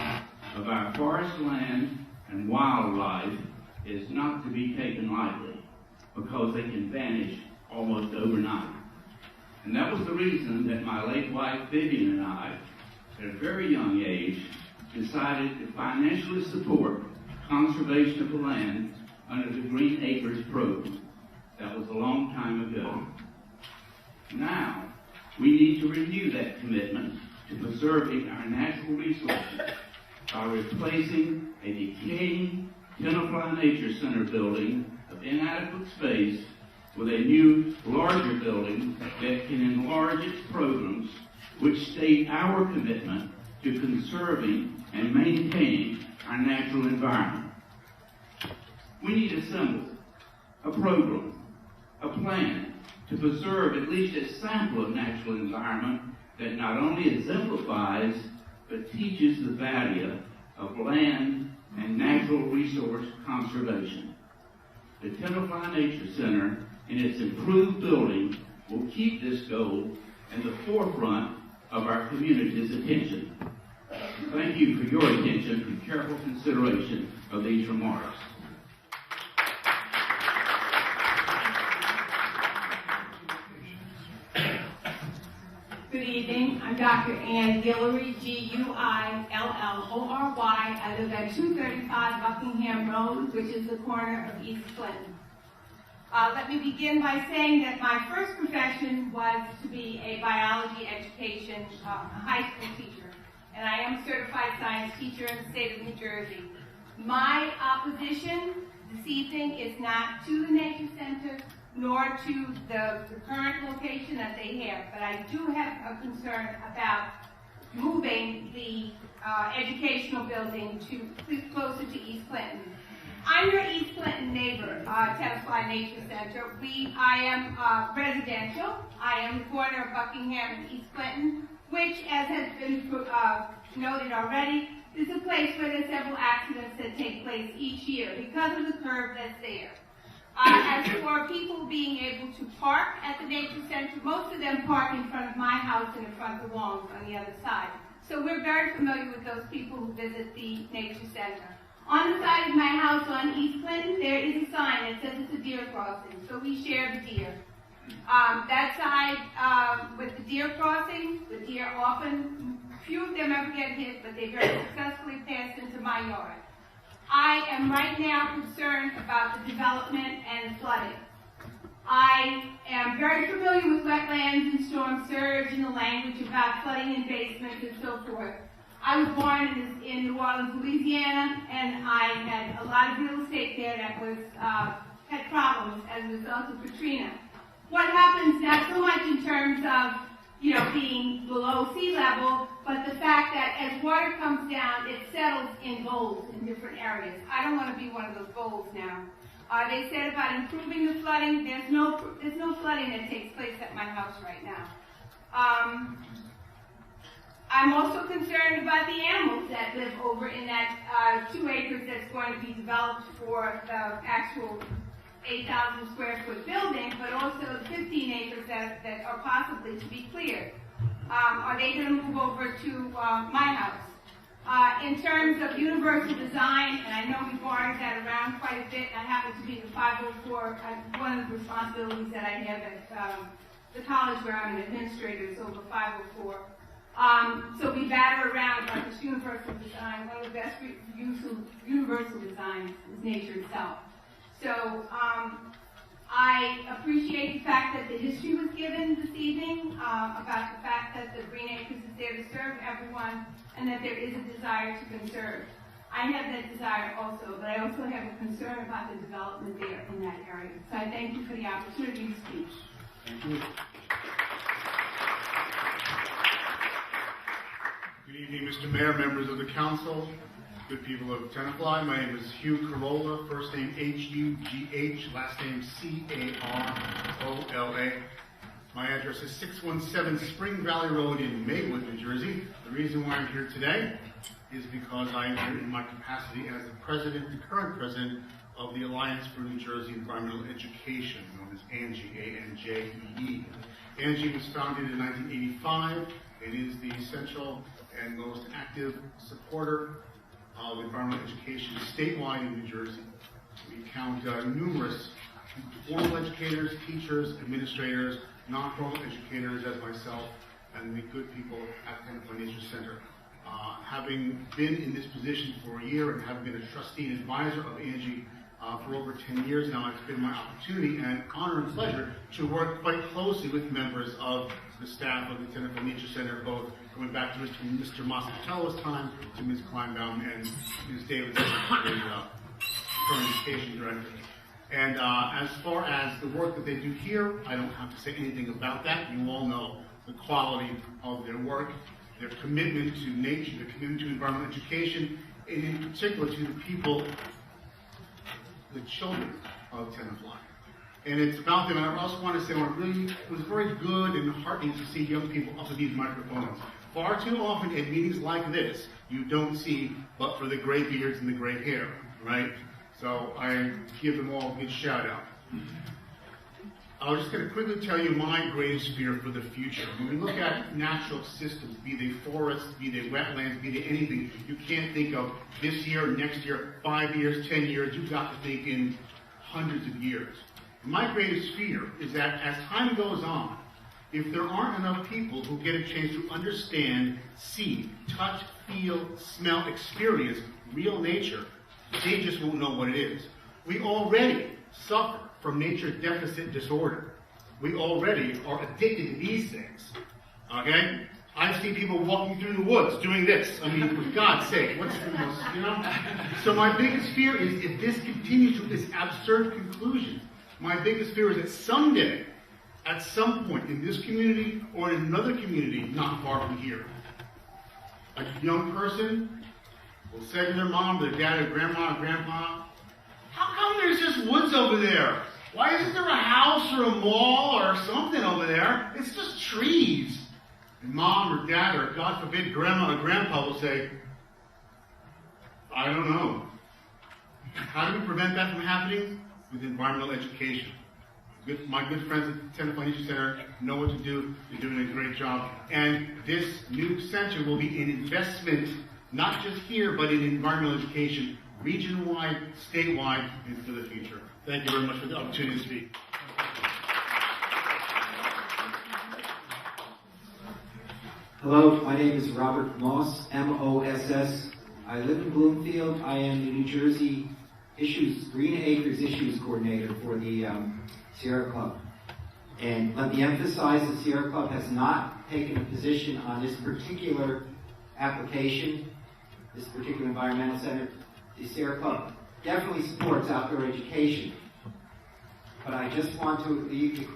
of our forest land and wildlife is not to be taken lightly because they can vanish almost overnight. And that was the reason that my late wife Vivian and I, at a very young age, decided to financially support conservation of the land under the Green Acres program. That was a long time ago. Now, we need to renew that commitment to preserving our natural resources by replacing a decaying Tenafly Nature Center building of inadequate space with a new, larger building that can enlarge its programs, which state our commitment to conserving and maintaining our natural environment. We need a symbol, a program, a plan to preserve at least a sample of natural environment that not only exemplifies but teaches the value of land and natural resource conservation. The Tenafly Nature Center and its improved building will keep this goal in the forefront of our community's attention. Thank you for your attention and careful consideration of these remarks. Good evening. I'm Dr. Ann Guillory, Guillory. I live at 235 Buckingham Road, which is the corner of East Clinton. Let me begin by saying that my first profession was to be a biology education high school teacher, and I am a certified science teacher in the state of New Jersey. My opposition this evening is not to the Nature Center, nor to the current location that they have, but I do have a concern about moving the educational building to closer to East Clinton. I'm your East Clinton neighbor, Tenafly Nature Center. I am residential. I am the corner of Buckingham and East Clinton, which, as has been noted already, is a place where there's several accidents that take place each year because of the curve that's there. As for people being able to park at the Nature Center, most of them park in front of my house and in front of the lawns on the other side. So we're very familiar with those people who visit the Nature Center. On the side of my house on East Clinton, there is a sign that says it's a deer crossing, so we share the deer. That side, with the deer crossing, the deer often, few of them ever get hit, but they very successfully pass into my yard. I am right now concerned about the development and flooding. I am very familiar with wetlands and storm surge and the language about flooding in basements and so forth. I was born in New Orleans, Louisiana, and I had a lot of real estate there that was had problems as a result of Katrina. What happens not so much in terms of being below sea level, but the fact that as water comes down, it settles in bowls in different areas. I don't want to be one of those bowls now. They said about improving the flooding. There's no flooding that takes place at my house right now. I'm also concerned about the animals that live over in that 2 acres that's going to be developed for the actual 8,000 square foot building, but also the 15 acres that are possibly to be cleared. Are they going to move over to my house? In terms of universal design, and I know we've argued that around quite a bit, I happen to be the 504, one of the responsibilities that I have at the college where I'm an administrator is over 504. So we batter around about this universal design. One of the best universal designs is nature itself. So I appreciate the fact that the history was given this evening about the fact that the Green Acres is there to serve everyone and that there is a desire to conserve. I have that desire also, but I also have a concern about the development there in that area. So I thank you for the opportunity to speak. Thank you. Good evening, Mr. Mayor, members of the council, good people of Tenafly. My name is Hugh Carolla, first name H-U-G-H, last name C-A-R-O-L-A. My address is 617 Spring Valley Road in Maywood, New Jersey. The reason why I'm here today is because I am here in my capacity as the president, the current president of the Alliance for New Jersey Environmental Education, known as ANJE, A-N-J-E-E. ANJE was founded in 1985. It is the central and most active supporter of environmental education statewide in New Jersey. We count numerous formal educators, teachers, administrators, non-formal educators as myself, and the good people at Tenafly Nature Center. Having been in this position for a year and having been a trustee and advisor of ANJE for over 10 years now, it's been my opportunity and honor and pleasure to work quite closely with members of the staff of the Tenafly Nature Center, both going back to Mr. Masatello's time, to Ms. Kleinbaum and Ms. Davidson, the current education director. And as far as the work that they do here, I don't have to say anything about that. You all know the quality of their work, their commitment to nature, their commitment to environmental education, and in particular to the people, the children of Tenafly. And it's about them, and I also want to say, it was very good and heartening to see young people up to these microphones. Far too often at meetings like this, you don't see but for the gray beards and the gray hair, right? So I give them all a good shout out. I was just going to quickly tell you my greatest fear for the future. When we look at natural systems, be they forests, be they wetlands, be they anything, you can't think of this year, next year, 5 years, 10 years. You've got to think in hundreds of years. My greatest fear is that as time goes on, if there aren't enough people who get a chance to understand, see, touch, feel, smell, experience real nature, they just won't know what it is. We already suffer from nature deficit disorder. We already are addicted to these things. Okay? I've seen people walking through the woods doing this. I mean, for God's sake, what's the most, you know? So my biggest fear is if this continues to this absurd conclusion, my biggest fear is that someday, at some point in this community or in another community not far from here, a young person will say to their mom, their dad, or grandma, or grandpa, how come there's just woods over there? Why isn't there a house or a mall or something over there? It's just trees. And mom or dad or, God forbid, grandma or grandpa will say, I don't know. How do we prevent that from happening? With environmental education. My good friends at the Tenafly Nature Center know what to do. They're doing a great job. And this new center will be an investment, not just here, but in environmental education, region-wide, statewide, and for the future. Thank you very much for the opportunity to speak. Hello, my name is Robert Moss, M-O-S-S. I live in Bloomfield. I am the New Jersey Green Acres Issues Coordinator for the Sierra Club. And let me emphasize the Sierra Club has not taken a position on this particular application, this particular environmental center. The Sierra Club definitely supports outdoor education. But I just want to, the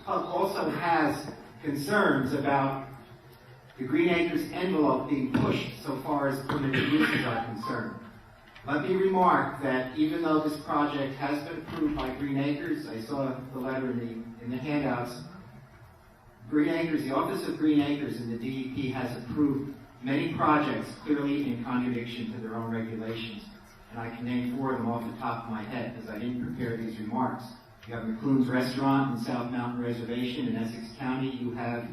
club also has concerns about the Green Acres envelope being pushed so far as permitted uses are concerned. Let me remark that even though this project has been approved by Green Acres, I saw the letter in the handouts, Green Acres, the Office of Green Acres and the DEP has approved many projects clearly in contradiction to their own regulations. And I can name 4 of them off the top of my head because I didn't prepare these remarks. You have McClune's Restaurant in South Mountain Reservation in Essex County. You have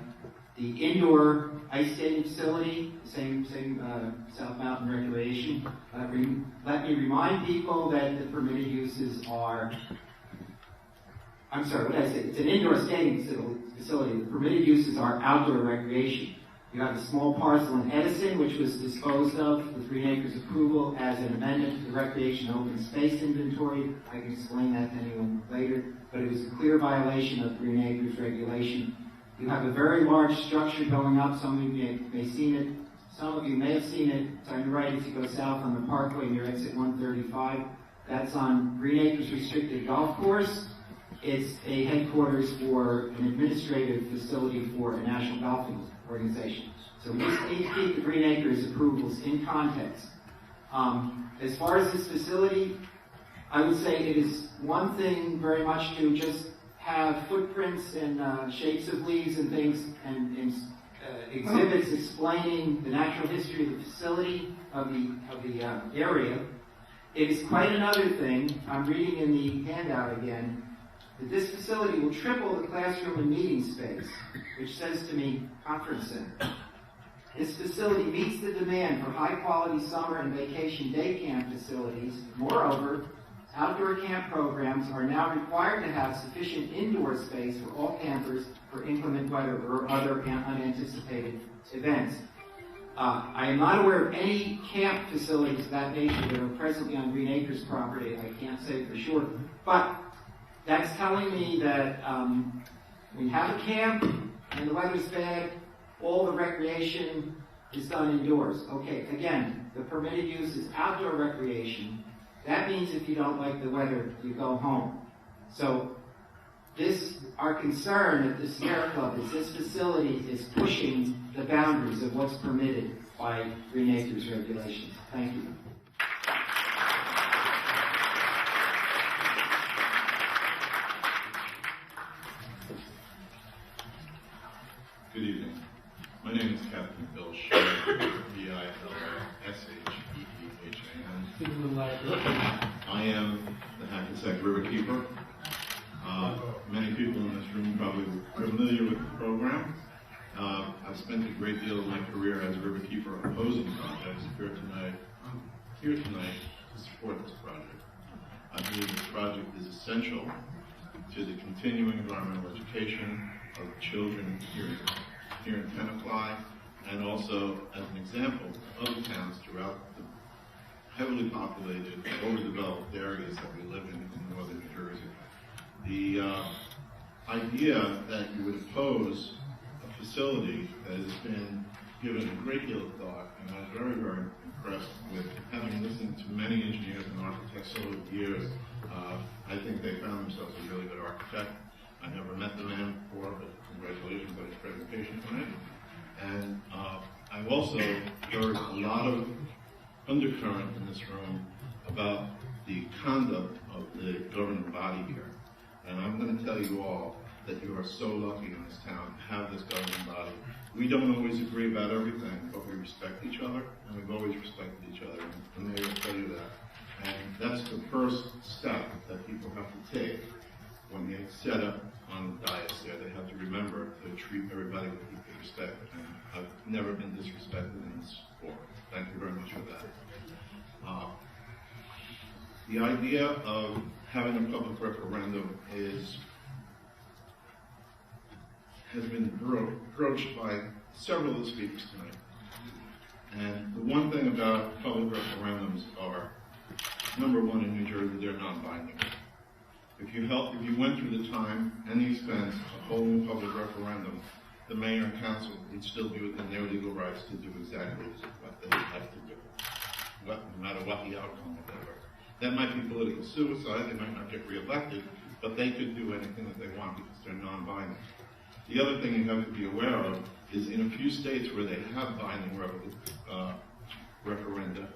the indoor ice skating facility, same South Mountain Recreation. Let me remind people that the permitted uses are, I'm sorry, what did I say? It's an indoor skating facility. The permitted uses are outdoor recreation. You have a small parcel in Edison, which was disposed of with Green Acres approval as an amendment to the recreation open space inventory. I can explain that to anyone later, but it was a clear violation of Green Acres regulation. You have a very large structure going up. Some of you may have seen it. Some of you may have seen it. It's on your right as you go south on the Parkway near exit 135. That's on Green Acres Restricted Golf Course. It's a headquarters for an administrative facility for a national golfing organization. So we just need to keep the Green Acres approvals in context. As far as this facility, I would say it is one thing very much to just have footprints and shapes of leaves and things and exhibits explaining the natural history of the facility, of the area. It is quite another thing, I'm reading in the handout again, that this facility will triple the classroom and meeting space, which says to me, conference center. This facility meets the demand for high-quality summer and vacation day camp facilities. Moreover, outdoor camp programs are now required to have sufficient indoor space for all campers for inclement weather or other unanticipated events. I am not aware of any camp facilities of that nature that are presently on Green Acres property. I can't say for sure. But that's telling me that we have a camp and the weather's bad, all the recreation is done indoors. Okay, again, the permitted use is outdoor recreation. That means if you don't like the weather, you go home. So our concern at the Sierra Club is this facility is pushing the boundaries of what's permitted by Green Acres regulations. Thank you. Good evening. My name is Captain Bill Shea, B-I-L-S-H-E-P-H-A-N. I am the Hackensack Riverkeeper. Many people in this room probably are familiar with the program. I've spent a great deal of my career as a riverkeeper opposing projects. I'm here tonight to support this project. I believe this project is essential to the continuing environmental education of children here in Tenafly, and also as an example to other towns throughout the heavily populated, overdeveloped areas that we live in northern New Jersey. The idea that you would oppose a facility that has been given a great deal of thought, and I was very, very impressed with having listened to many engineers and architects over the years. I think they found themselves a really good architect. I never met the man before, but congratulations on his presentation tonight. And I've also heard a lot of undercurrent in this room about the conduct of the governing body here. And I'm going to tell you all that you are so lucky in this town to have this governing body. We don't always agree about everything, but we respect each other, and we've always respected each other, and they will tell you that. And that's the first step that people have to take when they set up on the dais there. They have to remember to treat everybody with equal respect, and I've never been disrespected in this forum. Thank you very much for that. The idea of having a public referendum has been broached by several of the speakers tonight. And the one thing about public referendums are, number one, in New Jersey, they're non-binding. If you went through the time and the expense of holding a public referendum, the mayor and council would still be within their legal rights to do exactly what they have to do, no matter what the outcome of that. That might be political suicide, they might not get reelected, but they could do anything that they want because they're non-binding. The other thing you have to be aware of is in a few states where they have binding referenda,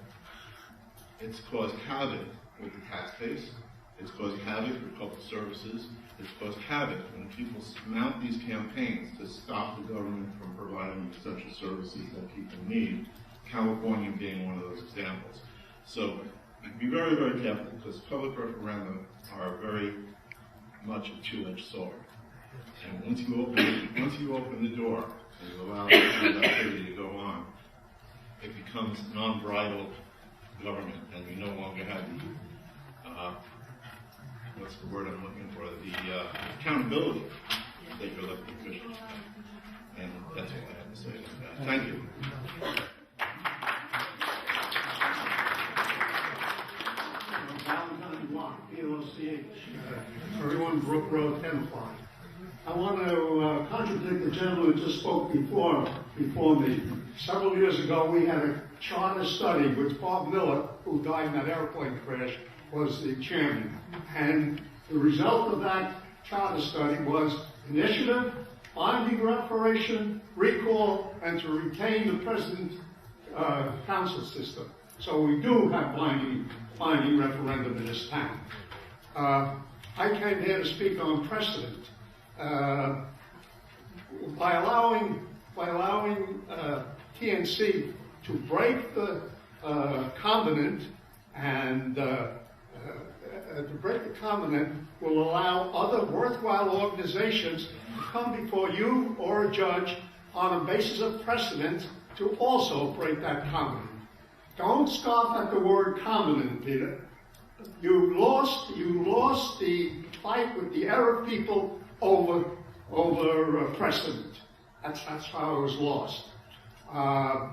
it's caused havoc with the tax base, It's caused havoc for public services. It's caused havoc when people mount these campaigns to stop the government from providing essential services that people need, California being one of those examples. So be very, very careful, because public referenda are very much a two-edged sword. And once you open the door and you allow that kind of activity to go on, it becomes non-bridled government, and you no longer have the what's the word I'm looking for? The accountability that your elected officials have. And that's all I have to say about that. Thank you. Valentine Block, PLCH. Everyone, Brook Road, Tenafly. I want to contradict the gentleman who just spoke before me. Several years ago, we had a charter study with Bob Miller, who died in that airplane crash, was the chairman. And the result of that charter study was initiative, binding reparation, recall, and to retain the present council system. So we do have binding referendum in this town. I came here to speak on precedent. By allowing TNC to break the covenant and to break the covenant will allow other worthwhile organizations to come before you or a judge on a basis of precedent to also break that covenant. Don't scoff at the word covenant, Peter. You lost the fight with the Arab people over precedent. That's how it was lost. I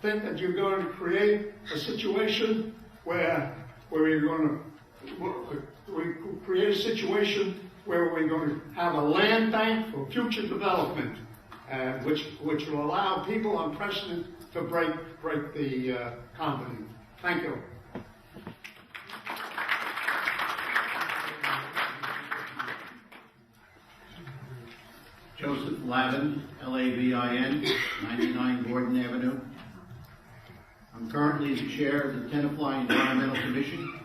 think that you're going to create a situation where we're going to have a land bank for future development, which will allow people on precedent to break the covenant. Thank you. Joseph Lavin, Lavin, 99 Gordon Avenue. I'm currently the chair of the Tenafly Environmental Commission.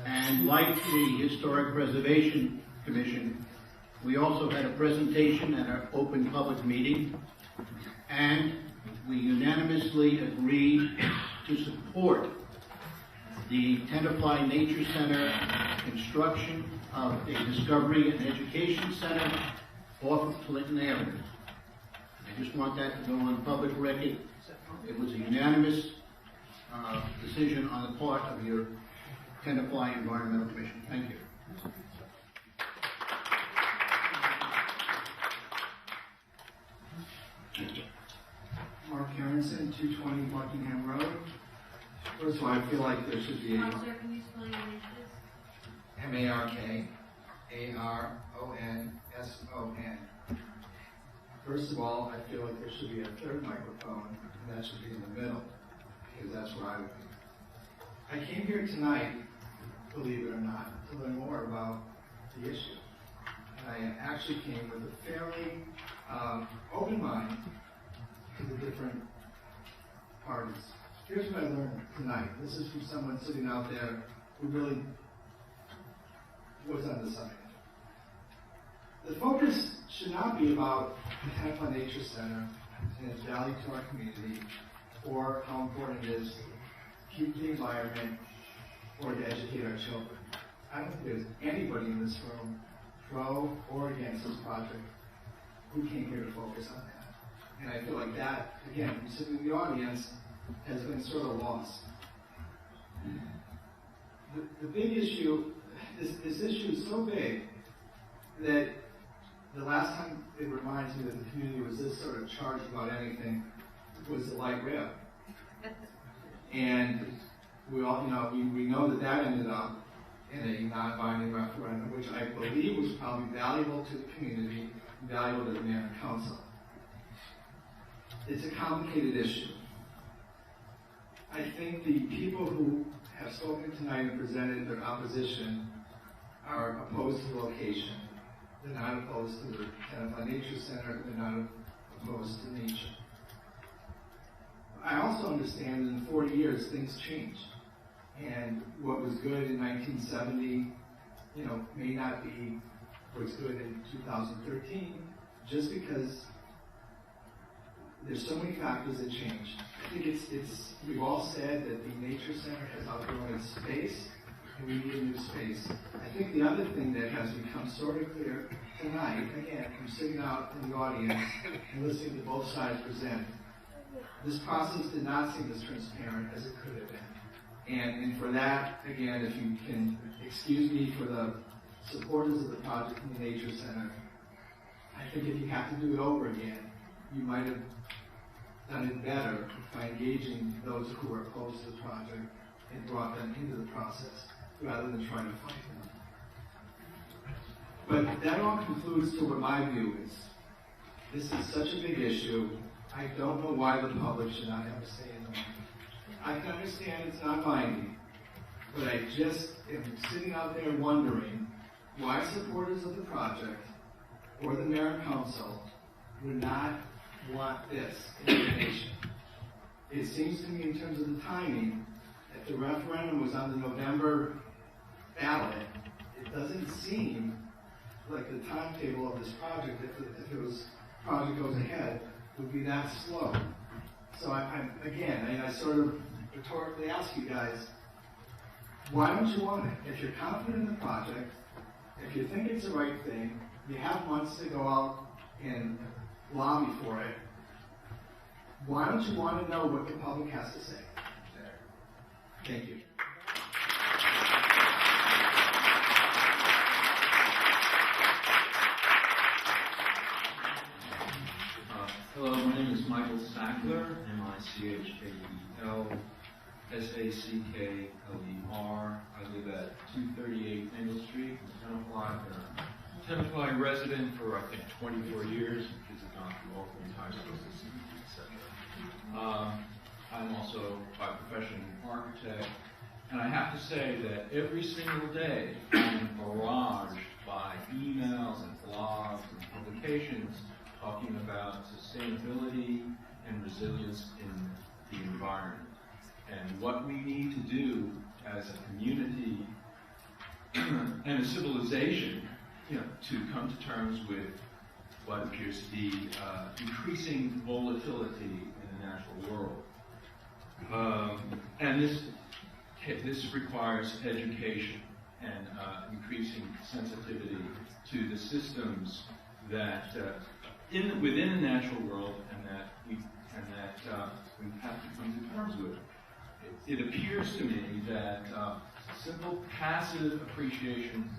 And like the Historic Preservation Commission, we also had a presentation at our open public meeting, and we unanimously agreed to support the Tenafly Nature Center construction of a Discovery and Education Center off of Clinton Avenue. I just want that to go on public record. It was a unanimous decision on the part of your Tenafly Environmental Commission. Thank you. Mark Harrison, 220 Buckingham Road. First of all, I feel like there should be a Counselor, can you spell your name, please? MarkAronson. First of all, I feel like there should be a third microphone, and that should be in the middle, because that's where I would be. I came here tonight, believe it or not, to learn more about the issue. And I actually came with a fairly open mind to the different parties. Here's what I learned tonight. This is from someone sitting out there who really was undecided. The focus should not be about the Tenafly Nature Center and its value to our community, or how important it is to keep the environment or to educate our children. I don't think there's anybody in this room, pro or against this project, who came here to focus on that. And I feel like that, again, sitting in the audience, has been sort of lost. The big issue, this issue is so big that the last time it reminds me that the community was this sort of charged about anything was the light rail. And we all, we know that ended up in a non-binding referendum, which I believe was probably valuable to the community, valuable to the mayor and council. It's a complicated issue. I think the people who have spoken tonight and presented their opposition are opposed to the location. They're not opposed to the Tenafly Nature Center. They're not opposed to nature. I also understand that in 40 years, things change. And what was good in 1970, may not be what's good in 2013, just because there's so many factors that change. I think we've all said that the Nature Center has outgrown its space, and we need a new space. I think the other thing that has become sort of clear tonight, again, from sitting out in the audience and listening to both sides present, this process did not seem as transparent as it could have been. And for that, again, if you can excuse me for the supporters of the project in the Nature Center, I think if you have to do it over again, you might have done it better by engaging those who are opposed to the project and brought them into the process rather than trying to fight them. But that all concludes to what my view is. This is such a big issue. I don't know why the public should not have a say in the matter. I can understand it's not binding, but I just am sitting out there wondering why supporters of the project or the mayor and council would not want this information. It seems to me, in terms of the timing, if the referendum was on the November ballot, it doesn't seem like the timetable of this project, if it was project goes ahead, would be that slow. So I sort of rhetorically ask you guys, why don't you want it? If you're confident in the project, if you think it's the right thing, you have months to go out and lobby for it, why don't you want to know what the public has to say? Thank you. Hello, my name is Michael Sackler, M-I-C-H-A-E-L, S-A-C-K-L-E-R. I live at 238 Maple Street in Tenafly. I've been a Tenafly resident for, I think, 24 years. Kids have gone through all the entire school system, etc. I'm also, by profession, an architect. And I have to say that every single day I'm barraged by emails and blogs and publications talking about sustainability and resilience in the environment and what we need to do as a community and a civilization, to come to terms with what appears to be increasing volatility in the natural world. And this requires education and increasing sensitivity to the systems that within the natural world and that we have to come to terms with. It appears to me that simple passive appreciation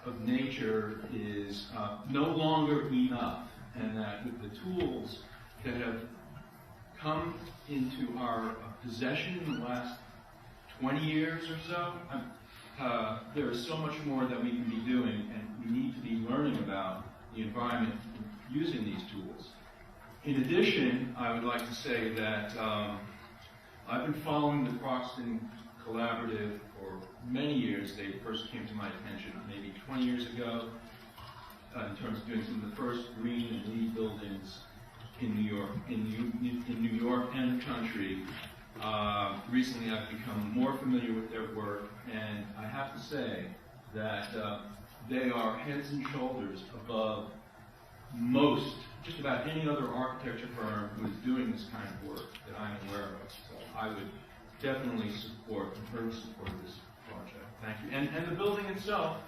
of nature is no longer enough, and that with the tools that have come into our possession in the last 20 years or so, there is so much more that we can be doing, and we need to be learning about the environment using these tools. In addition, I would like to say that I've been following the Croxton Collaborative for many years. They first came to my attention maybe 20 years ago in terms of doing some of the first green and LEED buildings in New York, and the country. Recently, I've become more familiar with their work, and I have to say that they are heads and shoulders above most, just about any other architecture firm who is doing this kind of work that I'm aware of. So I would definitely support this project. Thank you. And the building itself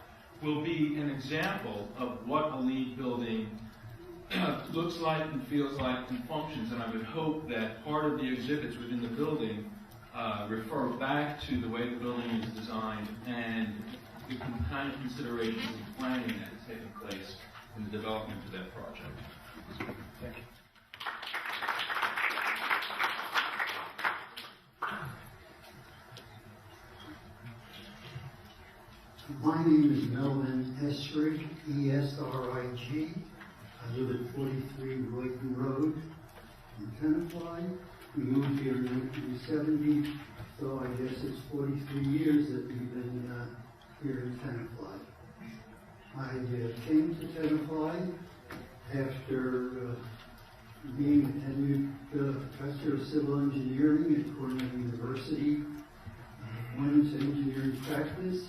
will be an example of what a LEED building looks like and feels like and functions, and I would hope that part of the exhibits within the building refer back to the way the building is designed and the kind of considerations and planning that has taken place in the development of that project. Thank you. My name is Melvin Esrig, E-S-R-I-G. I live at 43 Royton Road in Tenafly. We moved here in 1970, so I guess it's 43 years that we've been here in Tenafly. I came to Tenafly after being a tenured professor of civil engineering at Cornell University one's engineering practice,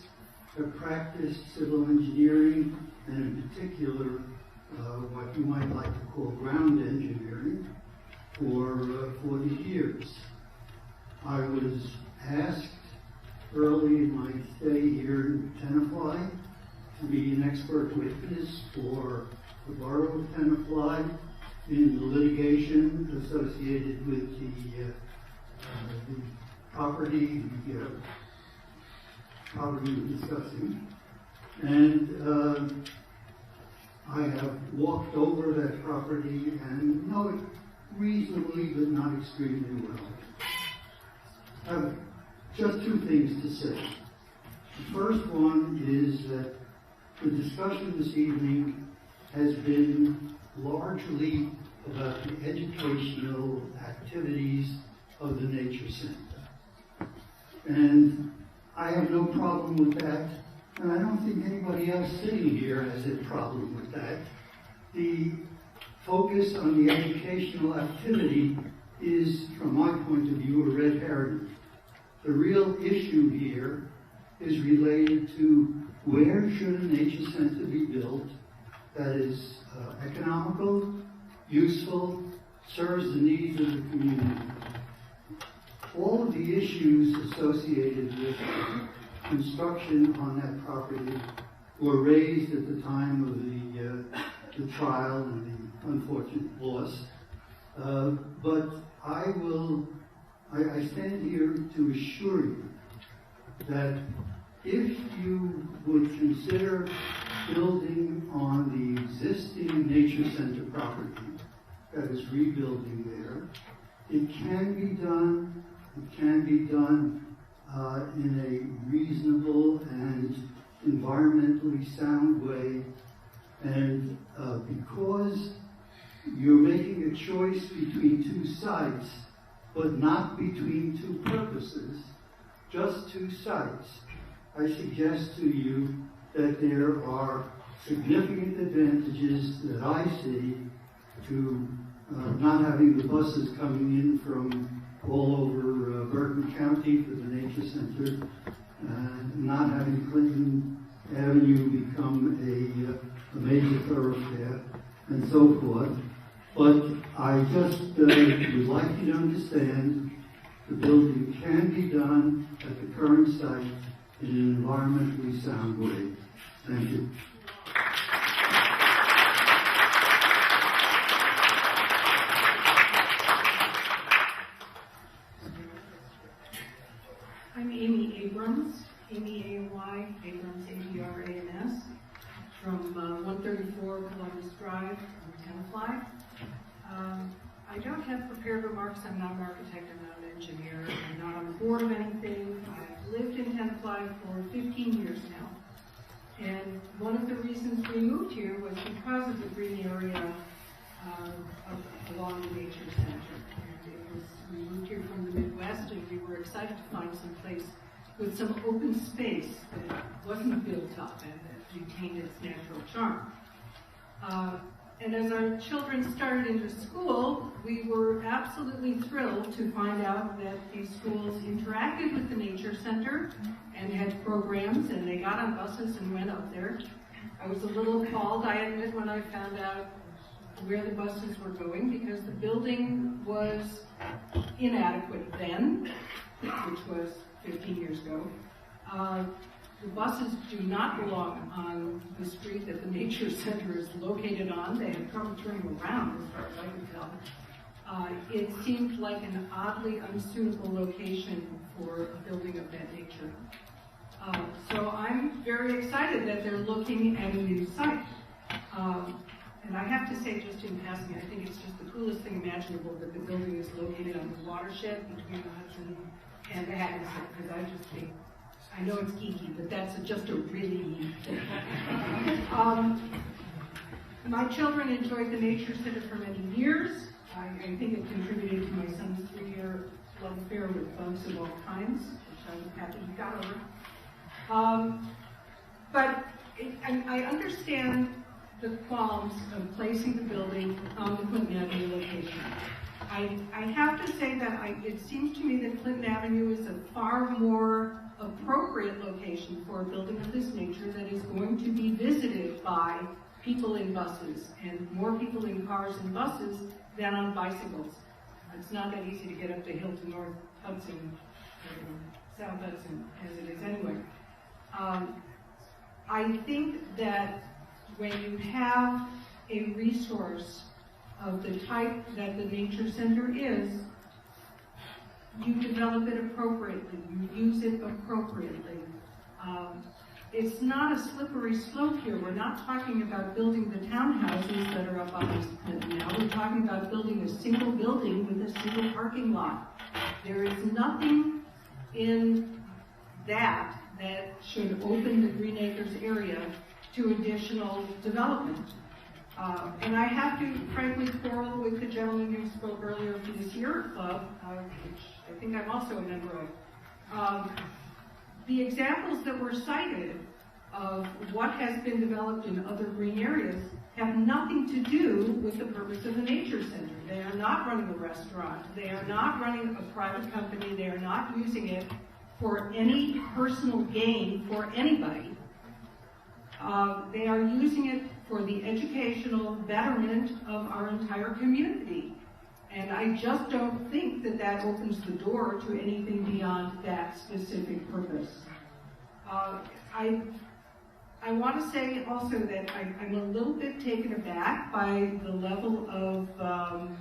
have practiced civil engineering, and in particular, what you might like to call ground engineering, for 40 years. I was asked early in my stay here in Tenafly to be an expert witness for the borough of Tenafly in the litigation associated with the property we're discussing. And I have walked over that property and know it reasonably, but not extremely well. I have just two things to say. The first one is that the discussion this evening has been largely about the educational activities of the Nature Center. And I have no problem with that, and I don't think anybody else sitting here has a problem with that. The focus on the educational activity is, from my point of view, a red herring. The real issue here is related to where should a nature center be built that is economical, useful, serves the needs of the community. All of the issues associated with construction on that property were raised at the time of the trial and the unfortunate loss. But I stand here to assure you that if you would consider building on the existing Nature Center property that is rebuilding there, it can be done. It can be done in a reasonable and environmentally sound way. And because you're making a choice between two sites, but not between two purposes, just two sites, I suggest to you that there are significant advantages that I see to not having the buses coming in from all over Bergen County for the Nature Center, not having Clinton Avenue become a major thoroughfare, and so forth. But I just would like you to understand the building can be done at the current site in an environmentally sound way. Thank you. I'm Amy Abrams, Amy A-Y, Abrams A-B-R-A-M-S, from 134 Columbus Drive in Tenafly. I don't have prepared remarks. I'm not an architect, I'm not an engineer, I'm not on the board of anything. I've lived in Tenafly for 15 years now. And one of the reasons we moved here was because of the green area along the Nature Center. We moved here from the Midwest, and we were excited to find some place with some open space that wasn't built up and that retained its natural charm. And as our children started into school, we were absolutely thrilled to find out that these schools interacted with the Nature Center and had programs, and they got on buses and went up there. I was a little appalled, I admit, when I found out where the buses were going, because the building was inadequate then, which was 15 years ago. The buses do not belong on the street that the Nature Center is located on. They had trouble turning around, as far as I could tell. It seemed like an oddly unsuitable location for a building of that nature. So I'm very excited that they're looking at a new site. And I have to say, just in passing, I think it's just the coolest thing imaginable that the building is located on the watershed between the Hudson and the Hackensack, because I just think, I know it's geeky, but that's just a really neat thing. My children enjoyed the Nature Center for many years. I think it contributed to my son's 3-year love affair with bugs of all kinds, which I was happy he got over. But I understand the qualms of placing the building on the Clinton Avenue location. I have to say that it seems to me that Clinton Avenue is a far more appropriate location for a building of this nature that is going to be visited by people in buses, and more people in cars and buses than on bicycles. It's not that easy to get up the hill to North Hudson, South Hudson, as it is anyway. I think that when you have a resource of the type that the Nature Center is, you develop it appropriately, you use it appropriately. It's not a slippery slope here. We're not talking about building the townhouses that are up on East Clinton now. We're talking about building a single building with a single parking lot. There is nothing in that should open the Green Acres area to additional development. And I have to frankly quarrel with the gentleman who spoke earlier for the Sierra Club, which I think I'm also a member of. The examples that were cited of what has been developed in other green areas have nothing to do with the purpose of the Nature Center. They are not running a restaurant. They are not running a private company. They are not using it for any personal gain for anybody. They are using it for the educational betterment of our entire community. And I just don't think that that opens the door to anything beyond that specific purpose. I want to say also that I'm a little bit taken aback by the level of, I'm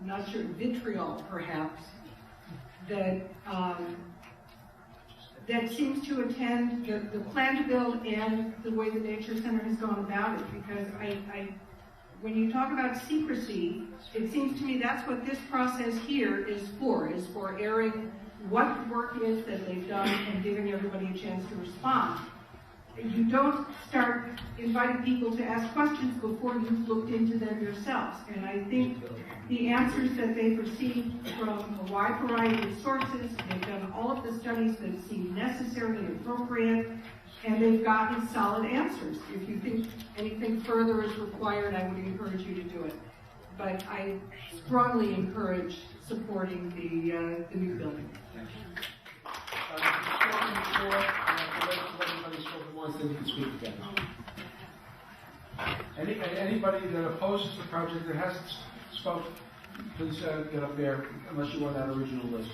not sure, vitriol perhaps, that that seems to attend the plan to build and the way the Nature Center has gone about it. Because when you talk about secrecy, it seems to me that's what this process here is for airing what the work is that they've done and giving everybody a chance to respond. You don't start inviting people to ask questions before you've looked into them yourselves. And I think the answers that they've received from a wide variety of sources, they've done all of the studies that seem necessary and appropriate, and they've gotten solid answers. If you think anything further is required, I would encourage you to do it. But I strongly encourage supporting the new building. Anybody that opposes the project that hasn't spoken, please get up there, unless you want that original list.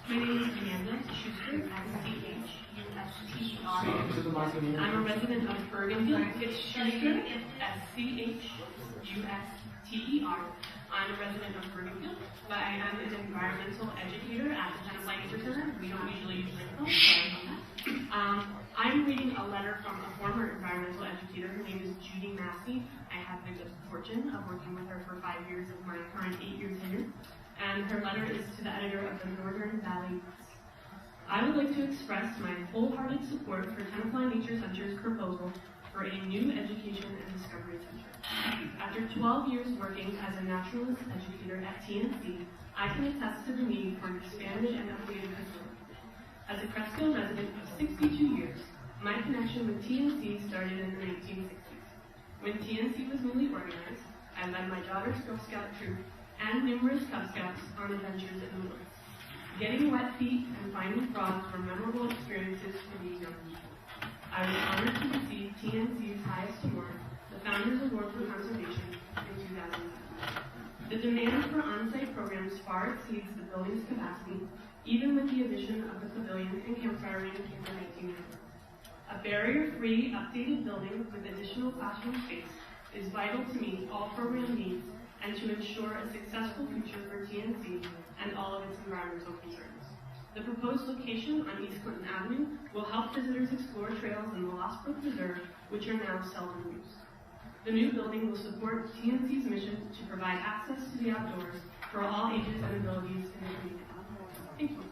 My name is Amanda Schuster, S-C-H-U-S-T-E-R. I'm a resident of Bergenfield. It's Schuster, S-C-H-U-S-T-E-R. I'm a resident of Bergenfield, but I am an environmental educator at the Tenafly Nature Center. We don't usually use lingo, sorry about that. I'm reading a letter from a former environmental educator. Her name is Judy Massey. I had the good fortune of working with her for 5 years of my current 8-year tenure. And her letter is to the editor of the Northern Valley Press. I would like to express my wholehearted support for Tenafly Nature Center's proposal for a new education and discovery center. After 12 years working as a naturalist educator at TNC, I can attest to the need for an expanded and updated facility. As a Crestfield resident of 62 years, my connection with TNC started in the 1960s. When TNC was newly organized, I led my daughter's Girl Scout troop and numerous Cub Scouts on adventures in the woods. Getting wet feet and finding frogs were memorable experiences for these young people. I was honored to receive TNC's highest award, the Founders Award for Conservation, in 2007. The demand for on-site programs far exceeds the building's capacity, even with the addition of the pavilion and campfire range in the 1990s. A barrier-free, updated building with additional classroom space is vital to meet all program needs and to ensure a successful future for TNC and all of its environmental concerns. The proposed location on East Clinton Avenue will help visitors explore trails in the Lost Brook Preserve, which are now seldom used. The new building will support TNC's mission to provide access to the outdoors for all ages and abilities in the community. Thank you.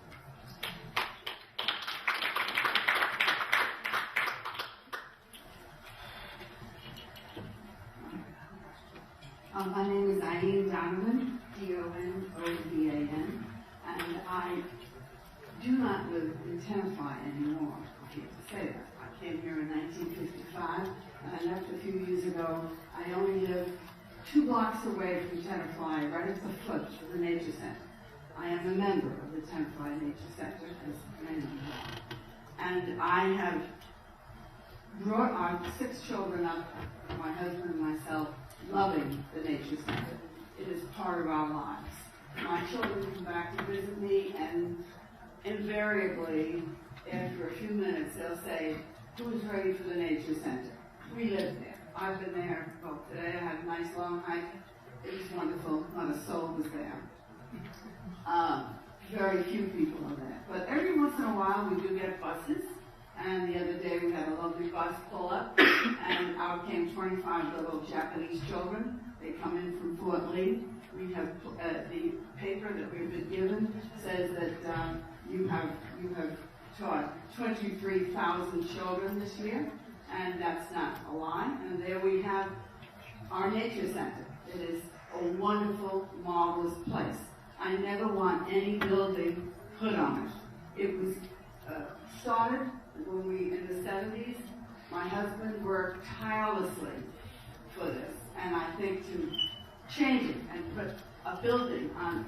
My name is Eileen Donovan, D-O-N-O-V-A-N, and I do not live in Tenafly anymore. I hate to say that. I came here in 1955, and I left a few years ago. I only live 2 blocks away from Tenafly, right at the foot of the Nature Center. I am a member of the Tenafly Nature Center, as many of you know. And I have brought our 6 children up, my husband and myself, loving the Nature Center. It is part of our lives. My children come back to visit me, and invariably, after a few minutes, they'll say, "Who's ready for the Nature Center?" We live there. I've been there. Well, today I had a nice long hike. It was wonderful. Not a soul was there. Very few people are there. But every once in a while, we do get buses. And the other day, we had a lovely bus pull up, and out came 25 little Japanese children. They come in from Fort Lee. We have the paper that we've been given says that you have taught 23,000 children this year, and that's not a lie. And there we have our Nature Center. It is a wonderful, marvelous place. I never want any building put on it. It was started when in the 70s. My husband worked tirelessly for this, and I think to change it and put a building on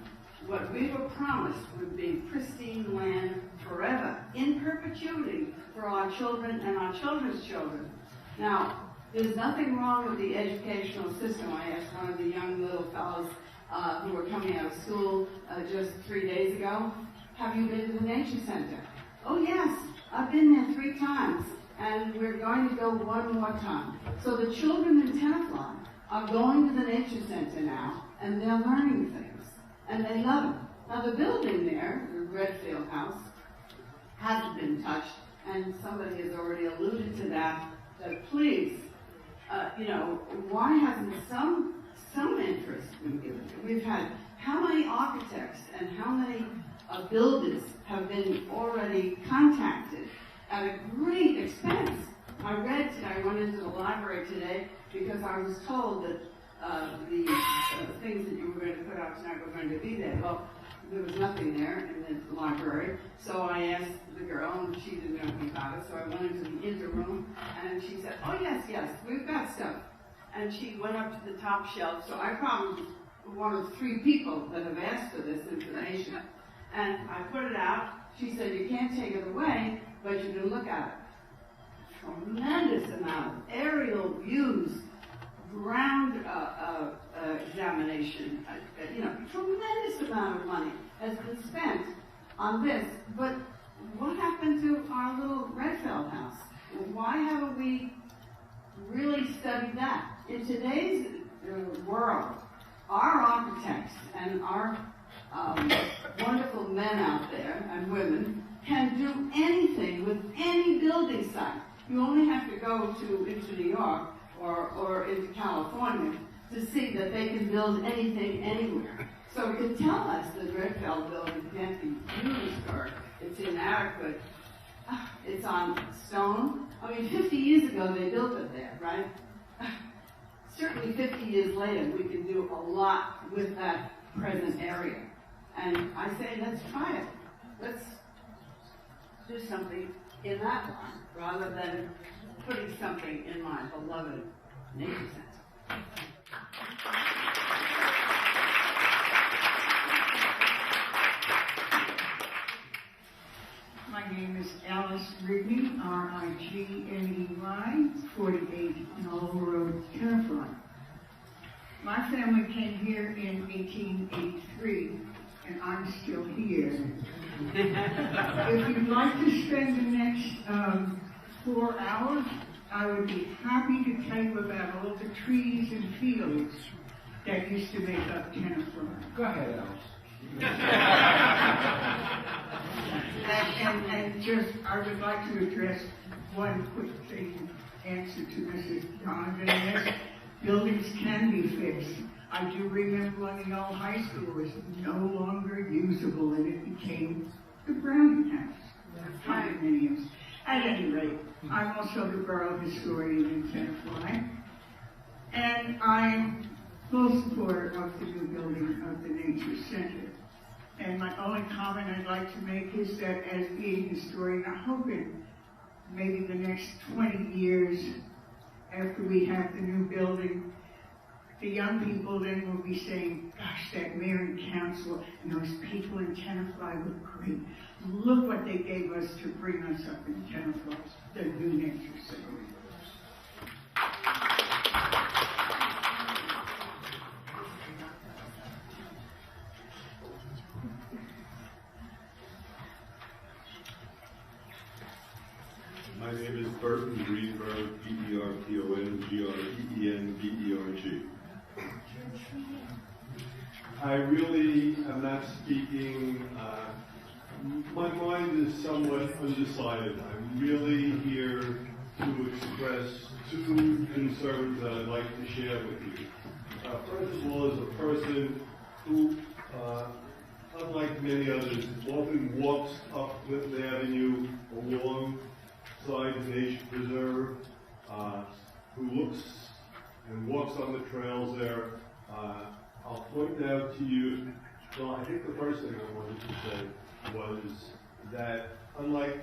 what we were promised would be pristine land forever, in perpetuity, for our children and our children's children. Now, there's nothing wrong with the educational system. I asked one of the young little fellows who were coming out of school just 3 days ago, "Have you been to the Nature Center?" "Oh yes, I've been there 3 times, and we're going to go one more time." So the children in Tenafly are going to the Nature Center now, and they're learning things, and they love it. Now the building there, the Redfield House, hasn't been touched, and somebody has already alluded to that please, why hasn't some interest been given? We've had how many architects and how many builders have been already contacted at a great expense. I went into the library today because I was told that the things that you were going to put out tonight were going to be there. Well, there was nothing there in the library, so I asked the girl, and she didn't know anything about it, so I went into the interroom, and she said, "Oh yes, we've got stuff." And she went up to the top shelf, so I probably was one of 3 people that have asked for this information. And I put it out. She said, "You can't take it away, but you can look at it." Tremendous amount of aerial views, ground examination, tremendous amount of money has been spent on this. But what happened to our little Redfield house? Why haven't we really studied that? In today's world, our architects and our wonderful men out there and women can do anything with any building site. You only have to go into New York or into California to see that they can build anything anywhere. So to tell us the Redfield building can't be used or it's inadequate, it's on stone. I mean, 50 years ago they built it there, right? Certainly 50 years later we can do a lot with that present area. And I say, let's try it. Let's do something in that line, rather than putting something in my beloved Nature Center. My name is Alice Rigney, R-I-G-N-E-Y, 48 Knoll Road, Tenafly. My family came here in 1883, and I'm still here. If you'd like to spend the next 4 hours, I would be happy to tell you about all the trees and fields that used to make up Tenafly. Go ahead, Alice. And just, I would like to address one quick thing, answer to Mrs. Donovan. Yes, buildings can be fixed. I do remember when the old high school was no longer usable and it became the Browning House. Condominiums. At any rate, I'm also the borough historian in Tenafly, and I'm full supporter of the new building of the Nature Center. And my only comment I'd like to make is that as being a historian, I'm hoping maybe the next 20 years after we have the new building, the young people then will be saying, gosh, that mayor and council and those people in Tenafly were great. Look what they gave us to bring us up in Tenafly, the new nature center. My name is Burton Greenberg, B-E-R-T-O-N-G-R-E-E-N-B-E-R-G. I really am not speaking, my mind is somewhat undecided. I'm really here to express two concerns that I'd like to share with you. First of all, as a person who, unlike many others, often walks up Clinton Avenue along the nature preserve, who looks and walks on the trails there, I'll point out to you, well, I think the first thing I wanted to say was that unlike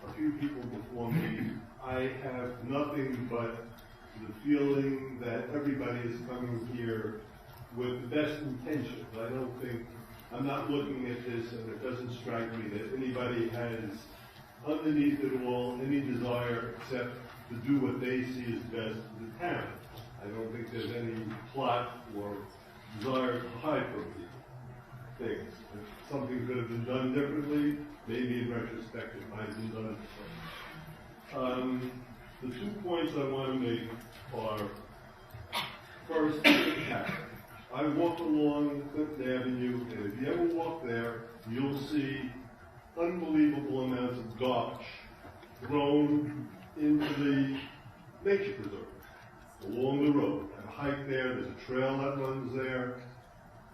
a few people before me, I have nothing but the feeling that everybody is coming here with the best intentions. I'm not looking at this and it doesn't strike me that anybody has underneath it all any desire except to do what they see as best for the town. I don't think there's any plot or desire to hide from things. If something could have been done differently, maybe in retrospect it might have been done differently. The 2 points I want to make are, first, impact. I walk along Clinton Avenue, and if you ever walk there, you'll see unbelievable amounts of garbage thrown into the nature preserve along the road. I hike there, there's a trail that runs there.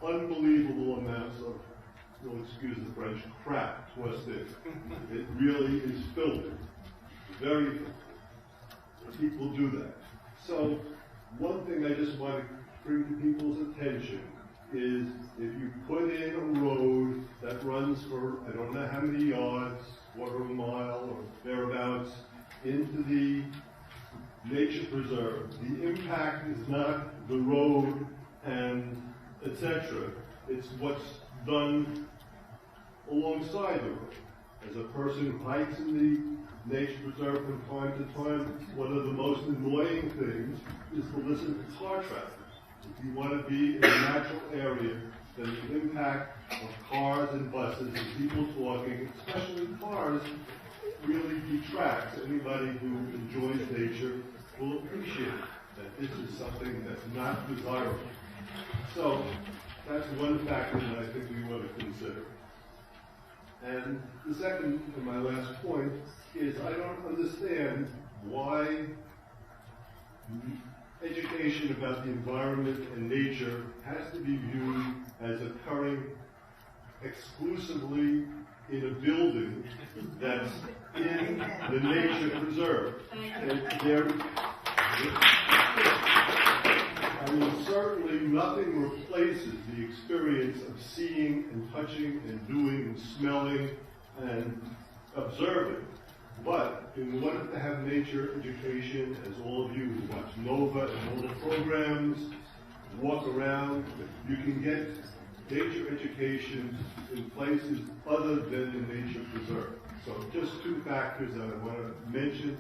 Unbelievable amounts of, you'll excuse the French, crap tossed in. It really is filthy. Very filthy. People do that. So, one thing I just want to bring to people's attention is if you put in a road that runs for, I don't know how many yards, quarter of a mile or thereabouts, into the nature preserve, the impact is not the road and etc. It's what's done alongside the road. As a person who hikes in the nature preserve from time to time, one of the most annoying things is to listen to car traffic. If you want to be in a natural area, then the impact of cars and buses and people talking, especially cars, really detracts. Anybody who enjoys nature will appreciate that this is something that's not desirable. So that's one factor that I think we want to consider. And the second, and my last point, is I don't understand why education about the environment and nature has to be viewed as occurring exclusively in a building that's in the nature preserve. Certainly nothing replaces the experience of seeing and touching and doing and smelling and observing. But in order to have nature education, as all of you who watch NOVA and all the programs, walk around, you can get nature education in places other than the nature preserve. So just 2 factors that I want to mention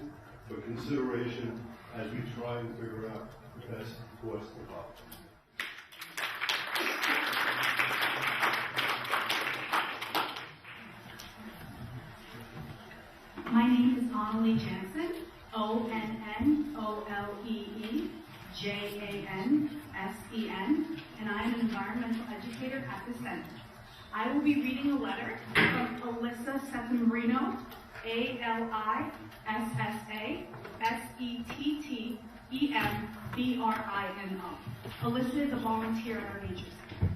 for consideration as we try and figure out the best course to follow. My name is Onnolee Jansen, O-N-N-O-L-E-E-J-A-N-S-E-N, and I am an environmental educator at the center. I will be reading a letter from Alyssa Settamarino, A-L-I-S-S-A-S-E-T-T-E-M-B-R-I-N-O. Alyssa is a volunteer at our nature center.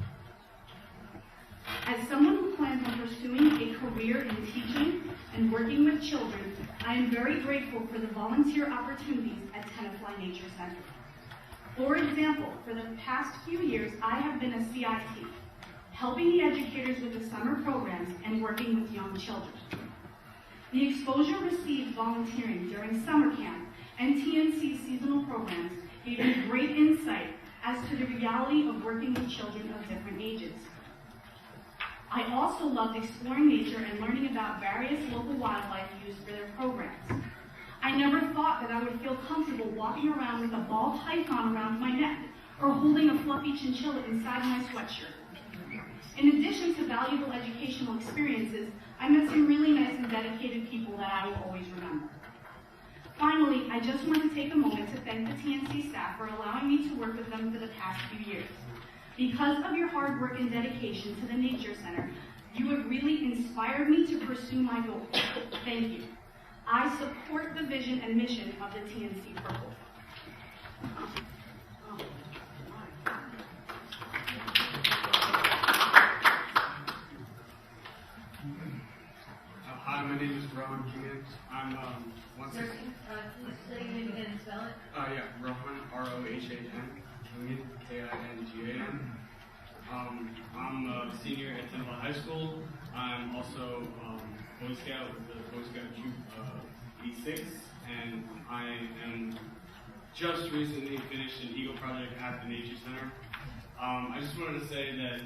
As someone who plans on pursuing a career in teaching and working with children, I am very grateful for the volunteer opportunities at Tenafly Nature Center. For example, for the past few years, I have been a CIT, helping the educators with the summer programs and working with young children. The exposure received volunteering during summer camp and TNC seasonal programs gave me great insight as to the reality of working with children of different ages. I also loved exploring nature and learning about various local wildlife used for their programs. I never thought that I would feel comfortable walking around with a ball python around my neck or holding a fluffy chinchilla inside my sweatshirt. In addition to valuable educational experiences, I met some really nice and dedicated people that I will always remember. Finally, I just want to take a moment to thank the TNC staff for allowing me to work with them for the past few years. Because of your hard work and dedication to the Nature Center, you have really inspired me to pursue my goals. Thank you. I support the vision and mission of the TNC Purple. Hi, my name is Rohan Kian. I'm Sir, can you say your name again and spell it? Yeah, Rohan, R-O-H-A-N, K-I-N-G-A-N. I'm a senior at Tenafly High School. I'm also Boy Scout with the Boy Scout Troop E6, and I am just recently finished an Eagle project at the Nature Center. I just wanted to say that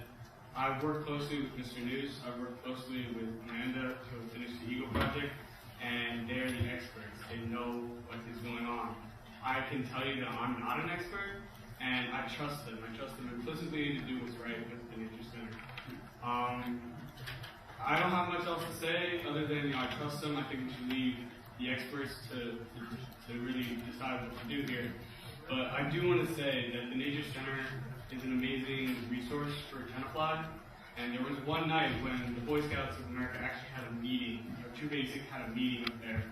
I've worked closely with Mr. News. I've worked closely with Amanda to finish the Eagle project, and they're the experts. They know what is going on. I can tell you that I'm not an expert, and I trust them. I trust them implicitly to do what's right with the Nature Center. I don't have much else to say other than I trust them. I think we should leave the experts to really decide what to do here. But I do want to say that the Nature Center is an amazing resource for Tenafly. And there was one night when the Boy Scouts of America actually had a meeting. Troop Basic had a meeting up there.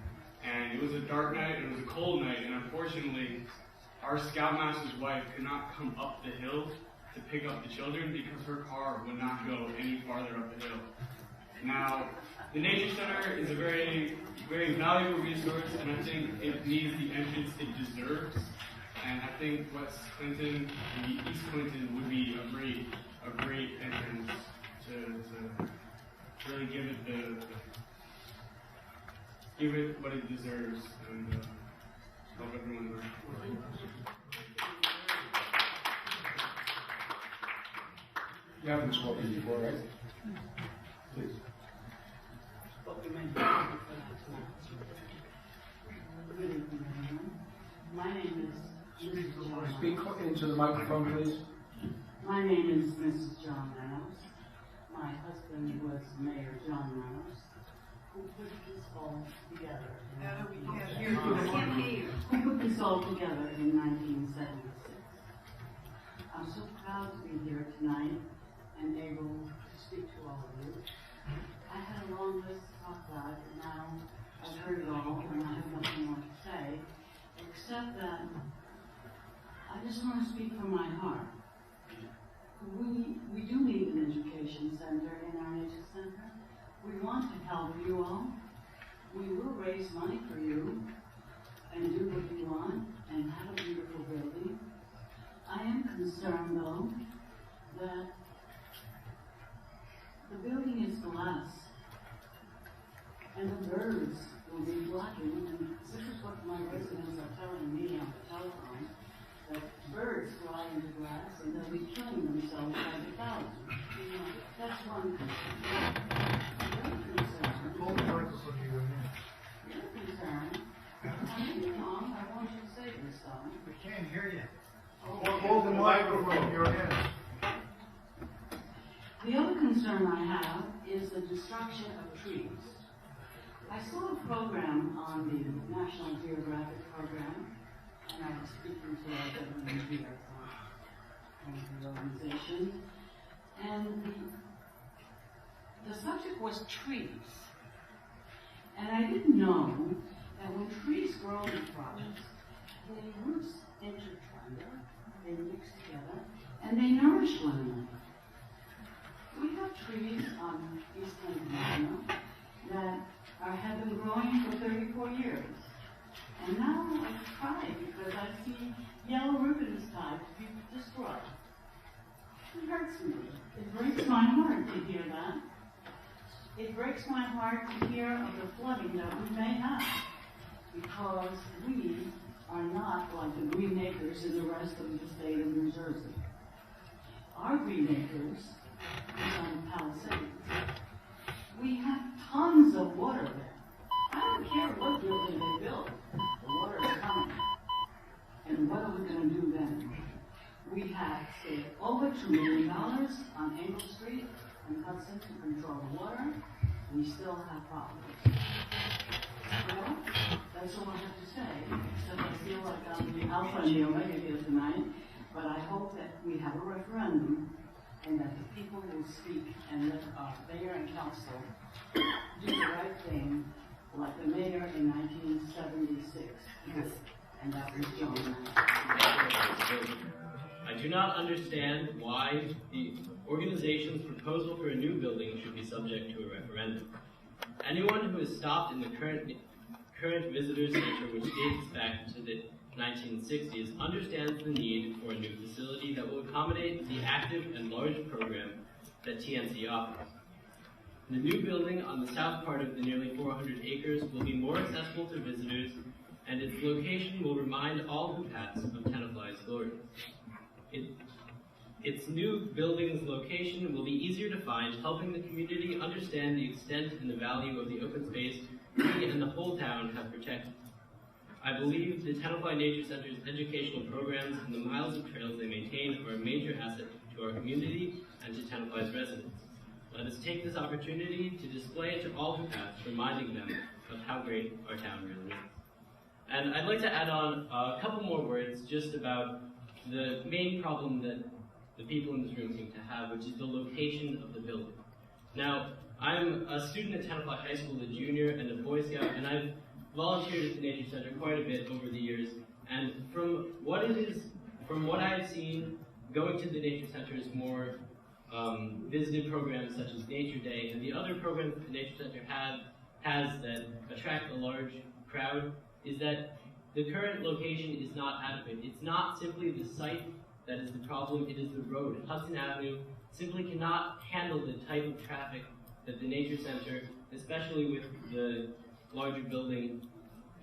And it was a dark night, and it was a cold night, and unfortunately, our Scoutmaster's wife could not come up the hill to pick up the children because her car would not go any farther up the hill. Now, the Nature Center is a very, very valuable resource, and I think it needs the entrance it deserves. And I think West Clinton and East Clinton would be a great entrance to really give it what it deserves, and help everyone learn. You haven't spoken before, right? Please. My name is Mrs. John. Speak into the microphone, please. My name is Mrs. John Reynolds. My husband was Mayor John Reynolds, who put this all together. Who put this all together in 1976. I'm so proud to be here tonight and able to speak to all of you. I had a long list to talk about, and now I've heard it all, and I have nothing more to say, except that I just want to speak from my heart. We do need an education center in our nature center. We want to help you all. We will raise money for you and do what you want and have a beautiful building. I am concerned, though, that the building is glass and the birds will be flocking, and this is what my residents are telling me on the telephone, that birds fly into glass and they'll be killing themselves by the thousands. That's one concern. The other concern, I may be wrong, I want you to say this, though. We can't hear you. Hold the microphone in your hands. The other concern I have is the destruction of trees. I saw a program on the National Geographic program, and I was speaking to our government here from the organization, and the subject was trees. And I didn't know that when trees grow in forests, their roots intertwine, they mix together, and they nourish one another. We have trees on East Carolina that have been growing for 34 years. And now I cry because I see yellow ribbons tied to be destroyed. It hurts me. It breaks my heart to hear that. It breaks my heart to hear of the flooding that we may have because we are not like like the Green Acres in the rest of the state of New Jersey. Our Green Acres is on Palisades. We have tons of water there. I don't care what building they build, the water is coming. And what are we going to do then? We have spent over $2 million on Angle Street and Hudson to control the water. We still have problems. Well, that's all I have to say, except I feel like I'm the alpha and the omega here tonight, but I hope that we have a referendum and that the people will speak and let our mayor and council do the right thing like the mayor in 1976. And that was John. I do not understand why the organization's proposal for a new building should be subject to a referendum. Anyone who has stopped in the current visitor center, which dates back to the 1960s, understands the need for a new facility that will accommodate the active and large program that TNC offers. The new building on the south part of the nearly 400 acres will be more accessible to visitors, and its location will remind all who pass of Tenafly's glories. Its new building's location will be easier to find, helping the community understand the extent and the value of the open space we and the whole town have protected. I believe the Tenafly Nature Center's educational programs and the miles of trails they maintain are a major asset to our community and to Tenafly's residents. Let us take this opportunity to display it to all who pass, reminding them of how great our town really is. And I'd like to add on a couple more words just about the main problem that the people in this room seem to have, which is the location of the building. Now, I'm a student at Tenafly High School, a junior and a Boy Scout, and I've volunteered at the Nature Center quite a bit over the years. And from what I've seen, going to the Nature Center is more visited programs such as Nature Day and the other programs that the Nature Center has that attract a large crowd, is that the current location is not adequate. It's not simply the site that is the problem, it is the road. Hudson Avenue simply cannot handle the type of traffic that the Nature Center, especially with the larger building,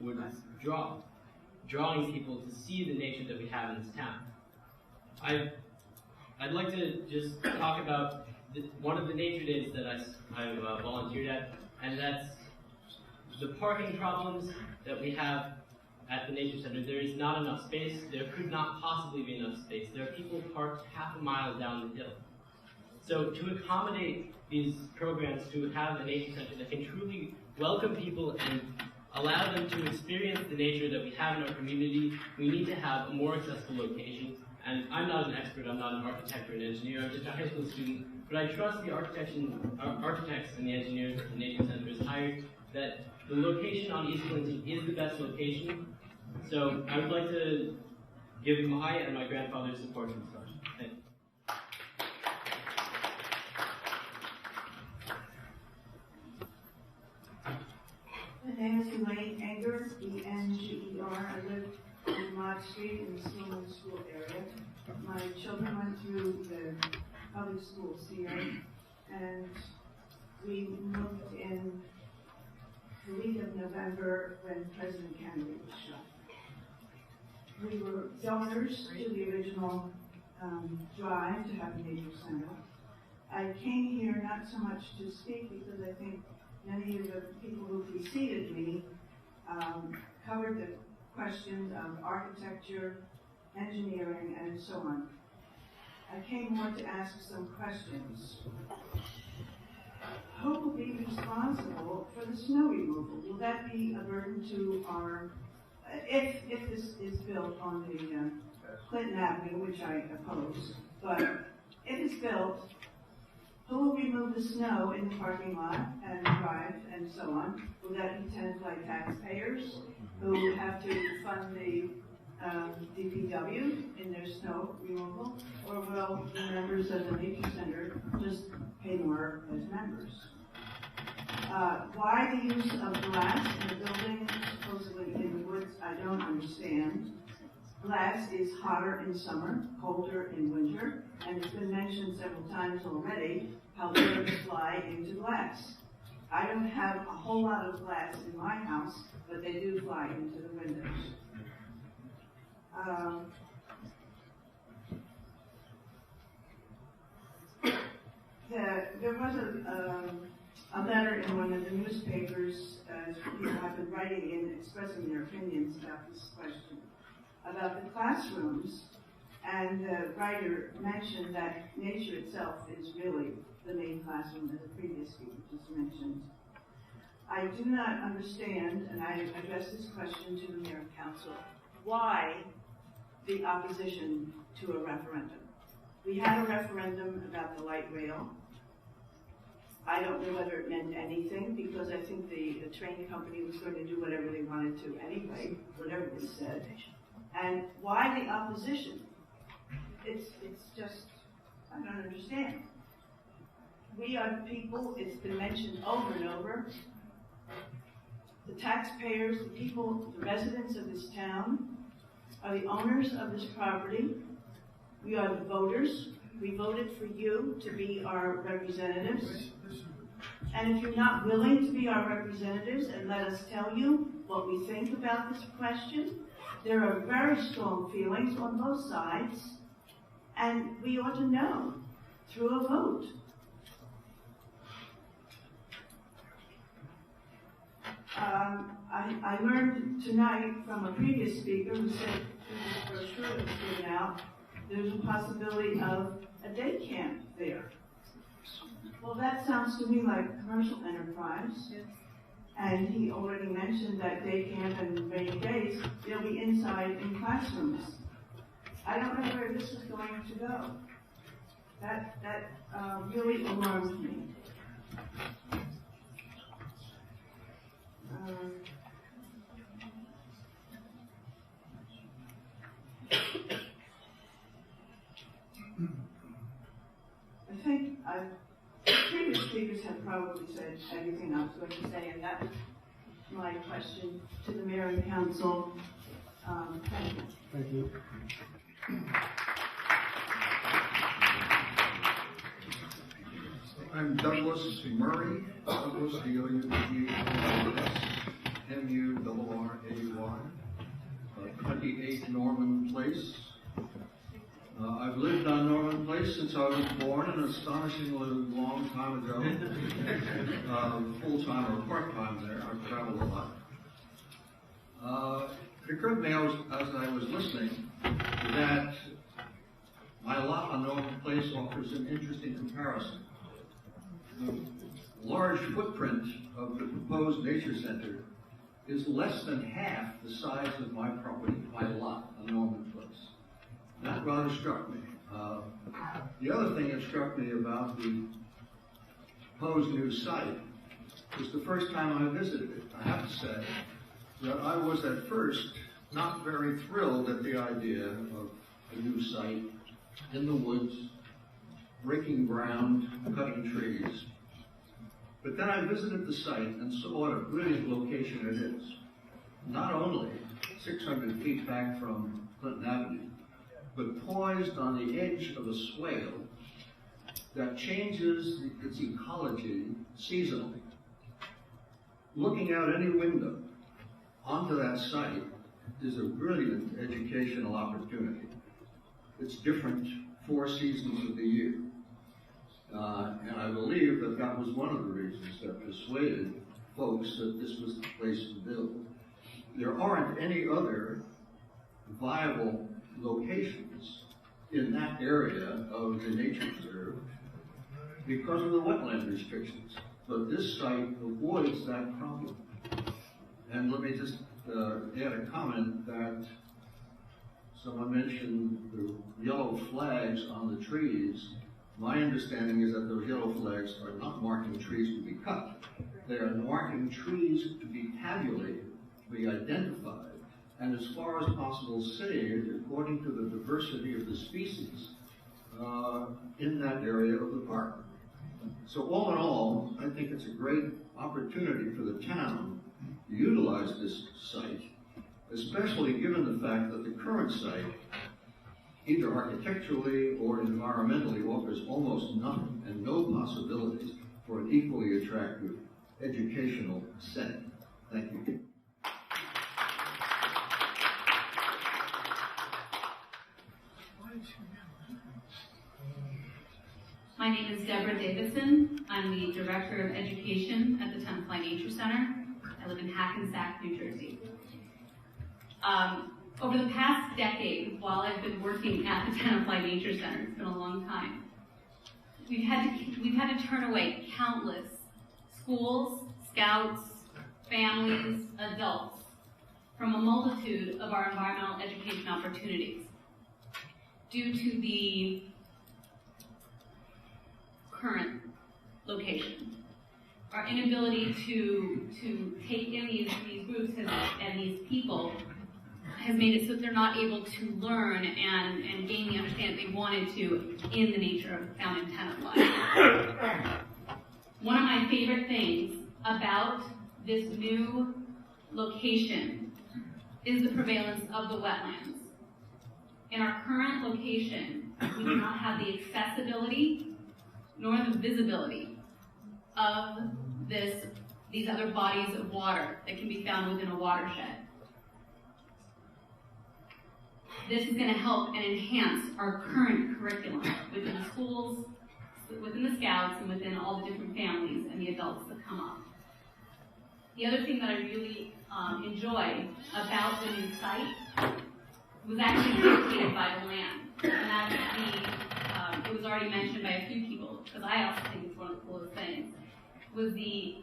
would draw, drawing people to see the nature that we have in this town. I'd like to just talk about one of the nature days that I've volunteered at, and that's the parking problems that we have at the Nature Center. There is not enough space. There could not possibly be enough space. There are people parked half a mile down the hill. So to accommodate these programs, to have a Nature Center that can truly welcome people and allow them to experience the nature that we have in our community, we need to have a more accessible location. And I'm not an expert, I'm not an architect or an engineer, I'm just a high school student, but I trust the architects and the engineers that the Nature Center has hired that the location on East Clinton is the best location. So I would like to give my and my grandfather's support for this project. Thank you. My name is Elaine Enger, E-N-G-E-R. I live on Mott Street in the Stillman School area. My children went through the public schools here, and we moved in the week of November when President Kennedy was shot. We were donors to the original drive to have a nature center. I came here not so much to speak because I think many of the people who preceded me covered the questions of architecture, engineering, and so on. I came more to ask some questions. Who will be responsible for the snow removal? Will that be a burden to our, if this is built on the Clinton Avenue, which I oppose, but if it's built, who will remove the snow in the parking lot and drive and so on? Will that be Tenafly taxpayers who have to fund the DPW in their snow removal? Or will the members of the Nature Center just pay more as members? Why the use of glass in the building, supposedly in the woods, I don't understand. Glass is hotter in summer, colder in winter, and it's been mentioned several times already how birds fly into glass. I don't have a whole lot of glass in my house, but they do fly into the windows. writing in expressing their opinions about this question, about the classrooms, and the writer mentioned that nature itself is really the main classroom, as the previous speaker just mentioned. I do not understand, and I address this question to the mayor and council, why the opposition to a referendum. We had a referendum about the light rail. I don't know whether it meant anything, because I think the train company was going to do whatever they wanted to anyway, whatever was said. And why the opposition? It's just, I don't understand. We are the people, it's been mentioned over and over. The taxpayers, the people, the residents of this town are the owners of this property. We are the voters. We voted for you to be our representatives. And if you're not willing to be our representatives and let us tell you what we think about this question, there are very strong feelings on both sides, and we ought to know through a vote. I learned tonight from a previous speaker who said through this brochure that was given out, there's a possibility of a day camp there. Well, that sounds to me like commercial enterprise. And he already mentioned that day camp and rainy days, they'll be inside in classrooms. I don't know where this is going to go. That really alarms me. I think previous speakers have probably said everything I was going to say, and that's my question to the mayor and council. Thank you. Thank you. I'm Douglas Murray, Douglas, D-O-U-G-L-A-S, M-U-R-R-A-Y, 28 Norman Place. I've lived on Norman Place since I was born, an astonishingly long time ago. Full-time or part-time there. I've traveled a lot. It occurred to me as I was listening that my lot on Norman Place offers an interesting comparison. The large footprint of the proposed nature center is less than half the size of my property, my lot on Norman Place. That rather struck me. The other thing that struck me about the proposed new site was the first time I visited it. I have to say that I was at first not very thrilled at the idea of a new site in the woods, breaking ground, cutting trees. But then I visited the site and saw what a brilliant location it is. Not only 600 feet back from Clinton Avenue, but poised on the edge of a swale that changes its ecology seasonally. Looking out any window onto that site is a brilliant educational opportunity. It's different 4 seasons of the year. And I believe that that was one of the reasons that persuaded folks that this was the place to build. There aren't any other viable locations in that area of the nature reserve because of the wetland restrictions. But this site avoids that problem. And let me just add a comment that someone mentioned the yellow flags on the trees. My understanding is that those yellow flags are not marking trees to be cut. They are marking trees to be tabulated, to be identified, and as far as possible saved according to the diversity of the species in that area of the park. So all in all, I think it's a great opportunity for the town to utilize this site, especially given the fact that the current site, either architecturally or environmentally, offers almost nothing and no possibilities for an equally attractive educational setting. Thank you. My name is Deborah Davidson. I'm the Director of Education at the Tenafly Nature Center. I live in Hackensack, New Jersey. Over the past decade, while I've been working at the Tenafly Nature Center, it's been a long time, we've had to turn away countless schools, scouts, families, adults from a multitude of our environmental education opportunities due to the current location. Our inability to take in these groups and these people has made it so that they're not able to learn and gain the understanding they wanted to in the nature found in Tenafly. One of my favorite things about this new location is the prevalence of the wetlands. In our current location, we do not have the accessibility nor the visibility of these other bodies of water that can be found within a watershed. This is going to help and enhance our current curriculum within the schools, within the scouts, and within all the different families and the adults that come up. The other thing that I really enjoy about the new site was actually dictated by the land. And that's it was already mentioned by a few people, because I also think it's one of the coolest things, was the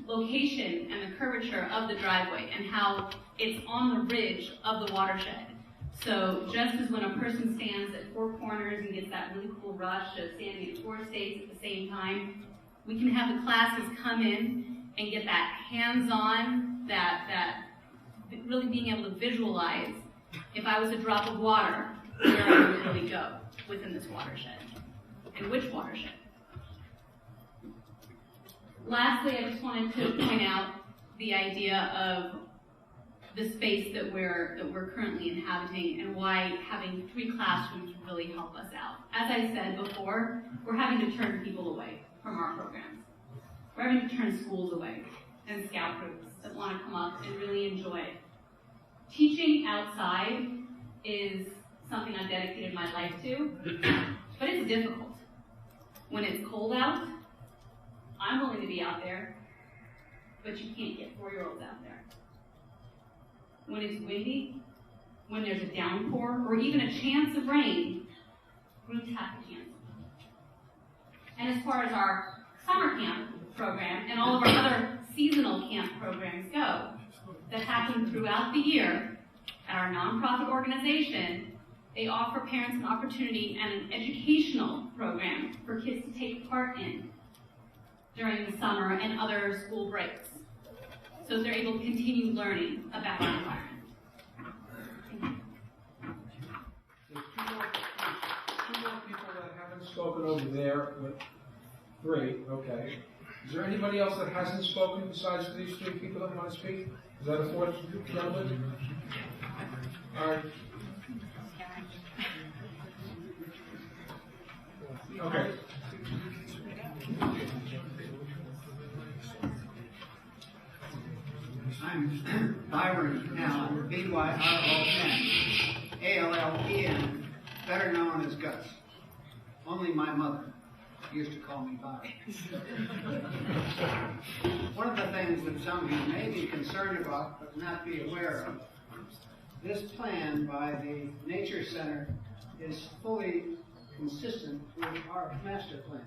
location and the curvature of the driveway and how it's on the ridge of the watershed. So just as when a person stands at four corners and gets that really cool rush of standing at four states at the same time, we can have the classes come in and get that hands-on, that really being able to visualize, if I was a drop of water, where I would really go within this watershed, and which watershed. Lastly, I just wanted to point out the idea of the space that we're currently inhabiting and why having 3 classrooms would really help us out. As I said before, we're having to turn people away from our programs. We're having to turn schools away and scout groups that want to come up and really enjoy it. Teaching outside is something I've dedicated my life to, but it's difficult. When it's cold out, I'm willing to be out there, but you can't get 4-year-olds out there. When it's windy, when there's a downpour, or even a chance of rain, groups have to cancel. And as far as our summer camp program and all of our other seasonal camp programs go, that happen throughout the year at our nonprofit organization, they offer parents an opportunity and an educational program for kids to take part in during the summer and other school breaks, so they're able to continue learning about our environment. There's two more people that haven't spoken over there, but 3, okay. Is there anybody else that hasn't spoken besides these 3 people that want to speak? Is that a 4th gentleman? All right. Okay. I'm Byron Allen, B-Y-R-O-N, A-L-L-E-N, better known as Gus. Only my mother used to call me Byron. One of the things that some of you may be concerned about but not be aware of, this plan by the Nature Center is fully consistent with our master plan.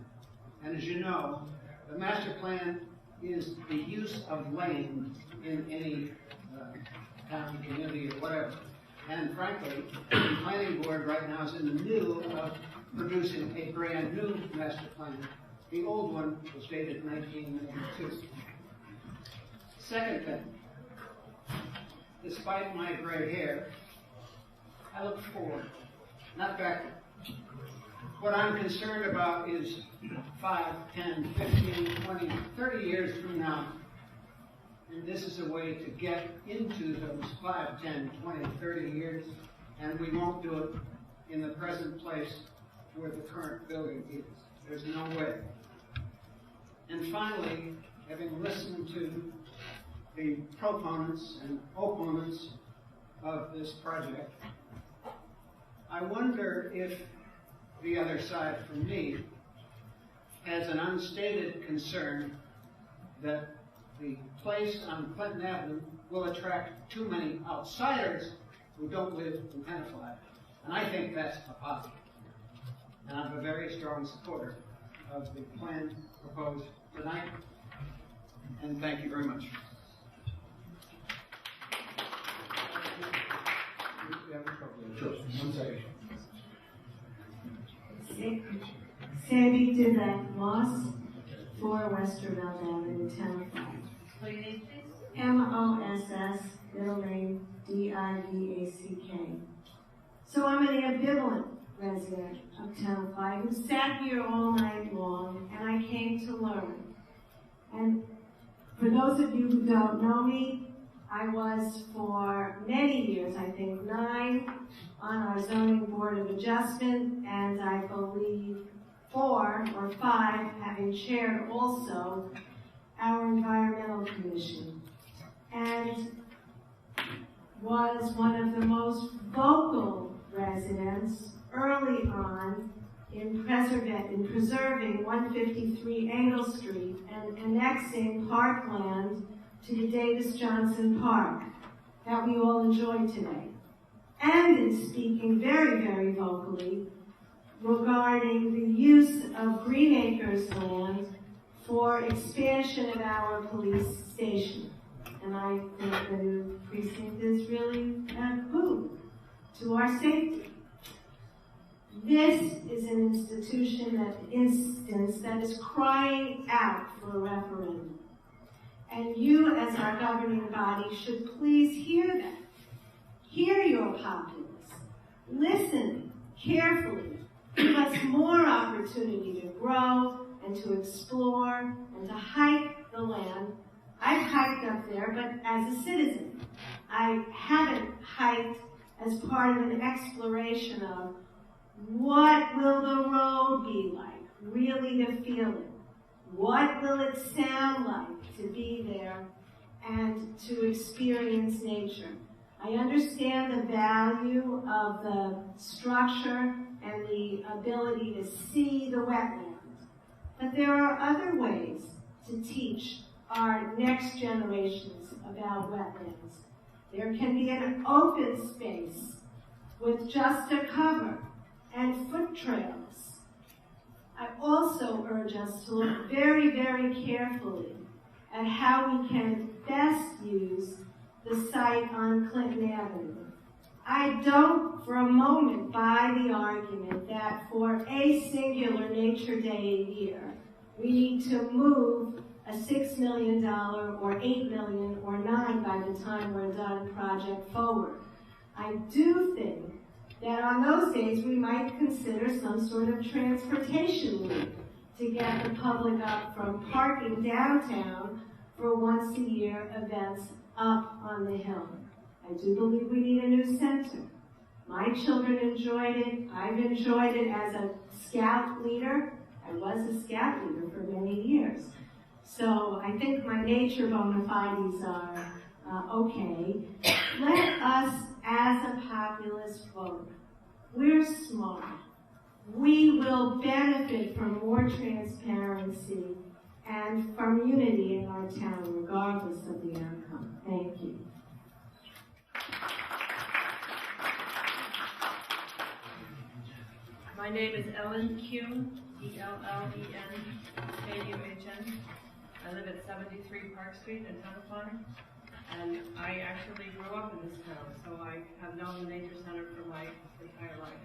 And as you know, the master plan is the use of land in any town, community, or whatever. And frankly, the planning board right now is in the middle of producing a brand new master plan. The old one was dated 1992. Second thing, despite my gray hair, I look forward, not backward. What I'm concerned about is 5, 10, 15, 20, 30 years from now. And this is a way to get into those 5, 10, 20, 30 years, and we won't do it in the present place where the current building is. There's no way. And finally, having listened to the proponents and opponents of this project, I wonder if the other side from me has an unstated concern that the place on Clinton Avenue will attract too many outsiders who don't live in Tenafly. And I think that's a positive. And I'm a very strong supporter of the plan proposed tonight. And thank you very much. Sure, 1 second. Sandy Divac Moss, 4 Westerveld Avenue, Tenafly. What do you need, please? M-O-S-S, middle name, D-I-V-A-C-K. So I'm an ambivalent resident of Tenafly who sat here all night long, and I came to learn. And for those of you who don't know me, I was for many years, I think 9, on our zoning board of adjustment, and I believe 4 or 5 having chaired also our environmental commission, and was one of the most vocal residents early on in preserving 153 Angle Street and annexing parkland to the Davis-Johnson Park that we all enjoy today. And in speaking very, very vocally regarding the use of Green Acres land for expansion of our police station. And I think the new precinct is really a boon to our safety. This is an instance that is crying out for a referendum. And you, as our governing body, should please hear that. Hear your populace. Listen carefully. Give us more opportunity to grow and to explore and to hike the land. I've hiked up there, but as a citizen. I haven't hiked as part of an exploration of what will the road be like, really to feel it. What will it sound like to be there and to experience nature? I understand the value of the structure and the ability to see the wetlands, but there are other ways to teach our next generations about wetlands. There can be an open space with just a cover and foot trails. I also urge us to look very, very carefully at how we can best use the site on Clinton Avenue. I don't for a moment buy the argument that for a singular Nature Day a year, we need to move a $6 million or $8 million or $9 by the time we're done project forward. I do think that on those days we might consider some sort of transportation loop to get the public up from parking downtown for once a year events up on the hill. I do believe we need a new center. My children enjoyed it. I've enjoyed it as a scout leader. I was a scout leader for many years. So I think my nature bona fides are okay. Let us, as a populace, vote. We're smart. We will benefit from more transparency and from unity in our town, regardless of the outcome. Thank you. My name is Ellen Kuhn, E-L-L-E-N, K-U-H-N. I live at 73 Park Street in Tenafly, and I actually grew up in this town, so I have known the Nature Center for my entire life.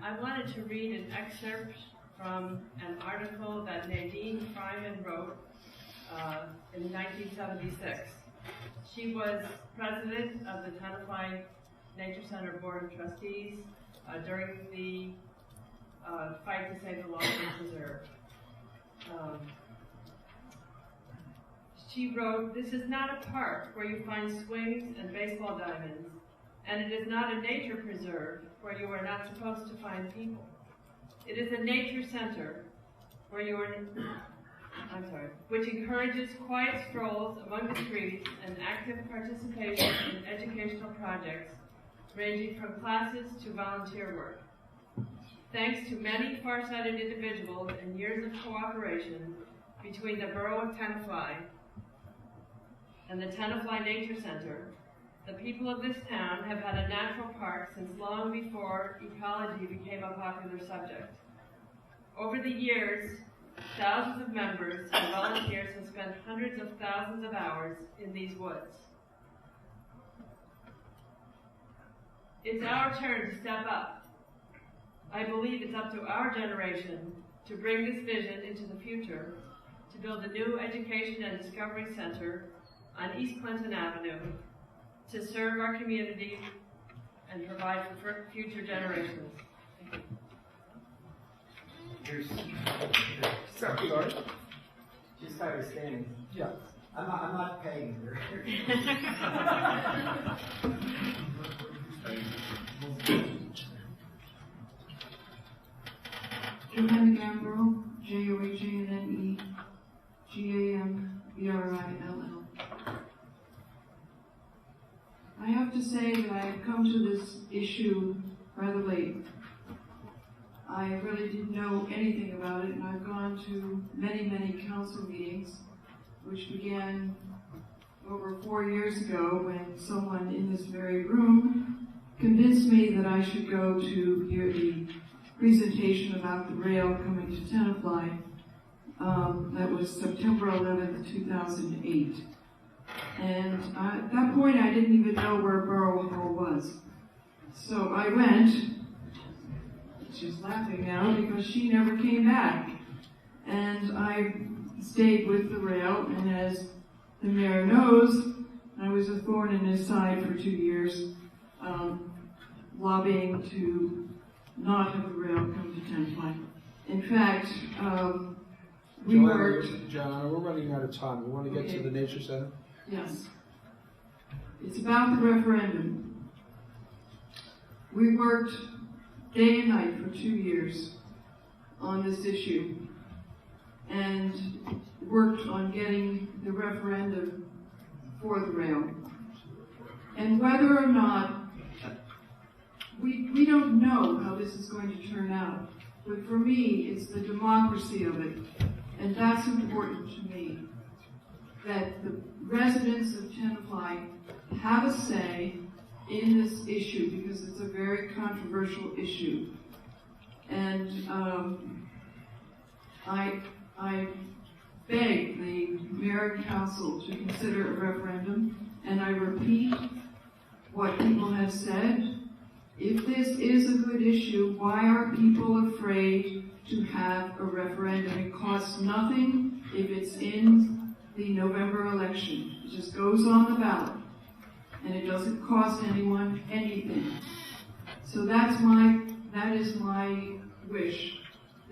I wanted to read an excerpt from an article that Nadine Fryman wrote in 1976. She was president of the Tenafly Nature Center Board of Trustees during the fight to save the Longwood Preserve. She wrote, "This is not a park where you find swings and baseball diamonds, and it is not a nature preserve where you are not supposed to find people. It is a nature center where you are, which encourages quiet strolls among the trees and active participation in educational projects ranging from classes to volunteer work. Thanks to many far-sighted individuals and years of cooperation between the Borough of Tenafly and the Tenafly Nature Center, the people of this town have had a natural park since long before ecology became a popular subject. Over the years, thousands of members and volunteers have spent hundreds of thousands of hours in these woods. It's our turn to step up. I believe it's up to our generation to bring this vision into the future, to build a new education and discovery center on East Clinton Avenue, to serve our community and provide for future generations. Sorry. She started standing. Yeah. I'm not paying her. Johanna Gambro, Johannne Gambrill. I have to say that I've come to this issue rather late. I really didn't know anything about it, and I've gone to many, many council meetings, which began over 4 years ago when someone in this very room convinced me that I should go to hear the presentation about the rail coming to Tenafly. That was September 11th, 2008. And at that point, I didn't even know where Borough Hall was. So I went. She's laughing now because she never came back. And I stayed with the rail, and as the mayor knows, I was a thorn in his side for 2 years, lobbying to not have the rail come to Tenafly. In fact, we worked... Joanna, we're running out of time. We want to get to the Nature Center? Yes. It's about the referendum. We worked day and night for 2 years on this issue and worked on getting the referendum for the rail. And whether or not, we don't know how this is going to turn out, but for me, it's the democracy of it, and that's important to me, that the residents of Tenafly have a say in this issue because it's a very controversial issue. And I beg the mayor and council to consider a referendum, and I repeat what people have said. If this is a good issue, why are people afraid to have a referendum? It costs nothing if it's in the November election. It just goes on the ballot, and it doesn't cost anyone anything. So that is my wish,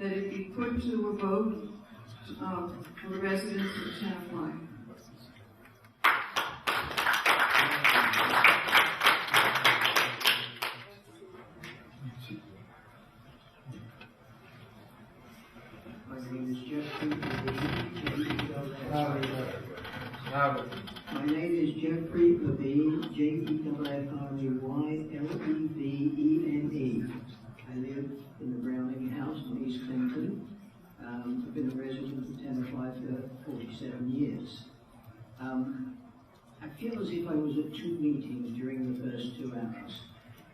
that it be put to a vote for the residents of Tenafly. My name is Jeffrey Levine, Jeffrey-Levene. I live in the Browning House in East Clinton. I've been a resident of Tenafly for 47 years. I feel as if I was at 2 meetings during the first 2 hours.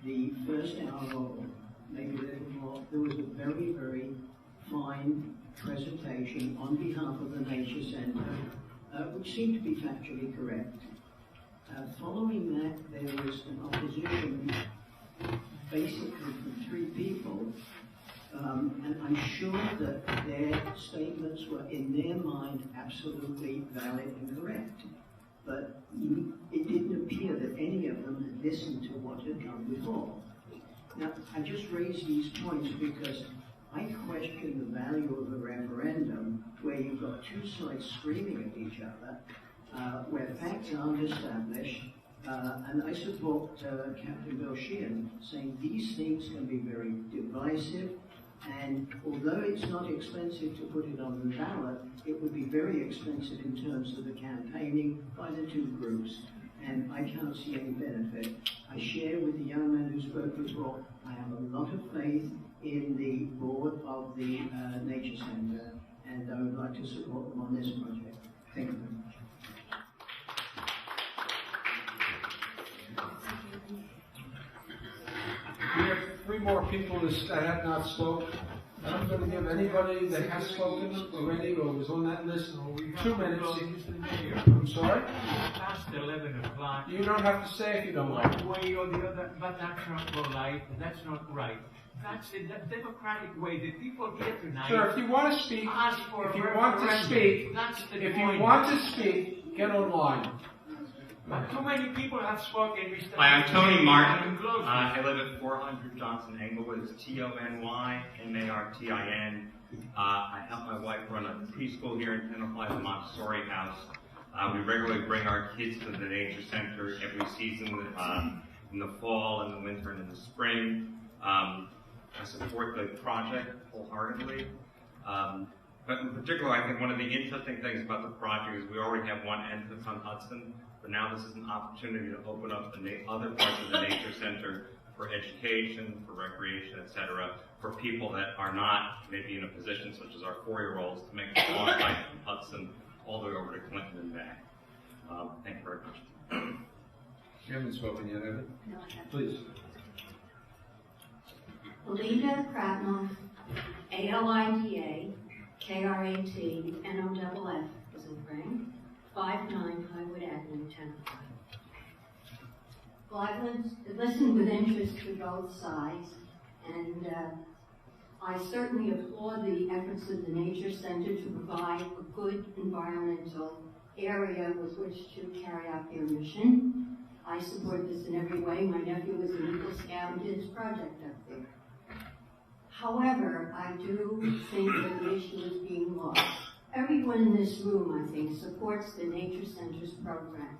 The first hour, or maybe a little more, there was a very, very fine presentation on behalf of the Nature Center, which seemed to be factually correct. Following that, there was an opposition, basically from 3 people, and I'm sure that their statements were, in their mind, absolutely valid and correct. But it didn't appear that any of them had listened to what had come before. Now, I just raise these points because I question the value of a referendum where you've got 2 sides screaming at each other, where facts aren't established, and I support Captain Belchian saying these things can be very divisive, and although it's not expensive to put it on the ballot, it would be very expensive in terms of the campaigning by the 2 groups, and I can't see any benefit. I share with the young man who spoke before, I have a lot of faith in the board of the Nature Center, and I would like to support them on this project. Thank you very much. 3 more people that have not spoken. I'm going to give anybody that has spoken already or was on that list 2 minutes. I'm sorry? Past 11 o'clock. You don't have to say if you don't like. One way or the other, but that's not polite, that's not right. That's the democratic way. The people here tonight. Sir, if you want to speak, ask for if you a want to referendum. speak, That's the if point. you want to speak, get online. But too many people have spoken, Mr. Hi, I'm Tony Martin. Close. I live at 400 Johnson Englewood. It's TonyMartin. I help my wife run a preschool here in Tenafly, the Montessori House. We regularly bring our kids to the nature center every season, in the fall, in the winter, and in the spring. I support the project wholeheartedly. But in particular, I think one of the interesting things about the project is we already have one entrance on Hudson, but now this is an opportunity to open up the other parts of the nature center for education, for recreation, etc., for people that are not maybe in a position such as our 4-year-olds to make a long hike from Hudson all the way over to Clinton and back. Thank you very much. You haven't spoken yet, have you? No, I haven't. Please. Alida Kratnoff, ALIDA, KRATNOFF is in Frank, 59 Highwood Avenue, Tenafly. Well, I've listened with interest to both sides, and I certainly applaud the efforts of the Nature Center to provide a good environmental area with which to carry out their mission. I support this in every way. My nephew was an Eagle Scout and did his project up there. However, I do think that the issue is being lost. Everyone in this room, I think, supports the Nature Center's program.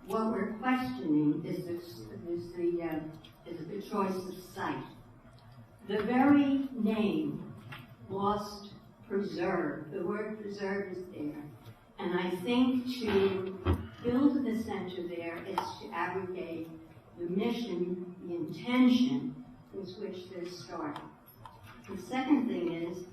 What we're questioning is the choice of site. The very name, Lost Preserve, the word preserve is there. And I think to build the center there is to abrogate the mission, the intention with which this started. The second thing is,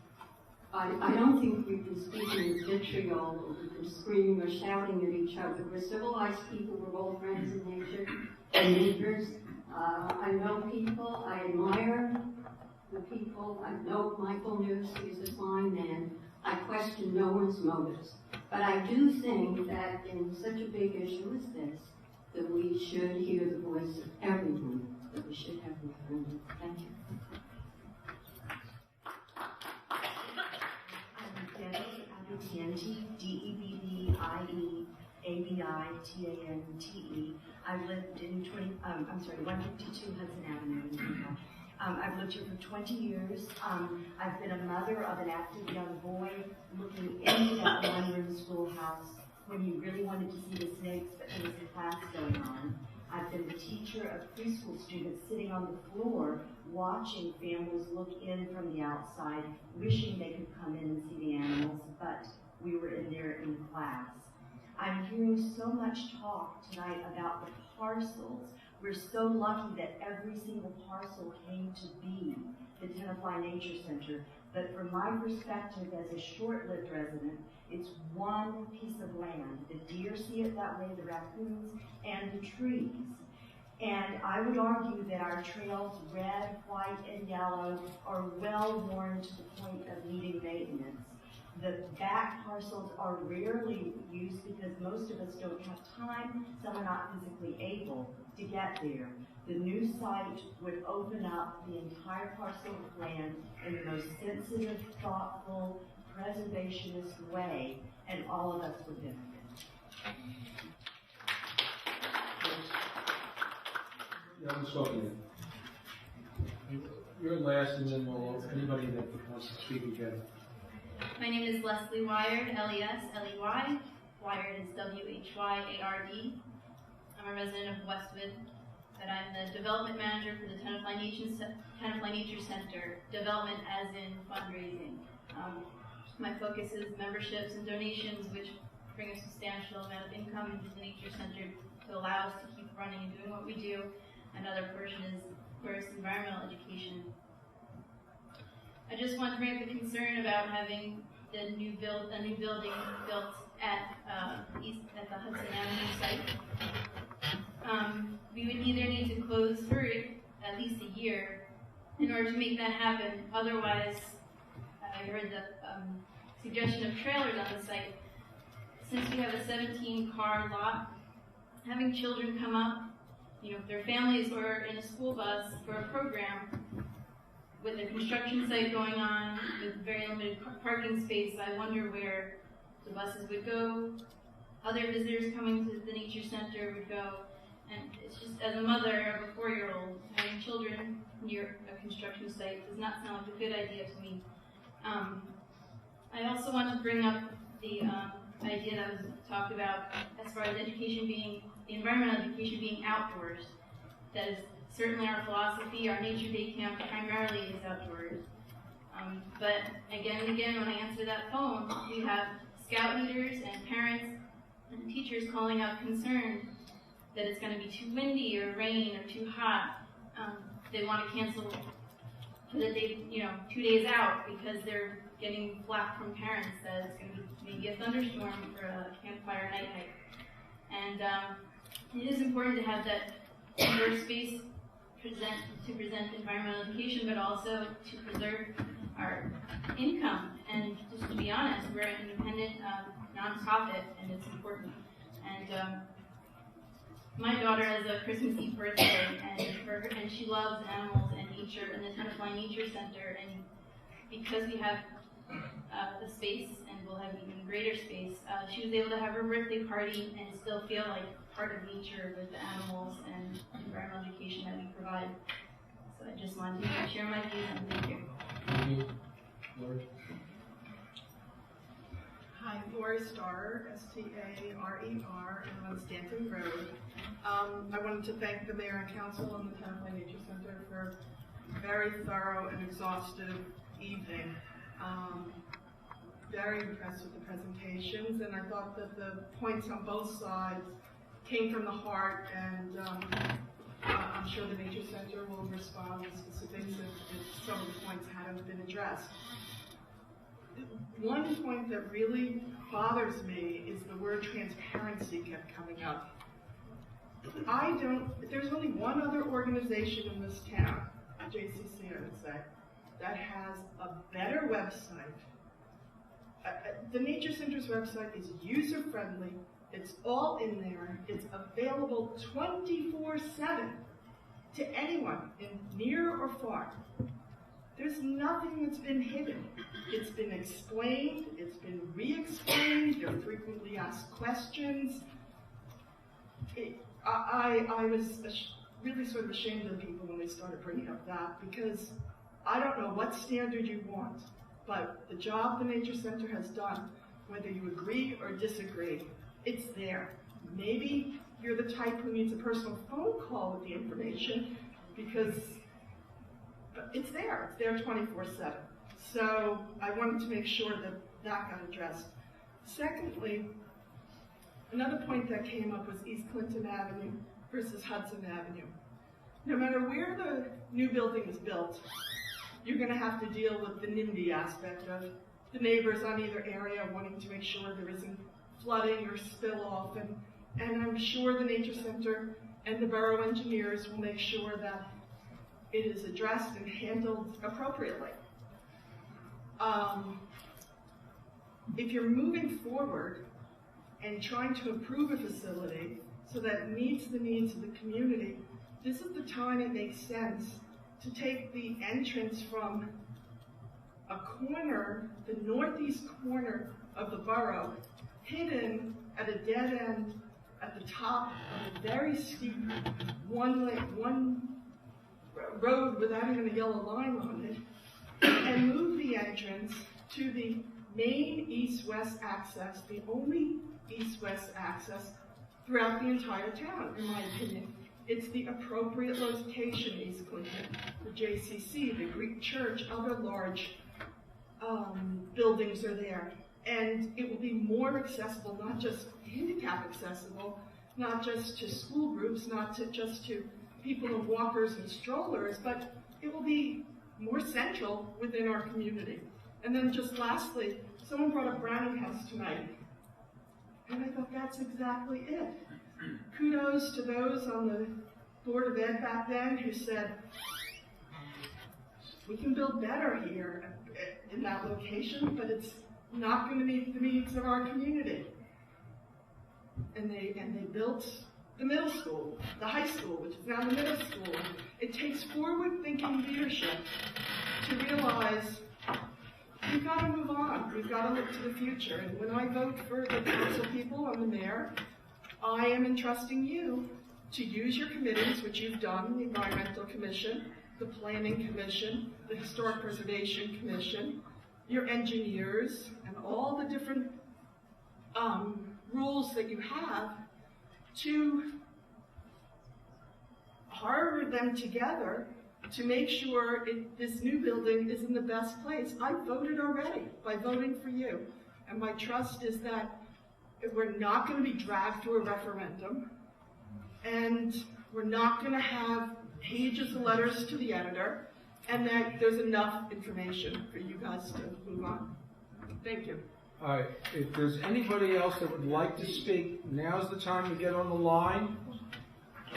I don't think we've been speaking with vitriol, or we've been screaming or shouting at each other. We're civilized people, we're all friends in nature, and neighbors. I know people, I admire the people, I know Michael News, he's a fine man. I question no one's motives. But I do think that in such a big issue as this, that we should hear the voice of everyone, that we should have a referendum. Thank you. DEBBIEABITANTE. I've lived in 152 Hudson Avenue in Tampa. I've lived here for 20 years. I've been a mother of an active young boy looking into that one-room schoolhouse when he really wanted to see the snakes, but there was a class going on. I've been the teacher of preschool students sitting on the floor watching families look in from the outside, wishing they could come in and see the animals, but we were in there in class. I'm hearing so much talk tonight about the parcels. We're so lucky that every single parcel came to be the Tenafly Nature Center. But from my perspective as a short-lived resident, it's one piece of land. The deer see it that way, the raccoons, and the trees. And I would argue that our trails, red, white, and yellow, are well worn to the point of needing maintenance. The back parcels are rarely used because most of us don't have time, some are not physically able to get there. The new site would open up the entire parcel of land in the most sensitive, thoughtful, preservationist way, and all of us would benefit. You haven't spoken yet. You're last, and then we'll, anybody that wants to speak again. My name is Leslie Wyard, L-E-S-L-E-Y. Wyard is W-H-Y-A-R-D. I'm a resident of Westwood, but I'm the development manager for the Tenafly Nature Center, development as in fundraising. My focus is memberships and donations, which bring a substantial amount of income into the Nature Center to allow us to keep running and doing what we do. Another portion is, of course, environmental education. I just want to bring up the concern about having a new building built at the Hudson Avenue site. We would either need to close for at least a year, in order to make that happen. Otherwise, I heard the suggestion of trailers on the site. Since we have a 17-car lot, having children come up, if their families were in a school bus for a program, with a construction site going on, with very limited parking space, I wonder where the buses would go, other visitors coming to the nature center would go, and it's just, as a mother of a 4-year-old, having children near a construction site does not sound like a good idea to me. I also want to bring up the idea that was talked about as far as education being, the environmental education being outdoors. That is certainly our philosophy. Our Nature Day camp primarily is outdoors. But again and again, when I answer that phone, we have scout leaders and parents and teachers calling out concern that it's going to be too windy or rain or too hot. They want to cancel for the day, 2 days out because they're getting flack from parents that it's going to be maybe a thunderstorm for a campfire night hike. And it is important to have that indoor space to present environmental education, but also to preserve our income. And just to be honest, we're an independent nonprofit, and it's important. And my daughter has a Christmas Eve birthday, and she loves animals and nature and the Tenafly Nature Center. And because we have the space, and we'll have even greater space, she was able to have her birthday party and still feel like part of nature with the animals and environmental education that we provide. So I just wanted to share my views, and thank you. Thank you. Lord. Hi, Lori Starr, Starer, and I'm on Stanton Road. I wanted to thank the mayor and council and the Tenafly Nature Center for a very thorough and exhaustive evening. Very impressed with the presentations, and I thought that the points on both sides came from the heart, and I'm sure the Nature Center will respond with specifics if some of the points haven't been addressed. One point that really bothers me is the word transparency kept coming up. There's only one other organization in this town, JCC I would say, that has a better website. The Nature Center's website is user-friendly. It's all in there. It's available 24/7 to anyone, near or far. There's nothing that's been hidden. It's been explained. It's been re-explained. There are frequently asked questions. I was really sort of ashamed of people when they started bringing up that, because I don't know what standard you want, but the job the Nature Center has done, whether you agree or disagree, it's there. Maybe you're the type who needs a personal phone call with the information, but it's there. It's there 24/7. So I wanted to make sure that that got addressed. Secondly, another point that came up was East Clinton Avenue versus Hudson Avenue. No matter where the new building is built, you're going to have to deal with the NIMBY aspect of the neighbors on either area wanting to make sure there isn't flooding or spill off, and I'm sure the Nature Center and the borough engineers will make sure that it is addressed and handled appropriately. If you're moving forward and trying to improve a facility so that it meets the needs of the community, this is the time it makes sense to take the entrance from a corner, the northeast corner of the borough, hidden at a dead end at the top of a very steep one road without even a yellow line on it, and move the entrance to the main east-west access, the only east-west access throughout the entire town, in my opinion. It's the appropriate location, East Clinton, the JCC, the Greek church, other large buildings are there. And it will be more accessible, not just handicap accessible, not just to school groups, not just to people in walkers and strollers, but it will be more central within our community. And then just lastly, someone brought up Browning House tonight, and I thought that's exactly it. Kudos to those on the Board of Ed back then who said, We can build better here in that location, but it's not going to meet the needs of our community. And they built the middle school, the high school, which is now the middle school. It takes forward-thinking leadership to realize we've got to move on. We've got to look to the future. And when I vote for the council people and the mayor, I am entrusting you to use your committees, which you've done, the Environmental Commission, the Planning Commission, the Historic Preservation Commission, your engineers, and all the different rules that you have to harbor them together to make sure this new building is in the best place. I voted already by voting for you. And my trust is that we're not going to be dragged through a referendum, and we're not going to have pages of letters to the editor, and that there's enough information for you guys to move on. Thank you. All right, if there's anybody else that would like to speak, now's the time to get on the line,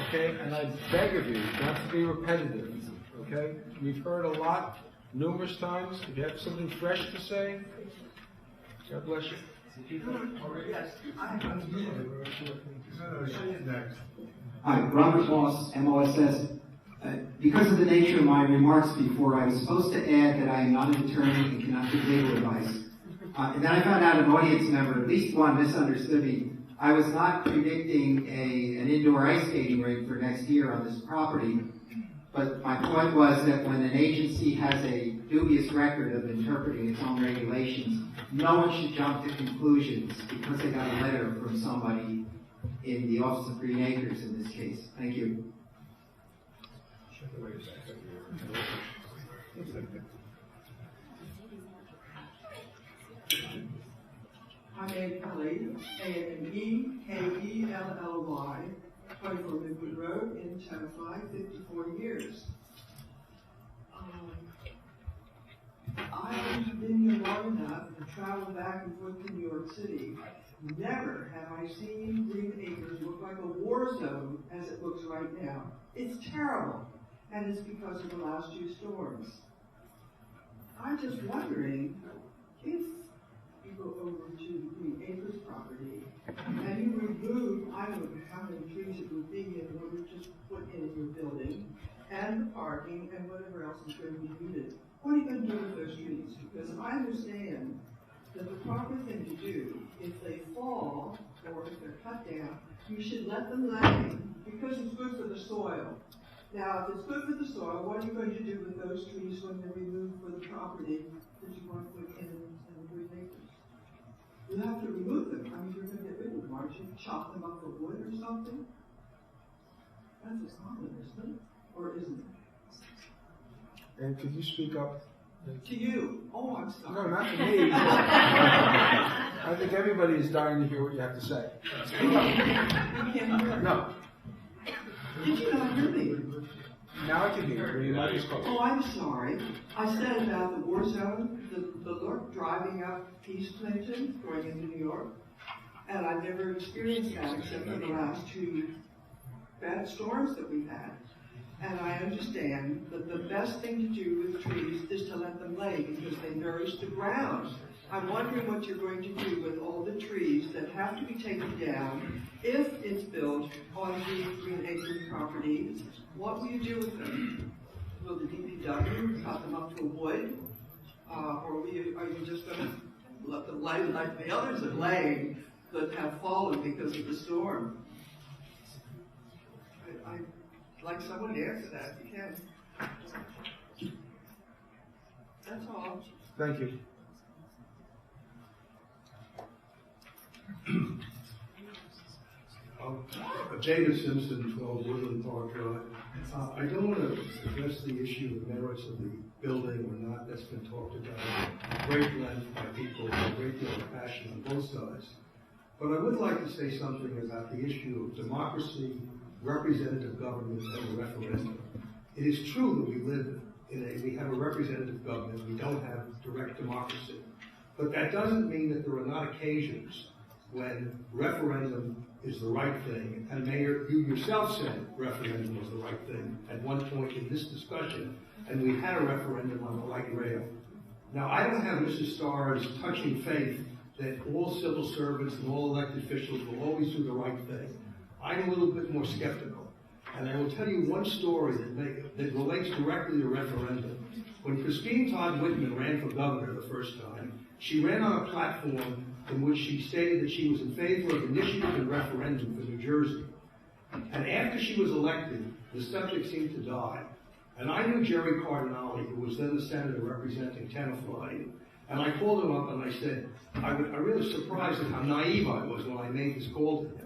okay? And I beg of you not to be repetitive, okay? We've heard a lot, numerous times. If you have something fresh to say, God bless you. Hi, Robert Moss, MOSS. Because of the nature of my remarks before, I was supposed to add that I am not an attorney and cannot give legal advice. And then I found out an audience member, at least one, misunderstood me. I was not predicting an indoor ice skating rink for next year on this property, but my point was that when an agency has a dubious record of interpreting its own regulations, no one should jump to conclusions because they got a letter from somebody in the Office of Green Acres in this case. Thank you. I'm Anne Kelly, A-N-E-K-E-L-L-Y, 24 Midwood Road in Tenafly, 54 years. I've been here long enough and traveled back and forth to New York City. Never have I seen Green Acres look like a war zone as it looks right now. It's terrible, and it's because of the last two storms. I'm just wondering if you go over to the Green Acres property and you remove, I don't know how many trees it would be in order to just put in your building, and the parking, and whatever else is going to be needed. What are you going to do with those trees? Because I understand that the proper thing to do, if they fall or if they're cut down, you should let them lay because it's good for the soil. Now, if it's good for the soil, what are you going to do with those trees when they're removed for the property that you want to put in the Green Acres? You have to remove them. I mean, you're going to get rid of them, aren't you? Chop them up for wood or something? That's a common, isn't it? Or isn't it? And could you speak up? To you. Oh, I'm sorry. No, not to me. I think everybody is dying to hear what you have to say. You can't hear. No. Did you not hear me? Now I can hear you. Oh, I'm sorry. I said about the war zone, the look driving up East Clinton, going into New York, and I've never experienced that except for the last two bad storms that we've had. And I understand that the best thing to do with trees is to let them lay because they nourish the ground. I'm wondering what you're going to do with all the trees that have to be taken down if it's built on the Green Acres property. What will you do with them? Will the DPW cut them up to wood? Or are you just going to let them lay like the others are laying that have fallen because of the storm? I'd like someone to answer that if you can. That's all. Thank you. Jada Simpson, 12 Woodland Park Drive. I don't want to address the issue of merits of the building or not. That's been talked about at great length by people with a great deal of passion on both sides. But I would like to say something about the issue of democracy, representative government, and a referendum. It is true that we have a representative government. We don't have direct democracy. But that doesn't mean that there are not occasions when referendum is the right thing. And Mayor, you yourself said referendum was the right thing at one point in this discussion, and we had a referendum on the light rail. Now, I don't have Mrs. Starr's touching faith that all civil servants and all elected officials will always do the right thing. I'm a little bit more skeptical. And I will tell you one story that relates directly to referendum. When Christine Todd Whitman ran for governor the first time, she ran on a platform in which she stated that she was in favor of initiative and referendum for New Jersey. And after she was elected, the subject seemed to die. And I knew Jerry Cardinale, who was then the senator representing Tenafly, and I called him up and I said, I really surprised at how naive I was when I made this call to him.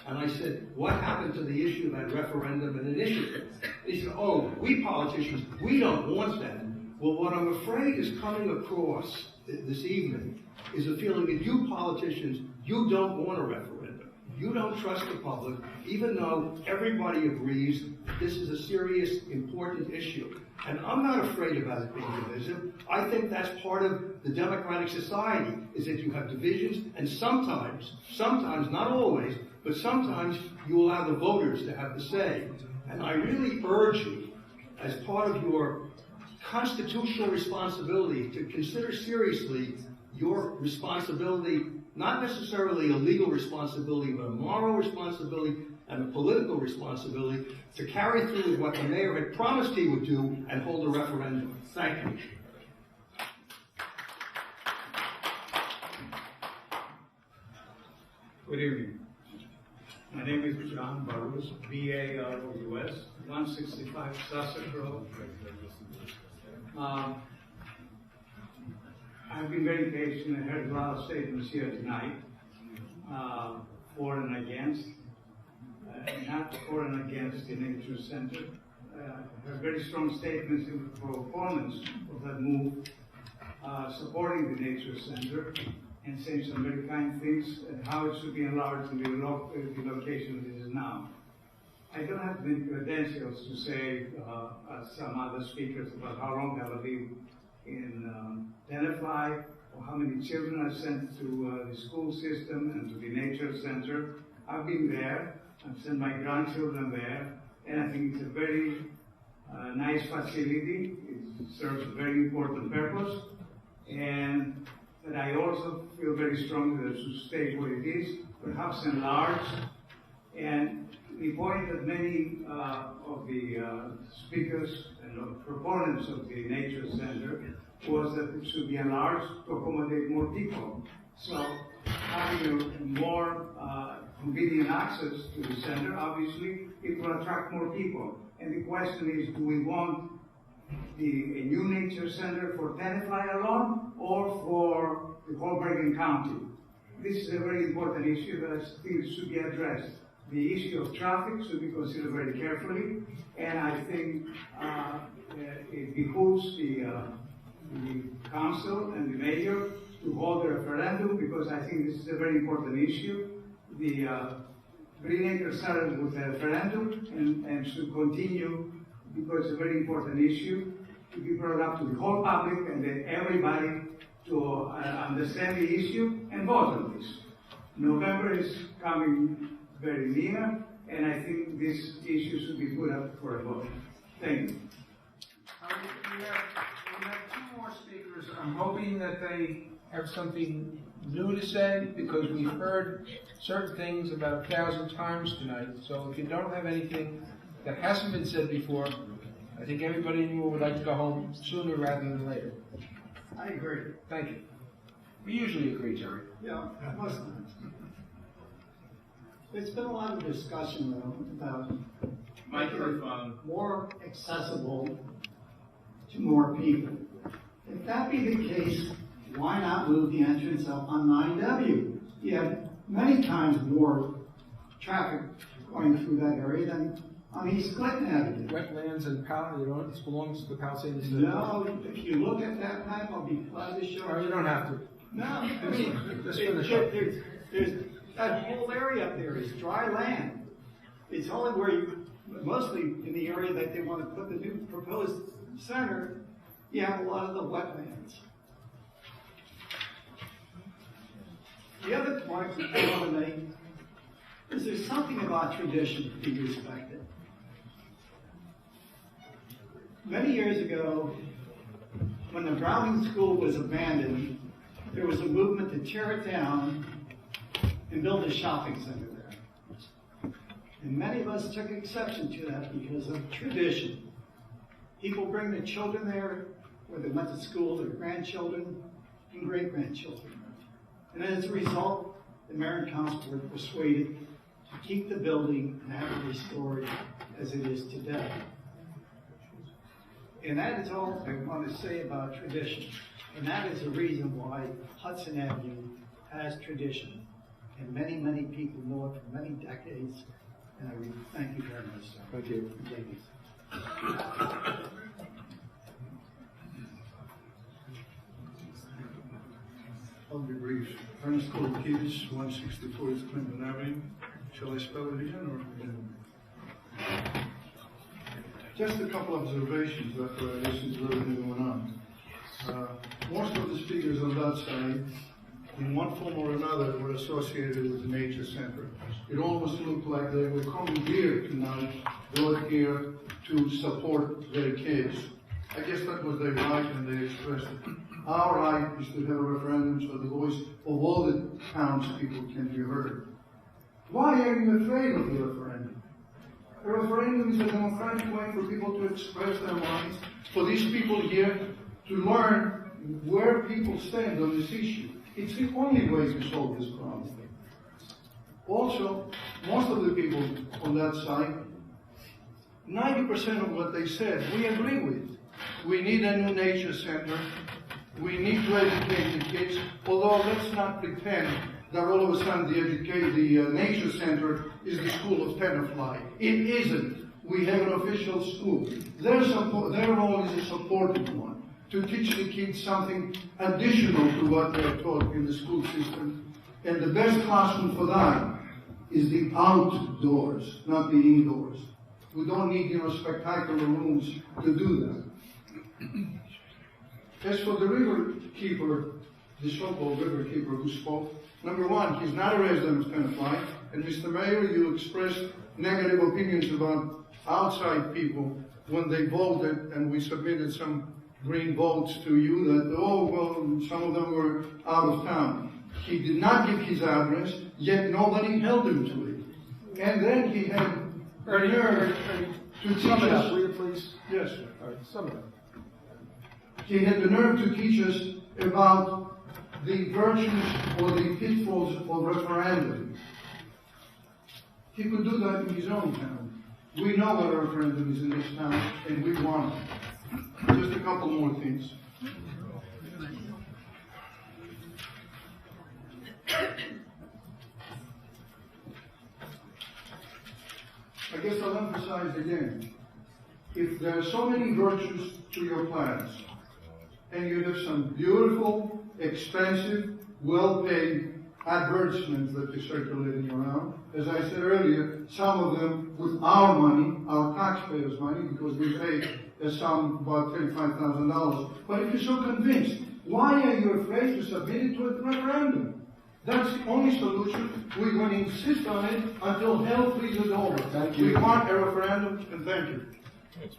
And I said, what happened to the issue of that referendum and initiative? He said, oh, we politicians, we don't want that. Well, what I'm afraid is coming across this evening is a feeling that you politicians, you don't want a referendum. You don't trust the public, even though everybody agrees that this is a serious, important issue. And I'm not afraid about it being divisive. I think that's part of the democratic society, is that you have divisions, and sometimes, not always, but sometimes you allow the voters to have the say. And I really urge you, as part of your constitutional responsibility, to consider seriously your responsibility, not necessarily a legal responsibility, but a moral responsibility and a political responsibility to carry through with what the mayor had promised he would do and hold a referendum. Thank you. Good evening. My name is John Burrows, B-A-R-O-U-S, 165 Sussex Road. I've been very patient and heard a lot of statements here tonight, for and against. Not for and against the Nature Center. Have very strong statements for opponents of that move, supporting the Nature Center and saying some very kind things and how it should be enlarged in the location it is now. I don't have the credentials to say, as some other speakers, about how long I will live in Tenafly, or how many children I sent to the school system and to the Nature Center. I've been there. I've sent my grandchildren there, and I think it's a very nice facility. It serves a very important purpose, and that I also feel very strongly that it should stay where it is, perhaps enlarged. And the point that many of the speakers and proponents of the Nature Center was that it should be enlarged to accommodate more people. So having a more convenient access to the center, obviously, it will attract more people. And the question is, do we want a new Nature Center for Tenafly alone, or for the whole Bergen County? This is a very important issue that I think should be addressed. The issue of traffic should be considered very carefully, and I think it behooves the council and the mayor to hold a referendum, because I think this is a very important issue. The Green Acres started with a referendum and should continue, because it's a very important issue to be brought up to the whole public and then everybody to understand the issue and vote on this. November is coming very near, and I think this issue should be put up for a vote. Thank you. We have two more speakers. I'm hoping that they have something new to say, because we've heard certain things about 1,000 times tonight. So if you don't have anything that hasn't been said before, I think everybody in you would like to go home sooner rather than later. I agree. Thank you. We usually agree, Jerry. Yeah, most times. There's been a lot of discussion, though, about Microphone. more accessible to more people. If that be the case, why not move the entrance up on 9W? You have many times more traffic going through that area than on East Clinton Avenue. Wetlands and it belongs to the Palisades. No, if you look at that map, I'll be glad to show Oh, you don't have to. No, I mean, Just finish up. there's that whole area up there is dry land. It's only where mostly in the area that they want to put the new proposed center, you have a lot of the wetlands. The other point I want to make is there's something about tradition to be respected. Many years ago, when the Browning School was abandoned, there was a movement to tear it down and build a shopping center there. And many of us took exception to that because of tradition. People bring their children there, where they went to school, their grandchildren and great-grandchildren. And as a result, the mayor and council were persuaded to keep the building and have it restored as it is today. And that is all I want to say about tradition. And that is the reason why Hudson Avenue has tradition. And many, many people know it for many decades. And I really thank you very much, sir. Thank you. Ladies. I'll be brief. Ernest Kolokidis, 164 East Clinton Avenue. Shall I spell it again or? Just a couple observations after I listened to everything that went on. Most of the speakers on that side, in one form or another, were associated with the nature center. It almost looked like they were coming here tonight, brought here to support their kids. I guess that was their right and they expressed it. Our right is to have a referendum so the voice of all the townspeople can be heard. Why are you afraid of the referendum? A referendum is a democratic way for people to express their minds, for these people here to learn where people stand on this issue. It's the only way to solve this problem. Also, most of the people on that side, 90% of what they said, we agree with. We need a new nature center. We need to educate the kids, although let's not pretend that all of a sudden the nature center is the school of Tenafly. It isn't. We have an official school. Their role is a supportive one, to teach the kids something additional to what they're taught in the school system. And the best classroom for that is the outdoors, not the indoors. We don't need, spectacular rooms to do that. As for the river keeper, the so-called river keeper who spoke, number one, he's not a resident of Tenafly, and Mr. Mayor, you expressed negative opinions about outside people when they voted, and we submitted some green votes to you that, oh, well, some of them were out of town. He did not give his address, yet nobody held him to it. And then he had the nerve to teach Sum it up, us. will you please? Yes, sir. All right, sum it up. He had the nerve to teach us about the virtues or the pitfalls of referendum. He could do that in his own town. We know what a referendum is in this town, and we want it. Just a couple more things. I guess I'll emphasize again. If there are so many virtues to your plans, and you have some beautiful, expensive, well-paid advertisements that you're circulating around. As I said earlier, some of them with our money, our taxpayers' money, because we pay a sum about $35,000. But if you're so convinced, why are you afraid to submit it to a referendum? That's the only solution. We're going to insist on it until hell freezes over. Thank you. We want a referendum, and thank you.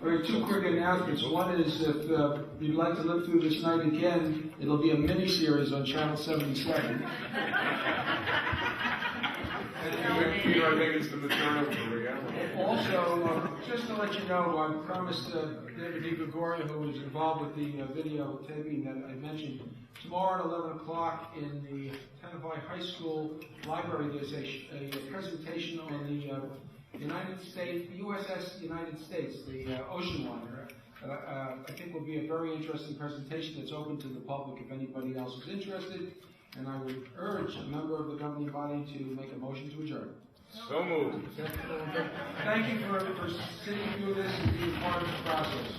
All right, two quick announcements. One is if you'd like to live through this night again, it'll be a mini-series on Channel 77. Peter, I think it's the material for reality. Also, just to let you know, I promised David DiGregorio, who was involved with the video taping that I mentioned, tomorrow at 11 o'clock in the Tenafly High School Library, there's a presentation on the United States, the USS United States, the ocean liner. I think will be a very interesting presentation that's open to the public if anybody else is interested. And I would urge a member of the governing body to make a motion to adjourn. So moved. Thank you for sitting through this and being part of the process.